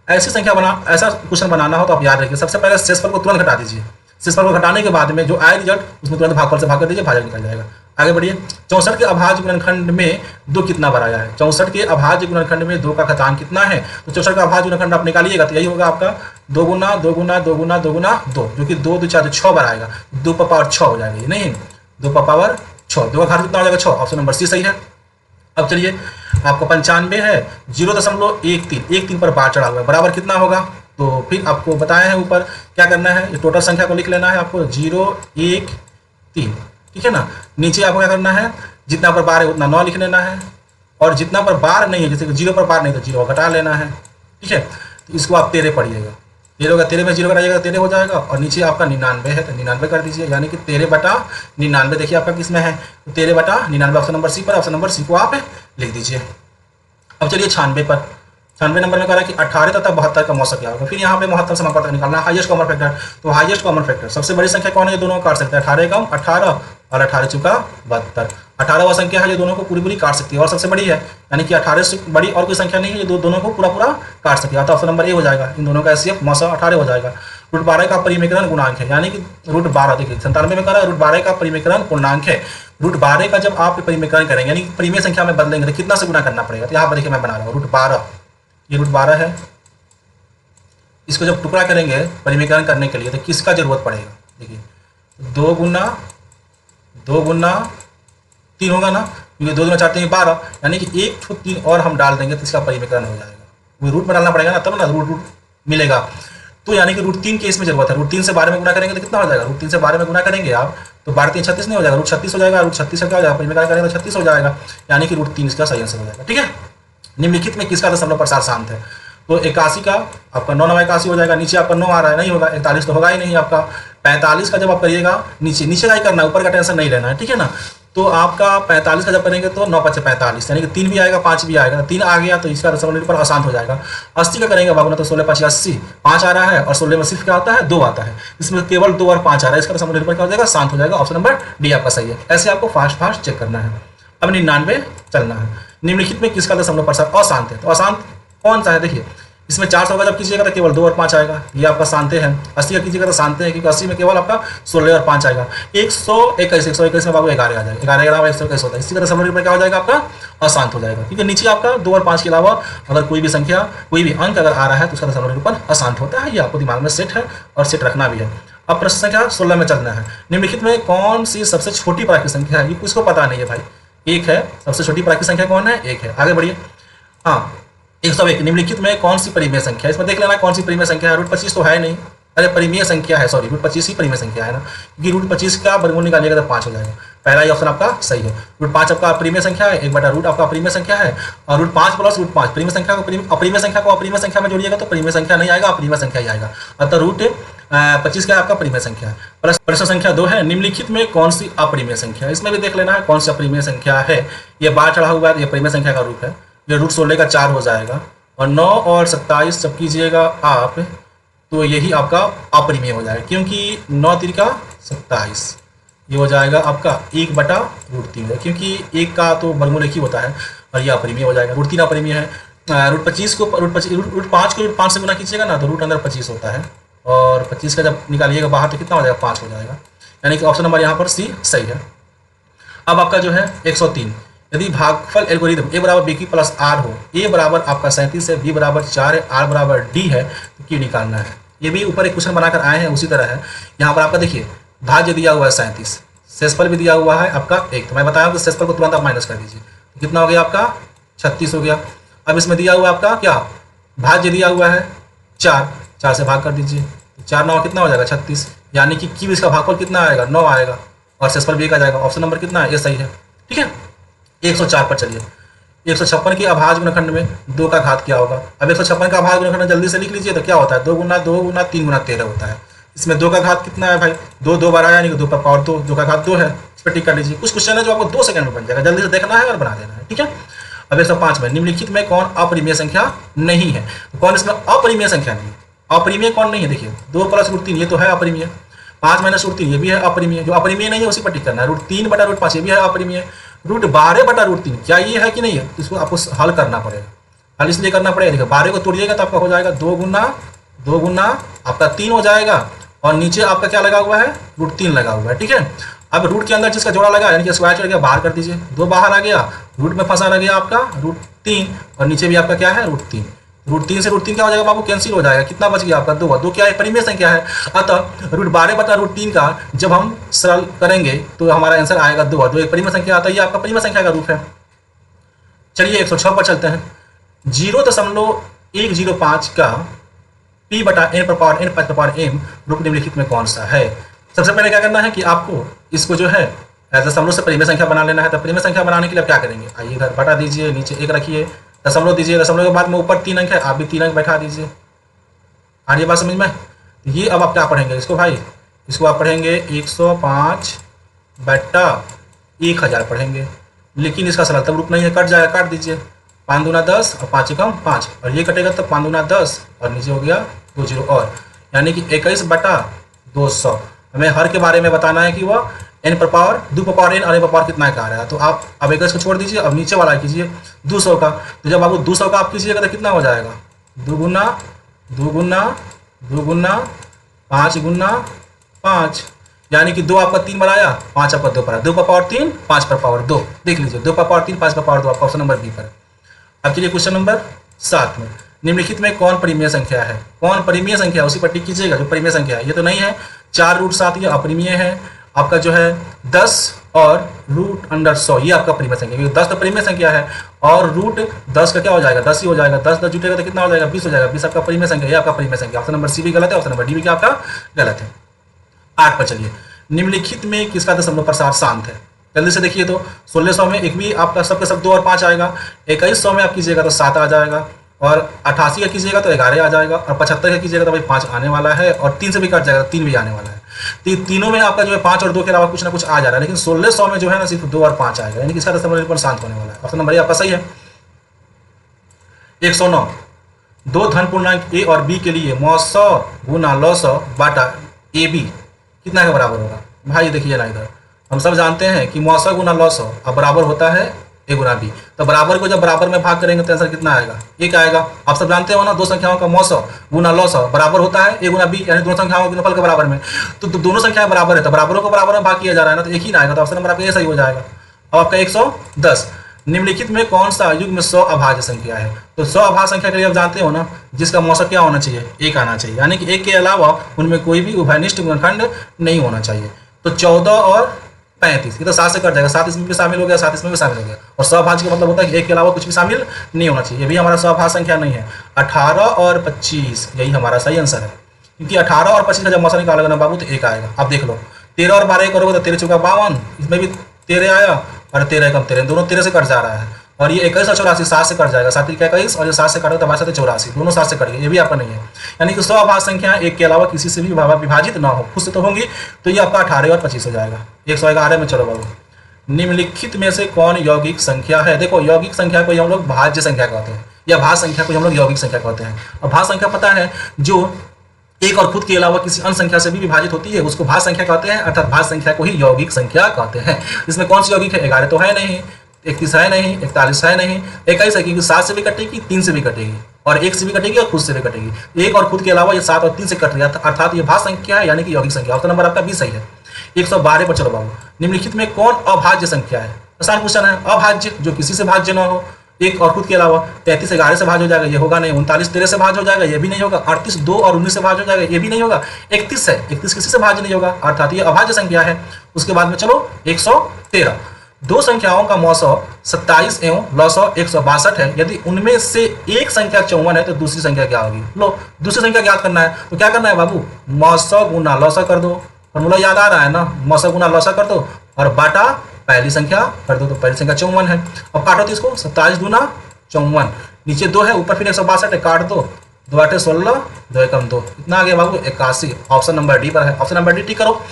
ऐसी संख्या ऐसा क्वेश्चन बनाना हो तो आप याद रखिए, सबसे पहले शेषफल को तुरंत घटा दीजिए। शेषफल को घटाने के बाद में जो आए रिजल्ट उसमें तुरंत भागफल से भाग कर दीजिए, भाजक निकल जाएगा। आगे बढ़िए। 64 के अभाज्य गुणनखंड में 2 कितना बार आया है? 64 के अभाज्य गुणनखंड में 2 का घातांक कितना है? तो 64 का अभाज्य गुणनखंड आप निकालिएगा तो यही होगा आपका 2 गुना 2 गुना 2 गुना 2 गुना 2, जो कि 2 2 4 6 बार आएगा। 2 पर पावर 6 हो जाएगा, ये नहीं 2 पर पावर 6, 2 का घात कितना हो जाएगा 6। ऑप्शन नंबर सी सही है। अब चलिए आपको 95 है, 0.13, 1 3 पर बार चढ़ा हुआ है, बराबर कितना होगा? तो फिर आपको बताया है ऊपर क्या करना है, ये टोटल संख्या को लिख लेना है आपको 0 1 3, ठीक है ना। नीचे आपको क्या करना है, जितना पर बार है उतना 9 लिख लेना है, और जितना पर बार नहीं है, जैसे कि 0 पर बार नहीं तो 0 घटा लेना है, ठीक है। तो इसको आप 13 पढ़िएगा, 13 होगा, 13 में 0 घटाइएगा 13 हो जाएगा, और नीचे आपका 99 है तो 99 कर दीजिए, यानी कि 13/99 देखिए आपका किस में है, तो 13/99 ऑप्शन नंबर सी पर, ऑप्शन नंबर सी को आप लिख दीजिए। अब चलिए 96 पर, 96 नंबर में कह रहा है कि 18 तथा 72 का मौसा क्या होगा। फिर यहाँ पे महत्तम समापवर्तक निकालना है, हाईएस्ट कॉमन फैक्टर। तो हाईएस्ट कॉमन फैक्टर सबसे बड़ी संख्या कौन है जो दोनों को काट सकता है? 18 कम 18 और 18 चुका 72। 18 वह संख्या है जो दोनों को पूरी पूरी काट सकती है और सबसे बड़ी है, यानी कि 18 से बड़ी और कोई संख्या नहीं है जो दोनों को पूरा पूरा काट सकती है। तो ऑप्शन नंबर ए हो जाएगा, इन दोनों का एचसीएफ मौसा 18 हो जाएगा। √12 का परिमेकरण गुणांक है, यानी कि √12 देखिए 97 में कह रहा है √12 का परिमेकरण पूर्णांक है। √12 का जब आप परिमेकरण करेंगे यानी कि परिमेय संख्या में बदलेंगे तो कितना से गुणा करना पड़ेगा? तो यहाँ पर देखिए मैं बना रहा हूँ √12, ये √12 है, इसको जब टुकड़ा करेंगे परिमेकरण करने के लिए तो किसका जरूरत पड़ेगा? देखिए 2 गुना 3 होगा ना, क्योंकि 2 2 4 3 12, यानी कि 1 3 और हम डाल देंगे तो इसका परिमेकरण हो जाएगा। वो रूट में डालना पड़ेगा ना, तब ना रूट मिलेगा। तो यानी कि √3 की इसमें जरूरत है। √3 से 12 में गुना करेंगे तो कितना हो जाएगा? √3 से 12 में गुना करेंगे आप तो 12 3 36 नहीं हो जाएगा, √36 हो जाएगा। √36 से क्या हो जाएगा? परिमेकरण करेंगे तो 36 हो जाएगा, यानी कि √3 इसका सही आंसर हो जाएगा, ठीक है। निम्नलिखित में किसका दशमलव प्रसार शांत है? तो 81 का आपका 9 9 81 हो जाएगा, नीचे आपका 9 आ रहा है, नहीं होगा। 41 तो होगा ही नहीं आपका। 45 का जब आप करिएगा नीचे का ही करना है, ऊपर का टेंशन नहीं लेना है, ठीक है ना। तो आपका 45 का जब करेंगे तो 9 5 45, यानी कि 3 भी आएगा 5 भी आएगा, 3 आ गया तो इसका दशमलव पर अशांत हो जाएगा। 80 का करेंगे बाबू ना तो 16 5 80, 5 आ रहा है और 16 में सिर्फ क्या आता है? 2 आता है, इसमें केवल 2 और 5 आ रहा है, इसका दशमलव पर क्या हो जाएगा? शांत हो जाएगा। ऑप्शन नंबर डी आपका सही है। ऐसे आपको फास्ट चेक करना है। अब 99 चलना है। निम्नलिखित में किसका दशमलव प्रसार अशांत है? तो अशांत कौन सा है? देखिए इसमें 400 का जब कीजिएगा तो केवल 2 और 5 आएगा, ये आपका शांत है। 80 का कीजिएगा तो शांत है, क्योंकि 80 में केवल आपका 16 और 5 आएगा। 121 में बाबू 11 आ जाएगा, 11 121 होता है, इसी का दशमलव पर क्या हो जाएगा? आपका अशांत हो जाएगा, क्योंकि नीचे आपका 2 और 5 के अलावा अगर कोई भी संख्या कोई भी अंक अगर आ रहा है तो उसका दशमलव पर अशांत होता है। ये आपको दिमाग में सेट है और सेट रखना भी है। अब प्रश्न संख्या 16 में चलना है। निम्नलिखित में कौन सी सबसे छोटी प्राकृतिक संख्या है? ये किसको पता नहीं है भाई? 1 है, सबसे छोटी प्राकृतिक संख्या कौन है? 1 है। आगे बढ़िए। हाँ 101 निम्नलिखित में कौन सी परिमेय संख्या है? इसमें देख लेना कौन सी परिमेय संख्या है। √25 तो है नहीं, अरे परिमेय संख्या है, सॉरी √25 ही परिमेय संख्या है ना, क्योंकि √25 का वर्गमूल निकालिएगा तो 5 हो जाएगा। पहला ही ऑप्शन आपका सही है। √5 आपका परिमेय संख्या है, 1/√, आपका परिमेय संख्या है, और √5 + √5 परिमेय संख्या को अपरिमेय संख्या में जोड़िएगा तो परिमेय संख्या नहीं आएगा, अपरिमेय संख्या ही आएगा। अतः √25 का आपका परिमेय संख्या है। प्रश्न संख्या 2 है, निम्नलिखित में कौन सी अपरिमेय संख्या है? इसमें भी देख लेना है कौन सी अपरिमेय संख्या है। ये बार चढ़ा हुआ है, ये परिमेय संख्या का रूप है, ये √16 का 4 हो जाएगा, और 9 और 27 जब कीजिएगा आप तो यही आपका अपरिमेय हो जाएगा, क्योंकि 9 3 का 27 ये हो जाएगा आपका 1/√3 है, क्योंकि 1 का तो वर्गमूल 1 ही होता है, और ये अपरिमेय हो जाएगा। √3 अपरिमेय है। √5 को √5 से गुना कीजिएगा ना तो √ अंदर 25 होता है, और 25 का जब निकालिएगा बाहर तो कितना हो जाएगा? 5 हो जाएगा, यानी कि ऑप्शन नंबर यहाँ पर सी सही है। अब आपका जो है 103, यदि भागफल एल्गोरिथम a = b + r हो, a बराबर आपका 37 है, b बराबर 4 है, r बराबर d है, तो क्यों निकालना है? ये भी ऊपर एक क्वेश्चन बनाकर आए हैं, उसी तरह है। यहाँ पर आपका देखिए भाज्य दिया हुआ है 37, शेषफल भी दिया हुआ है आपका 1, तो मैं बताया कि शेषफल को तुरंत आप माइनस कर दीजिए, तो कितना हो गया आपका? 36 हो गया। अब इसमें दिया हुआ आपका क्या? भाज्य दिया हुआ है 4 से भाग कर दीजिए, 4 9 कितना हो जाएगा? 36, यानी कि क्यों इसका भागफल कितना आएगा? 9 आएगा, और शेषफल भी 1 आ जाएगा। ऑप्शन नंबर कितना है? ये सही है, ठीक है। 104 पर चलिए। 156 के अभाज्य गुणनखंड में 2 का घात क्या होगा? अब 156 का अभाज्य गुणनखंड जल्दी से लिख लीजिए, तो क्या होता है? 2 गुना 2 गुना 3 गुना 13 होता है। इसमें 2 का घात कितना है भाई? 2 बार आया, यानी कि 2 पर पावर 2 का घात 2 है। इस पर टिक कर लीजिए। कुछ क्वेश्चन है जो आपको 2 सेकंड में बन जाएगा, जल्दी से देखना है और बना देना है, ठीक है। अब 105 में निम्नलिखित में कौन अपरिमेय संख्या नहीं है? तो कौन इसमें अपरिमेय संख्या नहीं है? अपरिमेय कौन नहीं है? देखिए 2 + √3 ये तो है अपरिमेय। 5 माइनस रूट 3 ये भी है अपरिमेय, जो अपरिमेय नहीं है उसी पर टिक करना है। रूट 3 बटा रूट 5 ये भी है अपरिमेय। रूट 12 बटा रूट 3 क्या ये है कि नहीं है, इसको आपको हल करना पड़ेगा। हल इसलिए करना पड़ेगा, देखिए 12 को तोड़िएगा तो आपका हो जाएगा 2 गुना आपका 3 हो जाएगा, और नीचे आपका क्या लगा हुआ है, रूट 3 लगा हुआ है, ठीक है। अब रूट के अंदर जिसका जोड़ा लगा यानी कि स्क्वायर चढ़ गया, बाहर कर दीजिए, 2 बाहर आ गया, रूट में फंसा रह गया आपका रूट 3, और नीचे भी आपका क्या है, रूट 3। रूट 3 से रूट 3 क्या हो जाएगा बाबू, कैंसिल हो जाएगा, कितना बच गया आपका 2। 2 क्या है, परिमेय संख्या है, अतः रूट 12 बटा रूट 3 का जब हम सरल करेंगे तो हमारा आंसर आएगा 2। 2 एक परिमेय संख्या आता है, ये आपका परिमेय संख्या का रूप है। चलिए 106 पर चलते हैं। 0.105 का p बटा n पर पावर n 5 पर पावर m रूप निम्नलिखित में कौन सा है। सबसे पहले क्या करना है कि आपको इसको जो है दशमलव से परिमेय संख्या बना लेना है। तो परिमेय संख्या बनाने के लिए आप क्या करेंगे, आइए इधर बटा दीजिए, नीचे 1 रखिए, दशमलव दीजिए, दशमलव के बाद में ऊपर 3 अंक है, आप भी 3 अंक बैठा दीजिए। आ रही बात समझ में। ये अब आप क्या पढ़ेंगे इसको भाई, इसको आप पढ़ेंगे 105 बटा 1000 पढ़ेंगे, लेकिन इसका सरलतम रूप नहीं है, कट जाएगा, काट दीजिए। 5 दूना 10 और 5 एकम 5, और ये कटेगा तो 5 दूना 10 और नीचे हो गया 2 जीरो और, यानी कि 21 बटा 200। हमें हर के बारे में बताना है कि वह n पर पावर 2 पर पावर n और n पर पावर कितना का आ रहा है। तो आप अब 21 को छोड़ दीजिए, अब नीचे वाला कीजिए 200 का। तो जब आपको 200 का आप कीजिएगा तो कितना हो जाएगा, 2 गुना 2 गुना 2 गुना 5 गुना 5, यानी कि 2 आपका 3 बनाया, 5 आपका 2 पर, 2 पर पावर 3 5 पर पावर 2, देख लीजिए 2 पर पावर 3 5 पर पावर 2 आपका ऑप्शन नंबर बी पर। अब चलिए क्वेश्चन नंबर 7 में, निम्नलिखित में कौन परिमेय संख्या है, कौन परिमेय संख्या उसी पर टिक कीजिएगा जो परिमेय संख्या है। ये तो नहीं है 4 रूट 7 ये अपरिमेय है, आपका जो है 10 और रूट अंडर 100 ये आपका परिमेय संख्या, क्योंकि 10 तो परिमेय संख्या है, और रूट 10 का क्या हो जाएगा, 10 ही हो जाएगा, 10 जुटेगा तो कितना हो जाएगा, 20 हो जाएगा, 20 आपका परिमेय संख्या, ये आपका परिमेय संख्या। ऑप्शन नंबर सी भी गलत है, ऑप्शन नंबर डी भी क्या आपका गलत है। 8 पर चलिए, निम्नलिखित में किसका दशमलव प्रसार शांत है। जल्दी से देखिए, तो 1600 में एक भी आपका सबके सब 2 और 5 आएगा, 2100 में आप कीजिएगा तो 7 आ जाएगा, और 88 का कीजिएगा तो 11 आ जाएगा, और 75 का कीजिएगा तो भाई 5 आने वाला है, और 3 से भी कट जाएगा तो 3 भी आने वाला है। तीनों में आपका जो है 5 और 2 के अलावा कुछ ना कुछ आ जा रहा है, लेकिन 1600 में जो है ना सिर्फ 2 और 5 आएगा, यानी कि इसका दशमलव शांत होने वाला है। ऑप्शन नंबर ए आपका सही है। 109, 2 धन पूर्णांक ए और बी के लिए 900 गुना 900 बाटा ए बी कितना के बराबर होगा। भाई देखिए ना, इधर हम सब जानते हैं कि 900 गुना 900 अब बराबर होता है ए गुना बी, तो बराबर को जब बराबर में भाग करेंगे तो आंसर कितना आएगा, 1 आएगा। आप सब जानते हो ना, दो संख्याओं का 900 गुना 900 बराबर होता है ए गुना बी, यानी दोनों संख्याओं के गुणनफल के बराबर में। तो दोनों संख्याएं बराबर है, तो बराबरों को बराबर में भाग किया जा रहा है ना, तो 1 ही ना आएगा, तो ऑप्शन नंबर आपका ये सही हो जाएगा। अब आपका 110, निम्नलिखित में कौन सा युग्म में 100 अभाज्य संख्या है। तो 100 अभाज्य संख्या के लिए आप जानते हो ना, जिसका मौसक क्या होना चाहिए, 1 आना चाहिए, यानी कि 1 के अलावा उनमें कोई भी उभयनिष्ठ गुणनखंड नहीं होना चाहिए। तो 14 और 35 ये तो 7 से कट जाएगा, 7 इसमें भी शामिल हो गया, 7 इसमें भी शामिल हो गया, और 100 अभाज्य का मतलब होता है कि 1 के अलावा कुछ भी शामिल नहीं होना चाहिए, ये भी हमारा 100 अभाज्य संख्या नहीं है। 18 और 25 यही हमारा सही आंसर है, क्योंकि 18 और 25 का जब मौसम निकालोगे ना बाबू तो 1 आएगा। अब देख लो, 13 और 12 करोगे तो 13 चौका 52, इसमें भी 13 आया, और 13 कम 13, दोनों 13 से कट जा रहा है, और ये 21 और 84 7 से कट जाएगा, 7 का 21, और ये 7 से काटोगे तो 12 84, दोनों 7 से कट गए, ये भी आपका नहीं है। यानी कि 100 अभाज्य संख्या 1 के अलावा किसी से भी विभाजित ना हो, खुद से तो होंगी, तो ये आपका 18 और 25 हो जाएगा। 111 में चलो बाबू, निम्नलिखित में से कौन यौगिक संख्या है। देखो, यौगिक संख्या को हम लोग भाज्य संख्या कहते हैं, या भाज्य संख्या को हम लोग यौगिक संख्या कहते हैं। और भाज्य संख्या पता है जो एक और खुद के अलावा किसी अन्य संख्या से भी विभाजित होती है, उसको भाज्य संख्या कहते हैं, अर्थात भाज्य संख्या को ही यौगिक संख्या कहते हैं। इसमें कौन सी यौगिक है, 11 तो है नहीं, 31 है नहीं, 41 है नहीं, 21 है, क्योंकि 7 से भी कटेगी, 3 से भी कटेगी, और 1 से भी कटेगी, और खुद से भी कटेगी। एक और खुद के अलावा ये 7 और 3 से कट रहा है, अर्थात ये भाज्य संख्या है, यानी कि यौगिक संख्या। ऑप्शन नंबर आपका 20 सही है। 112 पर चलो बाबू, निम्नलिखित में कौन अभाज्य संख्या है। आसान क्वेश्चन है, अभाज्य जो किसी से भाज्य ना हो, एक और खुद के अलावा। 33 11 से भाज्य हो जाएगा, ये होगा नहीं। 39 13 से भाज्य हो जाएगा, ये भी नहीं होगा। 38 2 और 19 से भाज्य हो जाएगा, ये भी नहीं होगा। 31 है, 31 किसी से भाज्य नहीं होगा, अर्थात ये अभाज्य संख्या है। उसके बाद में चलो 113, दो संख्याओं का मौसौ 27 एवं लौसौ 162 है, यदि उनमें से एक संख्या 54 है तो दूसरी संख्या क्या होगी। लो, दूसरी संख्या ज्ञात करना है, तो क्या करना है बाबू, मौसौ गुना लौसौ कर दो, फॉर्मूला याद आ रहा है ना, मौसौ गुना लौसौ कर दो, और बाटा पहली संख्या कर दो, तो पहली संख्या 54 है। अब काटो तो इसको, 27 दूना 54, नीचे 2 है, ऊपर फिर 162 है, काट दो, 2 8 16, 2 1 2, इतना आ गया बाबू 81। ऑप्शन नंबर डी पर है, ऑप्शन नंबर डी टिक करो,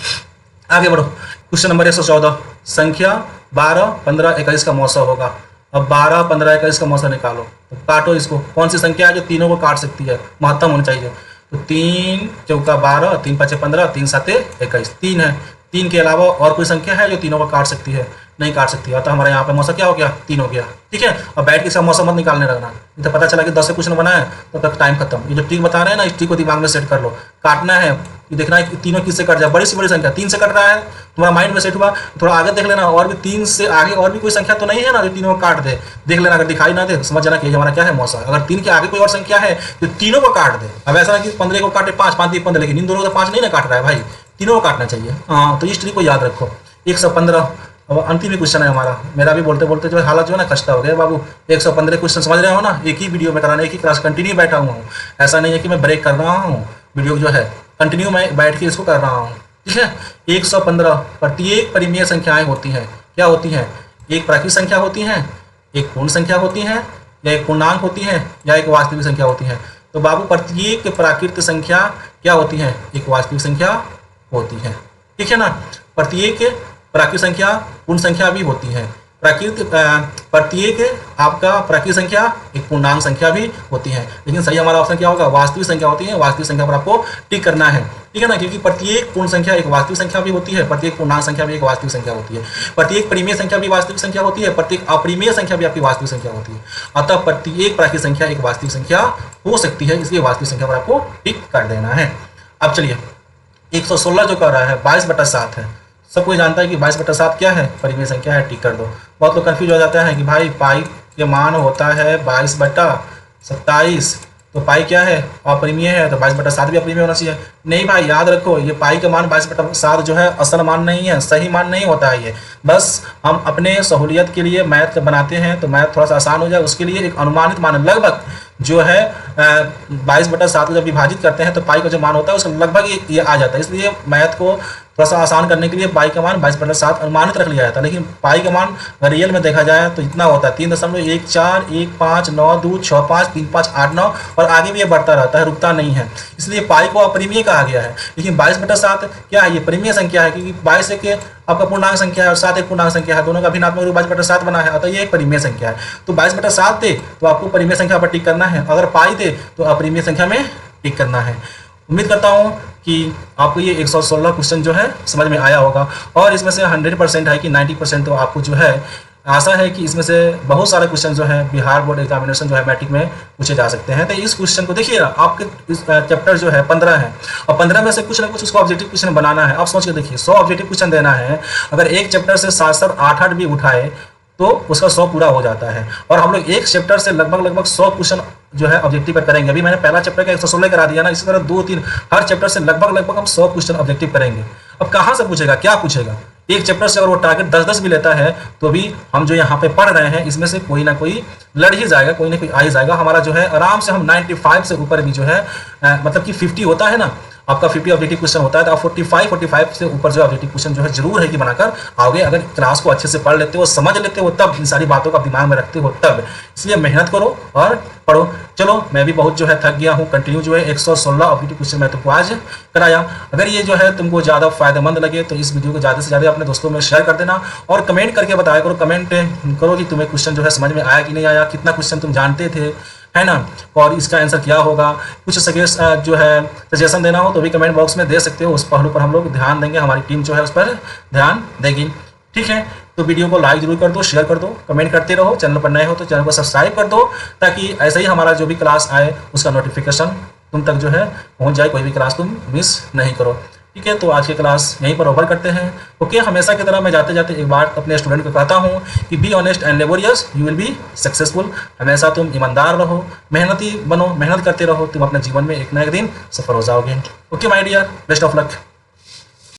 आगे बढ़ो। क्वेश्चन नंबर 114, संख्या 12 15 21 का मौसम होगा। अब 12 15 21 का मौसम निकालो, तो काटो इसको, कौन सी संख्या है जो तीनों को काट सकती है, महत्तम होनी चाहिए। तो 3 चौका 12, 3 पचे 15, 3 साते 21, 3 है। 3 के अलावा और कोई संख्या है जो तीनों को काट सकती है? नहीं काट सकती। अतः हमारे यहाँ पे मौसा क्या हो गया? 3 हो गया। ठीक है, अब बैठ के सब मौसा मत निकालने लगना, नहीं तो पता चला कि 10 से क्वेश्चन बना है तो तक टाइम खत्म। ये जो ट्रिक बता रहे हैं ना, इस ट्रिक को दिमाग में सेट कर लो। काटना है, ये देखना है कि तीनों किससे कट जाए। बड़ी से बड़ी संख्या 3 से कट रहा है, तुम्हारा माइंड में सेट हुआ। थोड़ा आगे देख लेना, और भी 3 से आगे और भी कोई संख्या तो नहीं है ना जो तीनों को काट दे। देख लेना, अगर दिखाई ना दे समझ जाना कि हमारा क्या है? मौसा। अगर 3 के आगे कोई और संख्या है जो तीनों को काट दे, अब ऐसा है कि 15 को काटे 5, 5 15, लेकिन इन दोनों को तो 5 नहीं ना काट रहा है भाई, तीनों को काटना चाहिए। हाँ, तो इस ट्रिक को याद रखो। 115। अब अंतिम ही क्वेश्चन है हमारा। मेरा भी बोलते बोलते जो है हालत जो है ना खस्ता हो गया बाबू। 115 क्वेश्चन समझ रहे हो ना, एक ही वीडियो में कराना, एक ही क्लास कंटिन्यू बैठा हुआ हूँ। ऐसा नहीं है कि मैं ब्रेक कर रहा हूँ, वीडियो जो है कंटिन्यू मैं बैठ के इसको कर रहा हूँ। ठीक है, 115 प्रत्येक परिमेय संख्याएं होती हैं। क्या होती हैं? एक प्राकृतिक संख्या होती हैं, एक पूर्ण संख्या होती है, या एक पूर्णांक होती है, या एक वास्तविक संख्या होती है। तो बाबू प्रत्येक प्राकृतिक संख्या क्या होती है? एक वास्तविक संख्या होती है। ठीक है ना, प्रत्येक प्राकृतिक संख्या पूर्ण संख्या भी होती है। प्रत्येक आपका प्राकृतिक संख्या एक पूर्णांक संख्या भी होती है। लेकिन सही हमारा ऑप्शन क्या होगा? वास्तविक संख्या होती है। वास्तविक संख्या पर आपको टिक करना है। ठीक है ना, क्योंकि प्रत्येक पूर्ण संख्या एक वास्तविक संख्या भी होती है, प्रत्येक पूर्णांक संख्या भी एक वास्तविक संख्या होती है, प्रत्येक परिमेय संख्या भी वास्तविक संख्या होती है, प्रत्येक अपरिमेय संख्या भी आपकी वास्तविक संख्या होती है। अतः प्रत्येक प्राकृतिक संख्या एक वास्तविक संख्या हो सकती है, इसलिए वास्तविक संख्या पर आपको टिक कर देना है। अब चलिए 116 जो कर रहा है 22/7 है। सब कोई जानता है कि 22/7 क्या है? परिमेय संख्या है, टिक कर दो। बहुत लोग कंफ्यूज हो जाते हैं कि भाई पाई के मान होता है 22/27, तो पाई क्या है? अपरिमेय है, तो 22/7 भी अपरिमेय होना चाहिए। नहीं भाई, याद रखो, ये पाई का मान 22/7 जो है असल मान नहीं है, सही मान नहीं होता है। ये बस हम अपने सहूलियत के लिए मैथ बनाते हैं, तो मैथ थोड़ा सा आसान हो जाए उसके लिए एक अनुमानित मान लगभग जो है 22/7 को जब विभाजित करते हैं तो पाई का जो मान होता है उसका लगभग ये आ जाता है। इसलिए मैथ को थोड़ा सा आसान करने के लिए पाई का मान 22/7 अनुमानित रख लिया जाता है। लेकिन पाई का मान अगर रियल में देखा जाए तो इतना होता है 3.141595353589, और आगे भी ये बढ़ता रहता है, रुकता नहीं है। इसलिए पाई को अपरिमेय कहा गया है। लेकिन 22/7 क्या है? ये परिमेय संख्या है, क्योंकि 22 एक आपका पूर्णांक संख्या है और 7 एक पूर्णांक संख्या है, दोनों का भिन्नात्मक रूप 22/7 बना है, अतः ये एक परिमेय संख्या है। तो 22/7 दे तो आपको परिमेय संख्या पर टिक करना है, अगर पाई दे तो अपरिमेय संख्या में टिक करना है। उम्मीद करता हूँ कि आपको ये 116 क्वेश्चन जो है समझ में आया होगा, और इसमें से 100% है कि 90% तो आपको जो है आशा है कि इसमें से बहुत सारे क्वेश्चन जो है बिहार बोर्ड एग्जामिनेशन जो है मैट्रिक में पूछे जा सकते हैं। तो इस क्वेश्चन को देखिए, आपके इस चैप्टर जो है 15 है, और 15 में से कुछ ना कुछ उसको ऑब्जेक्टिव क्वेश्चन बनाना है। आप सोच के देखिए, 100 ऑब्जेक्टिव क्वेश्चन देना है, अगर एक चैप्टर से 7-7, 8-8 भी उठाए तो उसका 100 पूरा हो जाता है। और हम लोग एक चैप्टर से लगभग 100 क्वेश्चन जो है ऑब्जेक्टिव पर करेंगे। अभी मैंने पहला चैप्टर का 116 करा दिया ना, इसी तरह 2-3 हर चैप्टर से लगभग हम 100 क्वेश्चन ऑब्जेक्टिव करेंगे। अब कहाँ से पूछेगा, क्या पूछेगा? एक चैप्टर से अगर वो टारगेट 10-10 भी लेता है तो भी हम जो यहाँ पे पढ़ रहे हैं इसमें से कोई ना कोई लड़ ही जाएगा, कोई ना कोई आ ही जाएगा। हमारा जो है आराम से हम 95 से ऊपर भी जो है मतलब कि 50 होता है ना, आपका 50 ऑब्जेक्टिव क्वेश्चन होता है, तो आप 45 से ऊपर जो ऑब्जेक्टिव क्वेश्चन जो है जरूर है कि बनाकर आओगे। अगर क्लास को अच्छे से पढ़ लेते हो, समझ लेते हो, तब इन सारी बातों का दिमाग में रखते हो तब। इसलिए मेहनत करो और पढ़ो। चलो, मैं भी बहुत जो है थक गया हूँ, कंटिन्यू जो है 116 ऑब्जेक्टिव क्वेश्चन मैं तुमको आज कराया। अगर ये जो है तुमको ज़्यादा फायदेमंद लगे तो इस वीडियो को ज़्यादा से ज़्यादा अपने दोस्तों में शेयर कर देना, और कमेंट करके बताया करो, कमेंट करो कि तुम्हें क्वेश्चन जो है समझ में आया कि नहीं आया, कितना क्वेश्चन तुम जानते थे, है ना, और इसका आंसर क्या होगा। कुछ जो है सजेशन देना हो तो भी कमेंट बॉक्स में दे सकते हो, उस पहलू पर हम लोग ध्यान देंगे, हमारी टीम जो है उस पर ध्यान देगी। ठीक है, तो वीडियो को लाइक जरूर कर दो, शेयर कर दो, कमेंट करते रहो। चैनल पर नए हो तो चैनल को सब्सक्राइब कर दो, ताकि ऐसे ही हमारा जो भी क्लास आए उसका नोटिफिकेशन तुम तक जो है पहुंच जाए, कोई भी क्लास तुम मिस नहीं करो। ठीक है, तो आज की क्लास यहीं पर ओवर करते हैं। ओके, हमेशा की तरह मैं जाते जाते एक बार अपने स्टूडेंट को कहता हूँ कि be honest and laborious, you will be successful. हमेशा तुम ईमानदार रहो, मेहनती बनो, मेहनत करते रहो, तुम अपने जीवन में एक ना एक दिन सफल हो जाओगे। Okay my dear, best of luck.